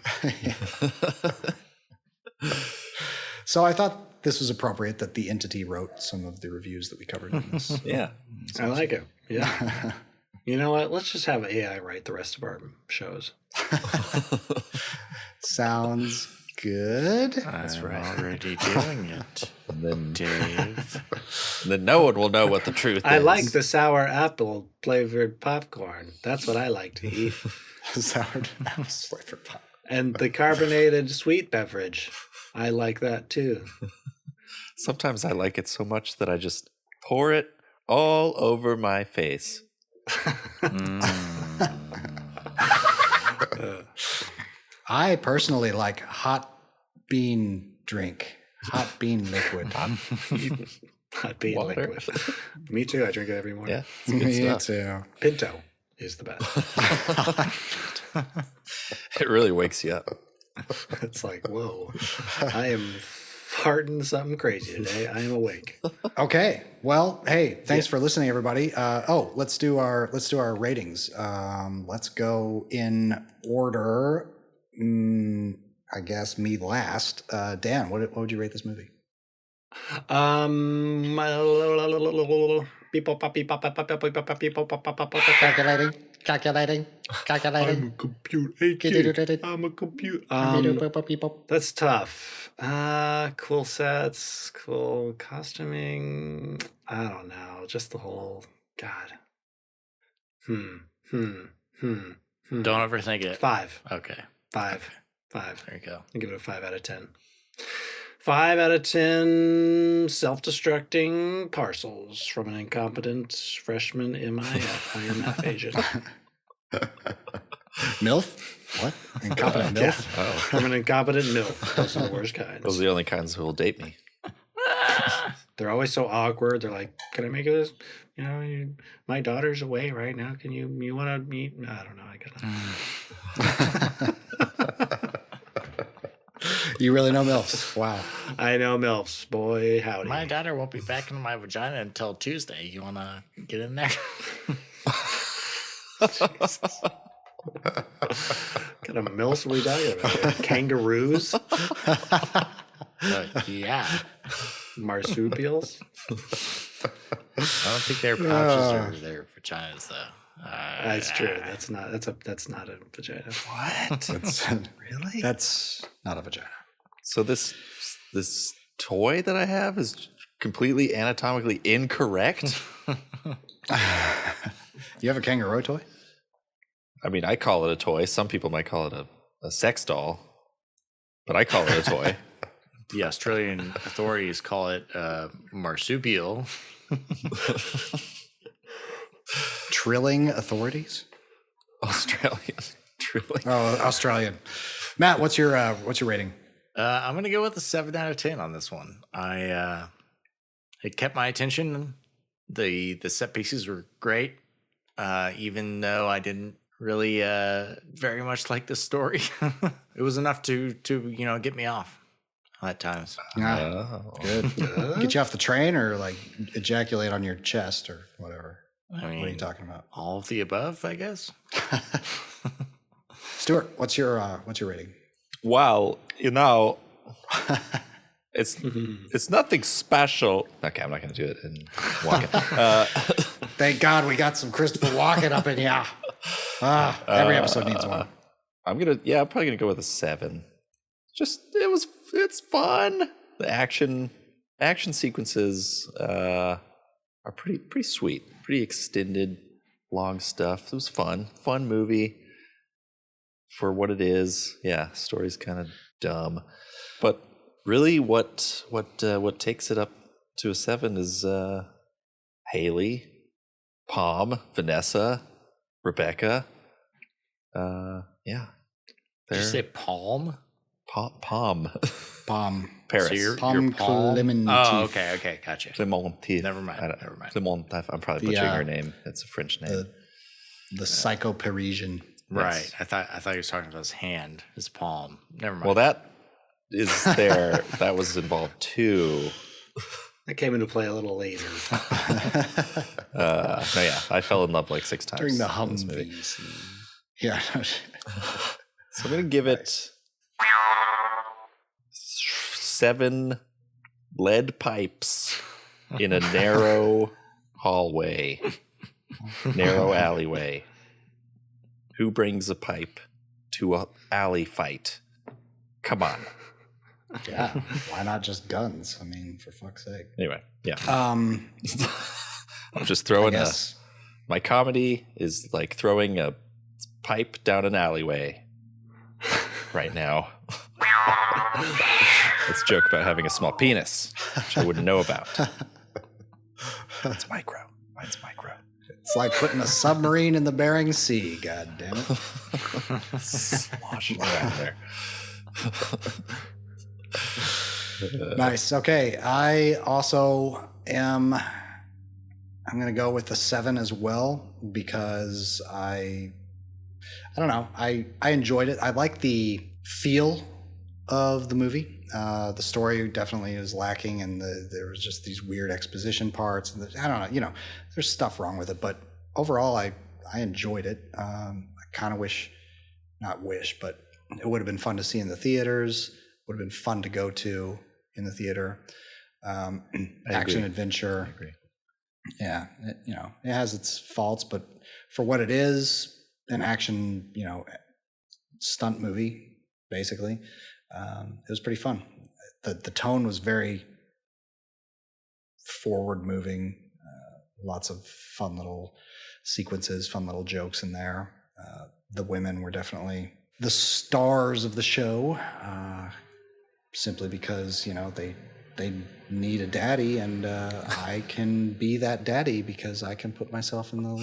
So I thought this was appropriate that the entity wrote some of the reviews that we covered in this. Yeah. I like it. Yeah. You know what? Let's just have AI write the rest of our shows. Sounds good. That's right. Already doing it. And then, Dave. then no one will know what the truth I is. like the sour apple flavored popcorn. That's what I like to eat. Sour apple flavored pop. And the carbonated sweet beverage. I like that too. Sometimes I like it so much that I just pour it all over my face. I personally like hot bean drink, hot bean liquid. Hot bean Water. liquid. Me too. I drink it every morning. Yeah, it's good Me stuff. too. Pinto is the best. It really wakes you up. It's like, whoa, I am farting something crazy today. I am awake. Okay. Well, hey, thanks for listening, everybody. Let's do our ratings. Let's go in order. I guess me last. Dan, what would you rate this movie? Calculating. I'm a computer. I'm a computer. That's tough. Cool sets, cool costuming. I don't know. Just the whole God. Don't overthink it. 5. Okay. 5. There you go. I give it a 5 out of 10. 5 out of 10 self-destructing parcels from an incompetent freshman IMF agent. MILF? What? Incompetent MILF? Yeah. Oh, From an incompetent MILF. Those are the worst kinds. those are the only kinds who will date me. They're always so awkward. They're like, "Can I make this? You know, my daughter's away right now. Can you want to meet?" I don't know. I gotta. You really know MILFs. Wow. I know MILFs. Boy, howdy. My daughter won't be back in my vagina until Tuesday. You want to get in there? What kind of MILFs are we talking about here? Kangaroos? Yeah. Marsupials? I don't think their pouches are their vaginas, though. That's true. That's not a vagina. What? Really? That's not a vagina. So this toy that I have is completely anatomically incorrect? You have a kangaroo toy? I mean, I call it a toy. Some people might call it a sex doll, but I call it a toy. The Australian authorities call it marsupial. Trilling authorities? Australian. Truly. Oh, Australian. Matt, what's your rating? I'm gonna go with a 7 out of 10 on this one. It kept my attention. The set pieces were great, even though I didn't really very much like the story. It was enough to get me off at times. Good. Get you off the train or like ejaculate on your chest or whatever. I mean, what are you talking about? All of the above, I guess. Stuart, what's your rating? Well, it's nothing special. Okay, I'm not going to do it in Walken. Thank God we got some Christopher Walken up in here. Every episode needs one. I'm probably gonna go with a 7. It's fun. The action sequences are pretty sweet, pretty extended, long stuff. It was fun movie for what it is. Yeah, story's kind of dumb, but really, what takes it up to a 7 is Hayley, Palm, Vanessa, Rebecca. Yeah. Did you say palm? Palm. So Paris. you're Palm Clementif. Oh, okay, gotcha. Clementif. Never mind. Clementif. I'm probably butchering her name. It's a French name. The psycho Parisian. Right. I thought you were talking about his hand, his palm. Never mind. Well, that is there. That was involved too. That came into play a little later. No, yeah, I fell in love like 6 times During the in this movie. Humvees. Yeah. So I'm gonna give it 7 lead pipes in a narrow hallway, narrow alleyway. Who brings a pipe to an alley fight? Come on. Yeah. Why not just guns? I mean, for fuck's sake. Anyway, yeah. Um, I'm just throwing I guess. my comedy is like throwing a pipe down an alleyway right now. It's a joke about having a small penis, which I wouldn't know about. It's micro. Mine's micro. It's like putting a submarine in the Bering Sea. God damn it. Sloshing around there. Nice. Okay. I also am. I'm going to go with the 7 as well because I don't know. I enjoyed it. I like the feel of the movie. The story definitely is lacking, and there was just these weird exposition parts. And I don't know. You know, there's stuff wrong with it, but overall, I enjoyed it. I kind of not wish, but it would have been fun to see in the theaters. Would have been fun to go to in the theater. Action adventure. I agree. Yeah, it has its faults, but for what it is, an action, stunt movie, basically, it was pretty fun. The tone was very forward moving. Lots of fun little sequences, fun little jokes in there. The women were definitely the stars of the show, simply because they need a daddy, and I can be that daddy because I can put myself in the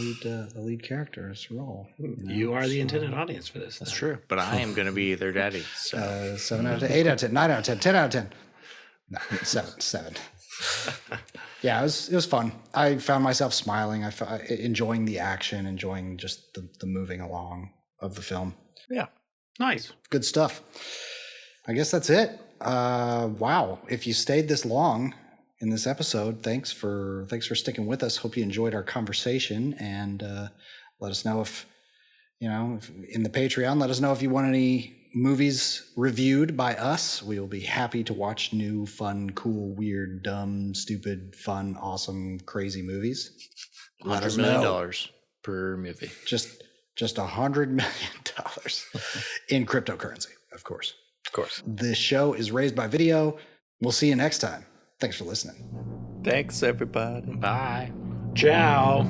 lead character's role. You are the intended audience for this. That's true. But I am going to be their daddy. So 7 out of 10, 8 out of 10, 9 out of 10, 10 out of 10. No, 7. Yeah, it was fun. I found myself smiling. Enjoying the action, enjoying just the moving along of the film. Yeah. Nice. Good stuff. I guess that's it. Wow. If you stayed this long in this episode, thanks for sticking with us. Hope you enjoyed our conversation, and let us know if in the Patreon, let us know if you want any movies reviewed by us. We will be happy to watch new, fun, cool, weird, dumb, stupid, fun, awesome, crazy movies. Let us $100 million know. per movie. Just $100 million in cryptocurrency, of course. Of course. This show is Raised by Video. We'll see you next time. Thanks for listening. Thanks, everybody. Bye. Ciao.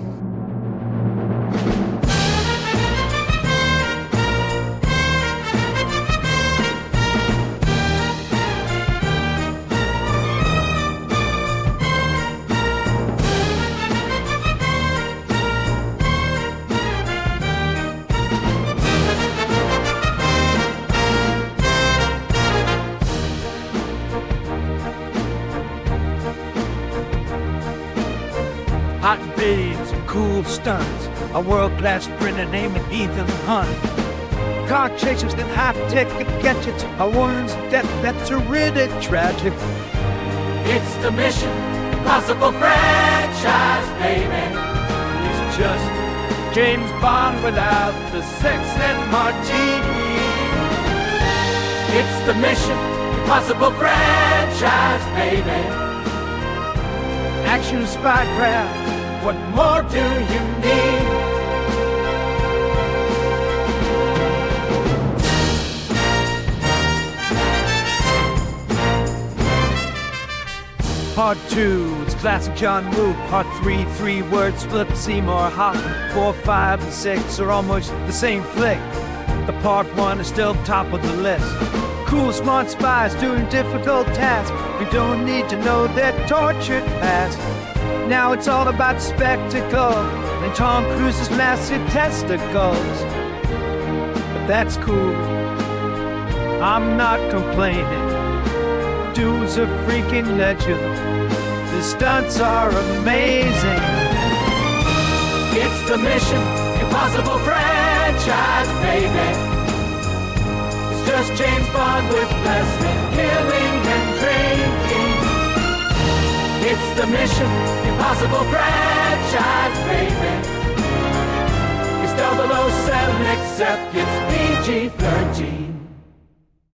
cool stunts. A world-class sprinter named Ethan Hunt. Car chasers and high-tech gadgets. A woman's death that's really tragic. It's the Mission Impossible franchise, baby. It's just James Bond without the sex and martini. It's the Mission Impossible franchise, baby. Action spy craft. What more do you need? Part 2, it's classic John Woo. Part 3, 3 words, Flip Seymour Hoffman. 4, 5, and 6 are almost the same flick. The Part 1 is still top of the list. Cool, smart spies doing difficult tasks. We don't need to know their tortured past. Now it's all about spectacle and Tom Cruise's massive testicles. But that's cool, I'm not complaining. Dude's a freaking legend. The stunts are amazing. It's the Mission Impossible franchise, baby. It's just James Bond with less than killing and drinking. It's the Mission Impossible franchise, baby. It's 007 except it's PG-13.